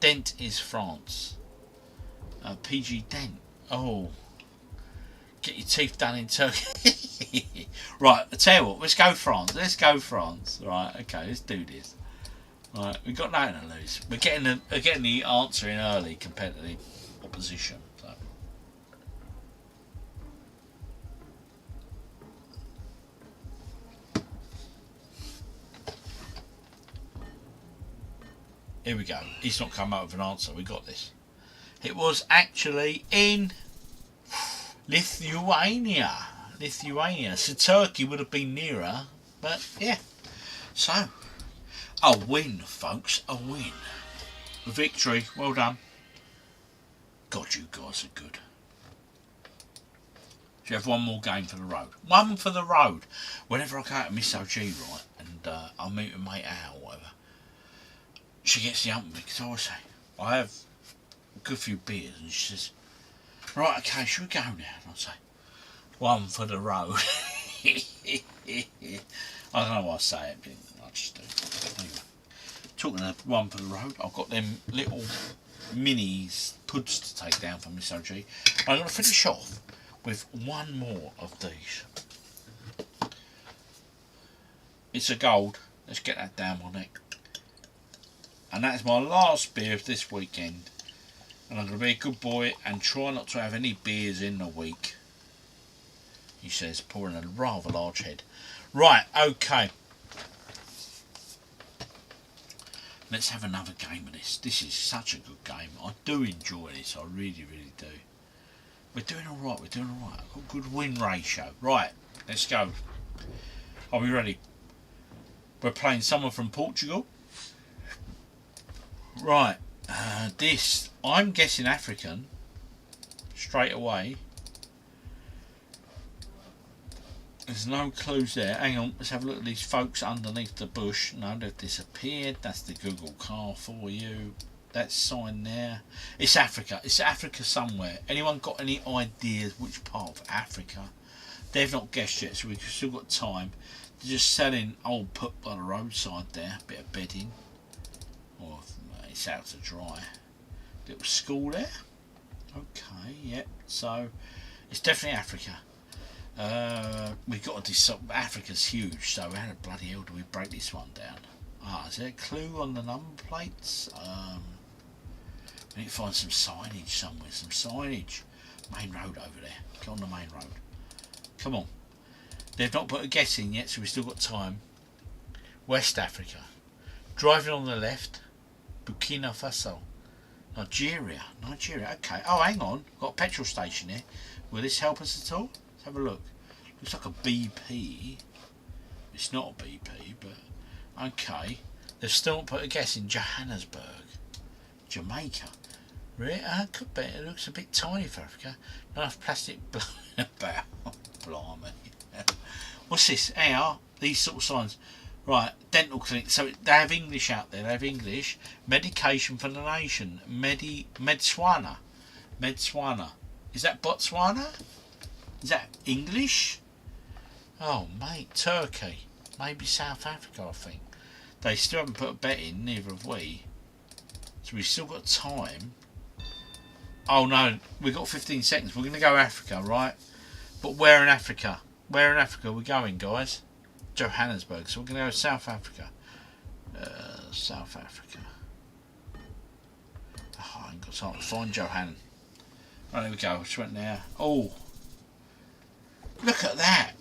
Dent is France. PG Dent. Oh, get your teeth done in Turkey. Right, I tell you what, let's go France. Let's go France. Right, okay, let's do this. Right, we've got nothing to lose. We're getting the answer in early compared to the opposition. So. Here we go. He's not come up with an answer. We got this. It was actually in Lithuania. So Turkey would have been nearer, but yeah. So, a win, folks. A win. A victory. Well done. God, you guys are good. So you have one more game for the road. One for the road. Whenever I go out to Miss OG, right, and I'll meet with mate Al or whatever, she gets the ump because I always say, I have a good few beers, and she says, right, okay, should we go now? And I say, one for the road. I don't know why I say it, but I just do. Anyway, talking of one for the road, I've got them little minis puds to take down for Miss OG. I'm going to finish off with one more of these. It's a gold. Let's get that down my neck. And that's my last beer of this weekend. And I'm going to be a good boy and try not to have any beers in the week. He says, pouring a rather large head. Right, okay. Let's have another game of this. This is such a good game. I do enjoy this. I really, really do. We're doing alright. We're doing alright. I've got a good win ratio. Right, let's go. Are we ready? We're playing someone from Portugal. Right, this, I'm guessing African, straight away. There's no clues there. Hang on, let's have a look at these folks underneath the bush. No, they've disappeared. That's the Google car for you. That sign there. It's Africa. It's Africa somewhere. Anyone got any ideas which part of Africa? They've not guessed yet, so we've still got time. They're just selling old put by the roadside there. Bit of bedding. Or it's out to dry. Little school there. Okay, yep. So it's definitely Africa. We've got to decide. Africa's huge, so how the bloody hell do we break this one down? Ah, is there a clue on the number plates? We need to find some signage somewhere. Some signage. Main road over there. Get on the main road. Come on. They've not put a guess in yet, so we've still got time. West Africa. Driving on the left. Burkina Faso. Nigeria. Okay. Oh, hang on. Got a petrol station here. Will this help us at all? Let's have a look. Looks like a BP. It's not a BP, but okay. They've still not put a guess in Johannesburg. Jamaica. Really? Could be. It looks a bit tiny for Africa. Not enough plastic blowing about. Blimey. What's this? Hang these sort of signs. Right, dental clinic. So they have English out there. They have English. Medication for the nation. Medswana. Is that Botswana? Is that English? Oh, mate, Turkey. Maybe South Africa, I think. They still haven't put a bet in, neither have we. So we've still got time. Oh no, we've got 15 seconds. We're going to go Africa, right? But where in Africa? Where in Africa are we going, guys? Johannesburg. So we're going to go South Africa. South Africa. Oh, I ain't got time to find Johann. Right, there we go. Just went there. Oh, look at that.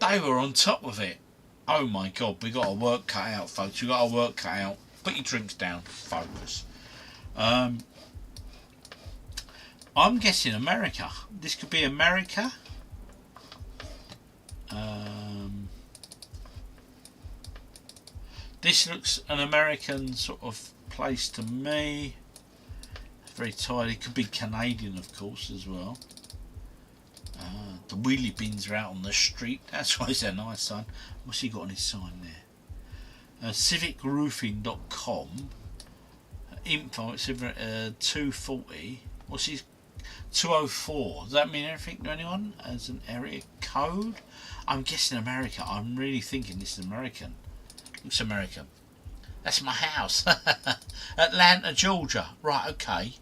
They were on top of it. Oh my God, we got our work cut out, folks. We got our work cut out. Put your drinks down. Focus. I'm guessing America. This could be America. This looks an American sort of place to me. It's very tidy. It could be Canadian, of course, as well. The wheelie bins are out on the street. That's why it's a nice sign. What's he got on his sign there? Civicroofing.com. Info, it's over 240. What's his 204? Does that mean anything to anyone as an area code? I'm guessing America. I'm really thinking this is American. Looks American. That's my house. Atlanta, Georgia. Right, okay.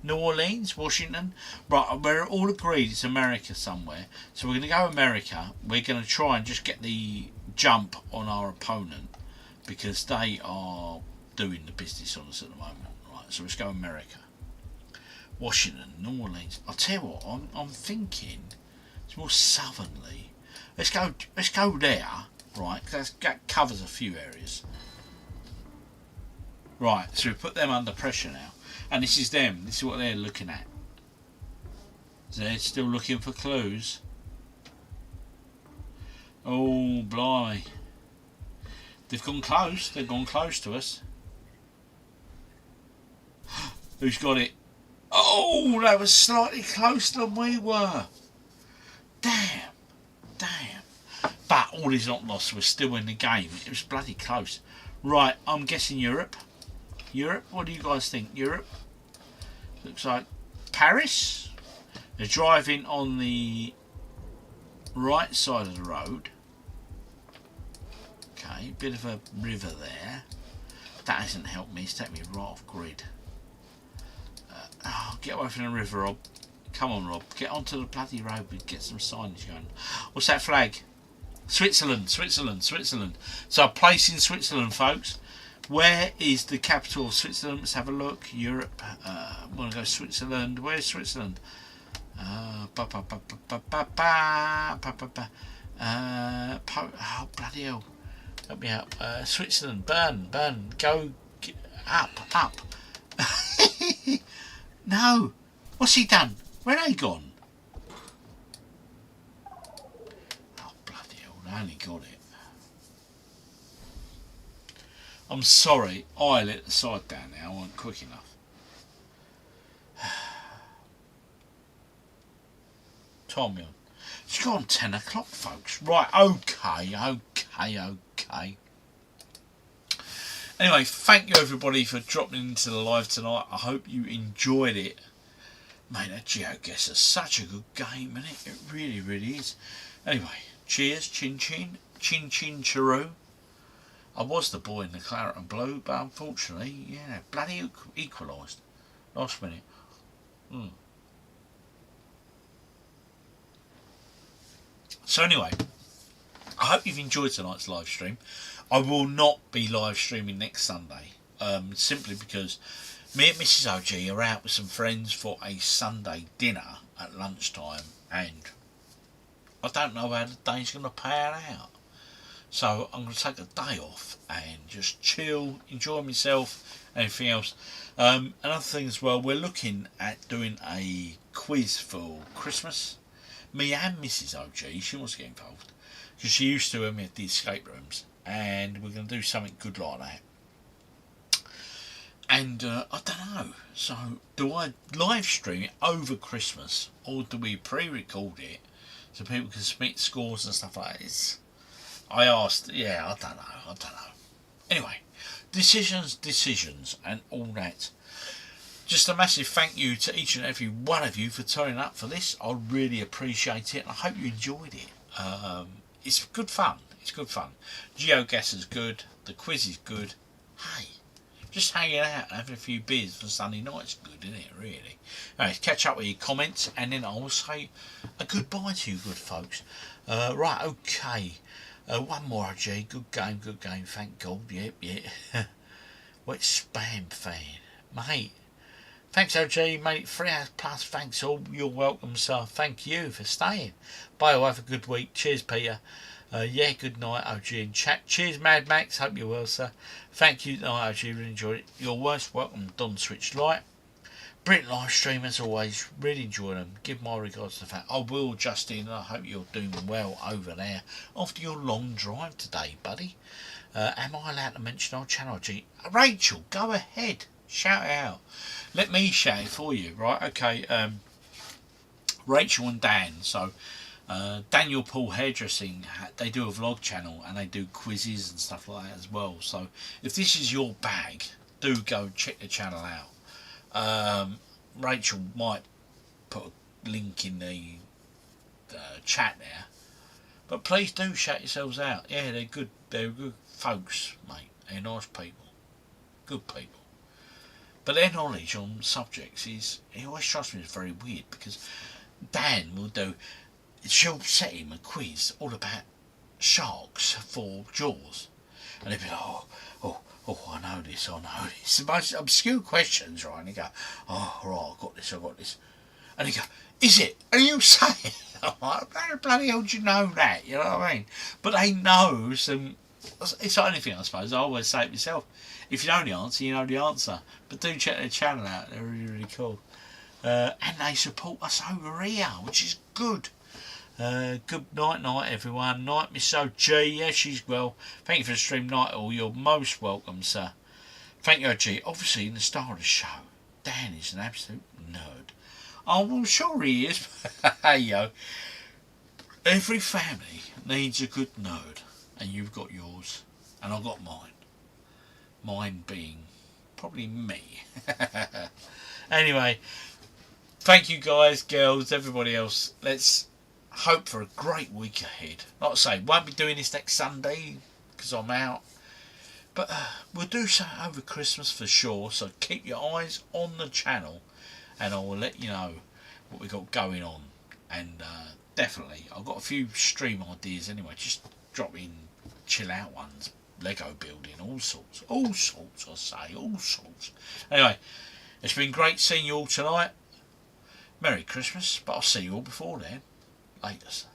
New Orleans, Washington. Right, we're all agreed it's America somewhere. So we're going to go America. We're going to try and just get the jump on our opponent because they are doing the business on us at the moment. Right, so let's go America. Washington, New Orleans. I'll tell you what, I'm thinking it's more southernly. Let's go there, right? Because that covers a few areas. Right, so we put them under pressure now. And this is them. This is what they're looking at. They're still looking for clues. Oh, blimey. They've gone close. They've gone close to us. Who's got it? Oh, that was slightly closer than we were. Damn. But all is not lost. We're still in the game. It was bloody close. Right, I'm guessing Europe. Europe, what do you guys think? Europe? Looks like Paris. They're driving on the right side of the road. Okay, bit of a river there. That hasn't helped me. It's taken me right off grid. Get away from the river, Rob. Come on, Rob. Get onto the bloody road and get some signage going. What's that flag? Switzerland. So a place in Switzerland, folks. Where is the capital of Switzerland? Let's have a look. Europe. I want to go Switzerland. Where's Switzerland? Oh, bloody hell. Help me out. Switzerland. Bern. Go up. No. What's he done? Where are they gone? Oh, bloody hell. I only got it. I'm sorry, I let the side down now. I wasn't quick enough. Time on. It's gone 10 o'clock, folks. Right, okay. Anyway, thank you everybody for dropping into the live tonight. I hope you enjoyed it. Mate, that GeoGuessr is such a good game, isn't it? It really, really is. Anyway, cheers, chin chiroo. I was the boy in the claret and blue, but unfortunately, yeah, bloody equalised. Last minute. So anyway, I hope you've enjoyed tonight's live stream. I will not be live streaming next Sunday, simply because me and Mrs. OG are out with some friends for a Sunday dinner at lunchtime, and I don't know how the day's going to pan out. So I'm going to take a day off and just chill, enjoy myself, anything else. Another thing as well, we're looking at doing a quiz for Christmas. Me and Mrs. OG, she wants to get involved, because she used to when we had the escape rooms, and we're going to do something good like that. And I don't know, so do I live stream it over Christmas, or do we pre-record it so people can submit scores and stuff like that? I asked, yeah, I don't know. Anyway, decisions and all that. Just a massive thank you to each and every one of you for turning up for this. I really appreciate it, and I hope you enjoyed it. It's good fun. GeoGuessr's good. The quiz is good. Hey, just hanging out and having a few beers for Sunday night's good, isn't it, really? Anyway, catch up with your comments, and then I'll say a goodbye to you good folks. Right, okay. One more, OG. Good game, thank God. Yep. What spam fan? Mate. Thanks, OG, mate. 3 hours plus. Thanks all. You're welcome, sir. Thank you for staying. Bye, have a good week. Cheers, Peter. Yeah, good night, OG in chat. Cheers, Mad Max. Hope you're well, sir. Thank you, night, OG. Really enjoyed it. You're most welcome, Don Switch Light. Brilliant live stream as always. Really enjoy them. Give my regards to the fact. I will, Justin. I hope you're doing well over there after your long drive today, buddy. Am I allowed to mention our channel, G? Rachel, go ahead. Shout it out. Let me shout it for you, right? Okay. Rachel and Dan. So, Daniel Paul Hairdressing, they do a vlog channel and they do quizzes and stuff like that as well. So, if this is your bag, do go check the channel out. Rachel might put a link in the chat there, but please do shout yourselves out. Yeah, they're good folks, mate. They're nice people, good people. But their knowledge on subjects it always strikes me as very weird, because Dan will do, she'll set him a quiz all about sharks for Jaws. And he'll be like, oh, I know this. The most obscure questions, right? And he go, oh, right, I got this. And he go, is it? Are you saying? How bloody hell do you know that? You know what I mean? But they know some, it's like anything, I suppose. I always say it myself. If you know the answer, you know the answer. But do check their channel out. They're really, really cool. And they support us over here, which is good. Good night, everyone. Night, Miss OG. Yeah, she's well. Thank you for the stream, Night. All you're most welcome, sir. Thank you, OG. Obviously, in the star of the show, Dan is an absolute nerd. Oh, well, sure he is. Hey, yo. Every family needs a good nerd, and you've got yours, and I've got mine. Mine being probably me. Anyway, thank you guys, girls, everybody else. Let's hope for a great week ahead. Like I say, won't be doing this next Sunday because I'm out, but we'll do so over Christmas for sure. So keep your eyes on the channel, and I will let you know what we got going on. And definitely, I've got a few stream ideas anyway. Just drop in chill out ones, Lego building, all sorts, I say, all sorts. Anyway, it's been great seeing you all tonight. Merry Christmas, but I'll see you all before then. Latest.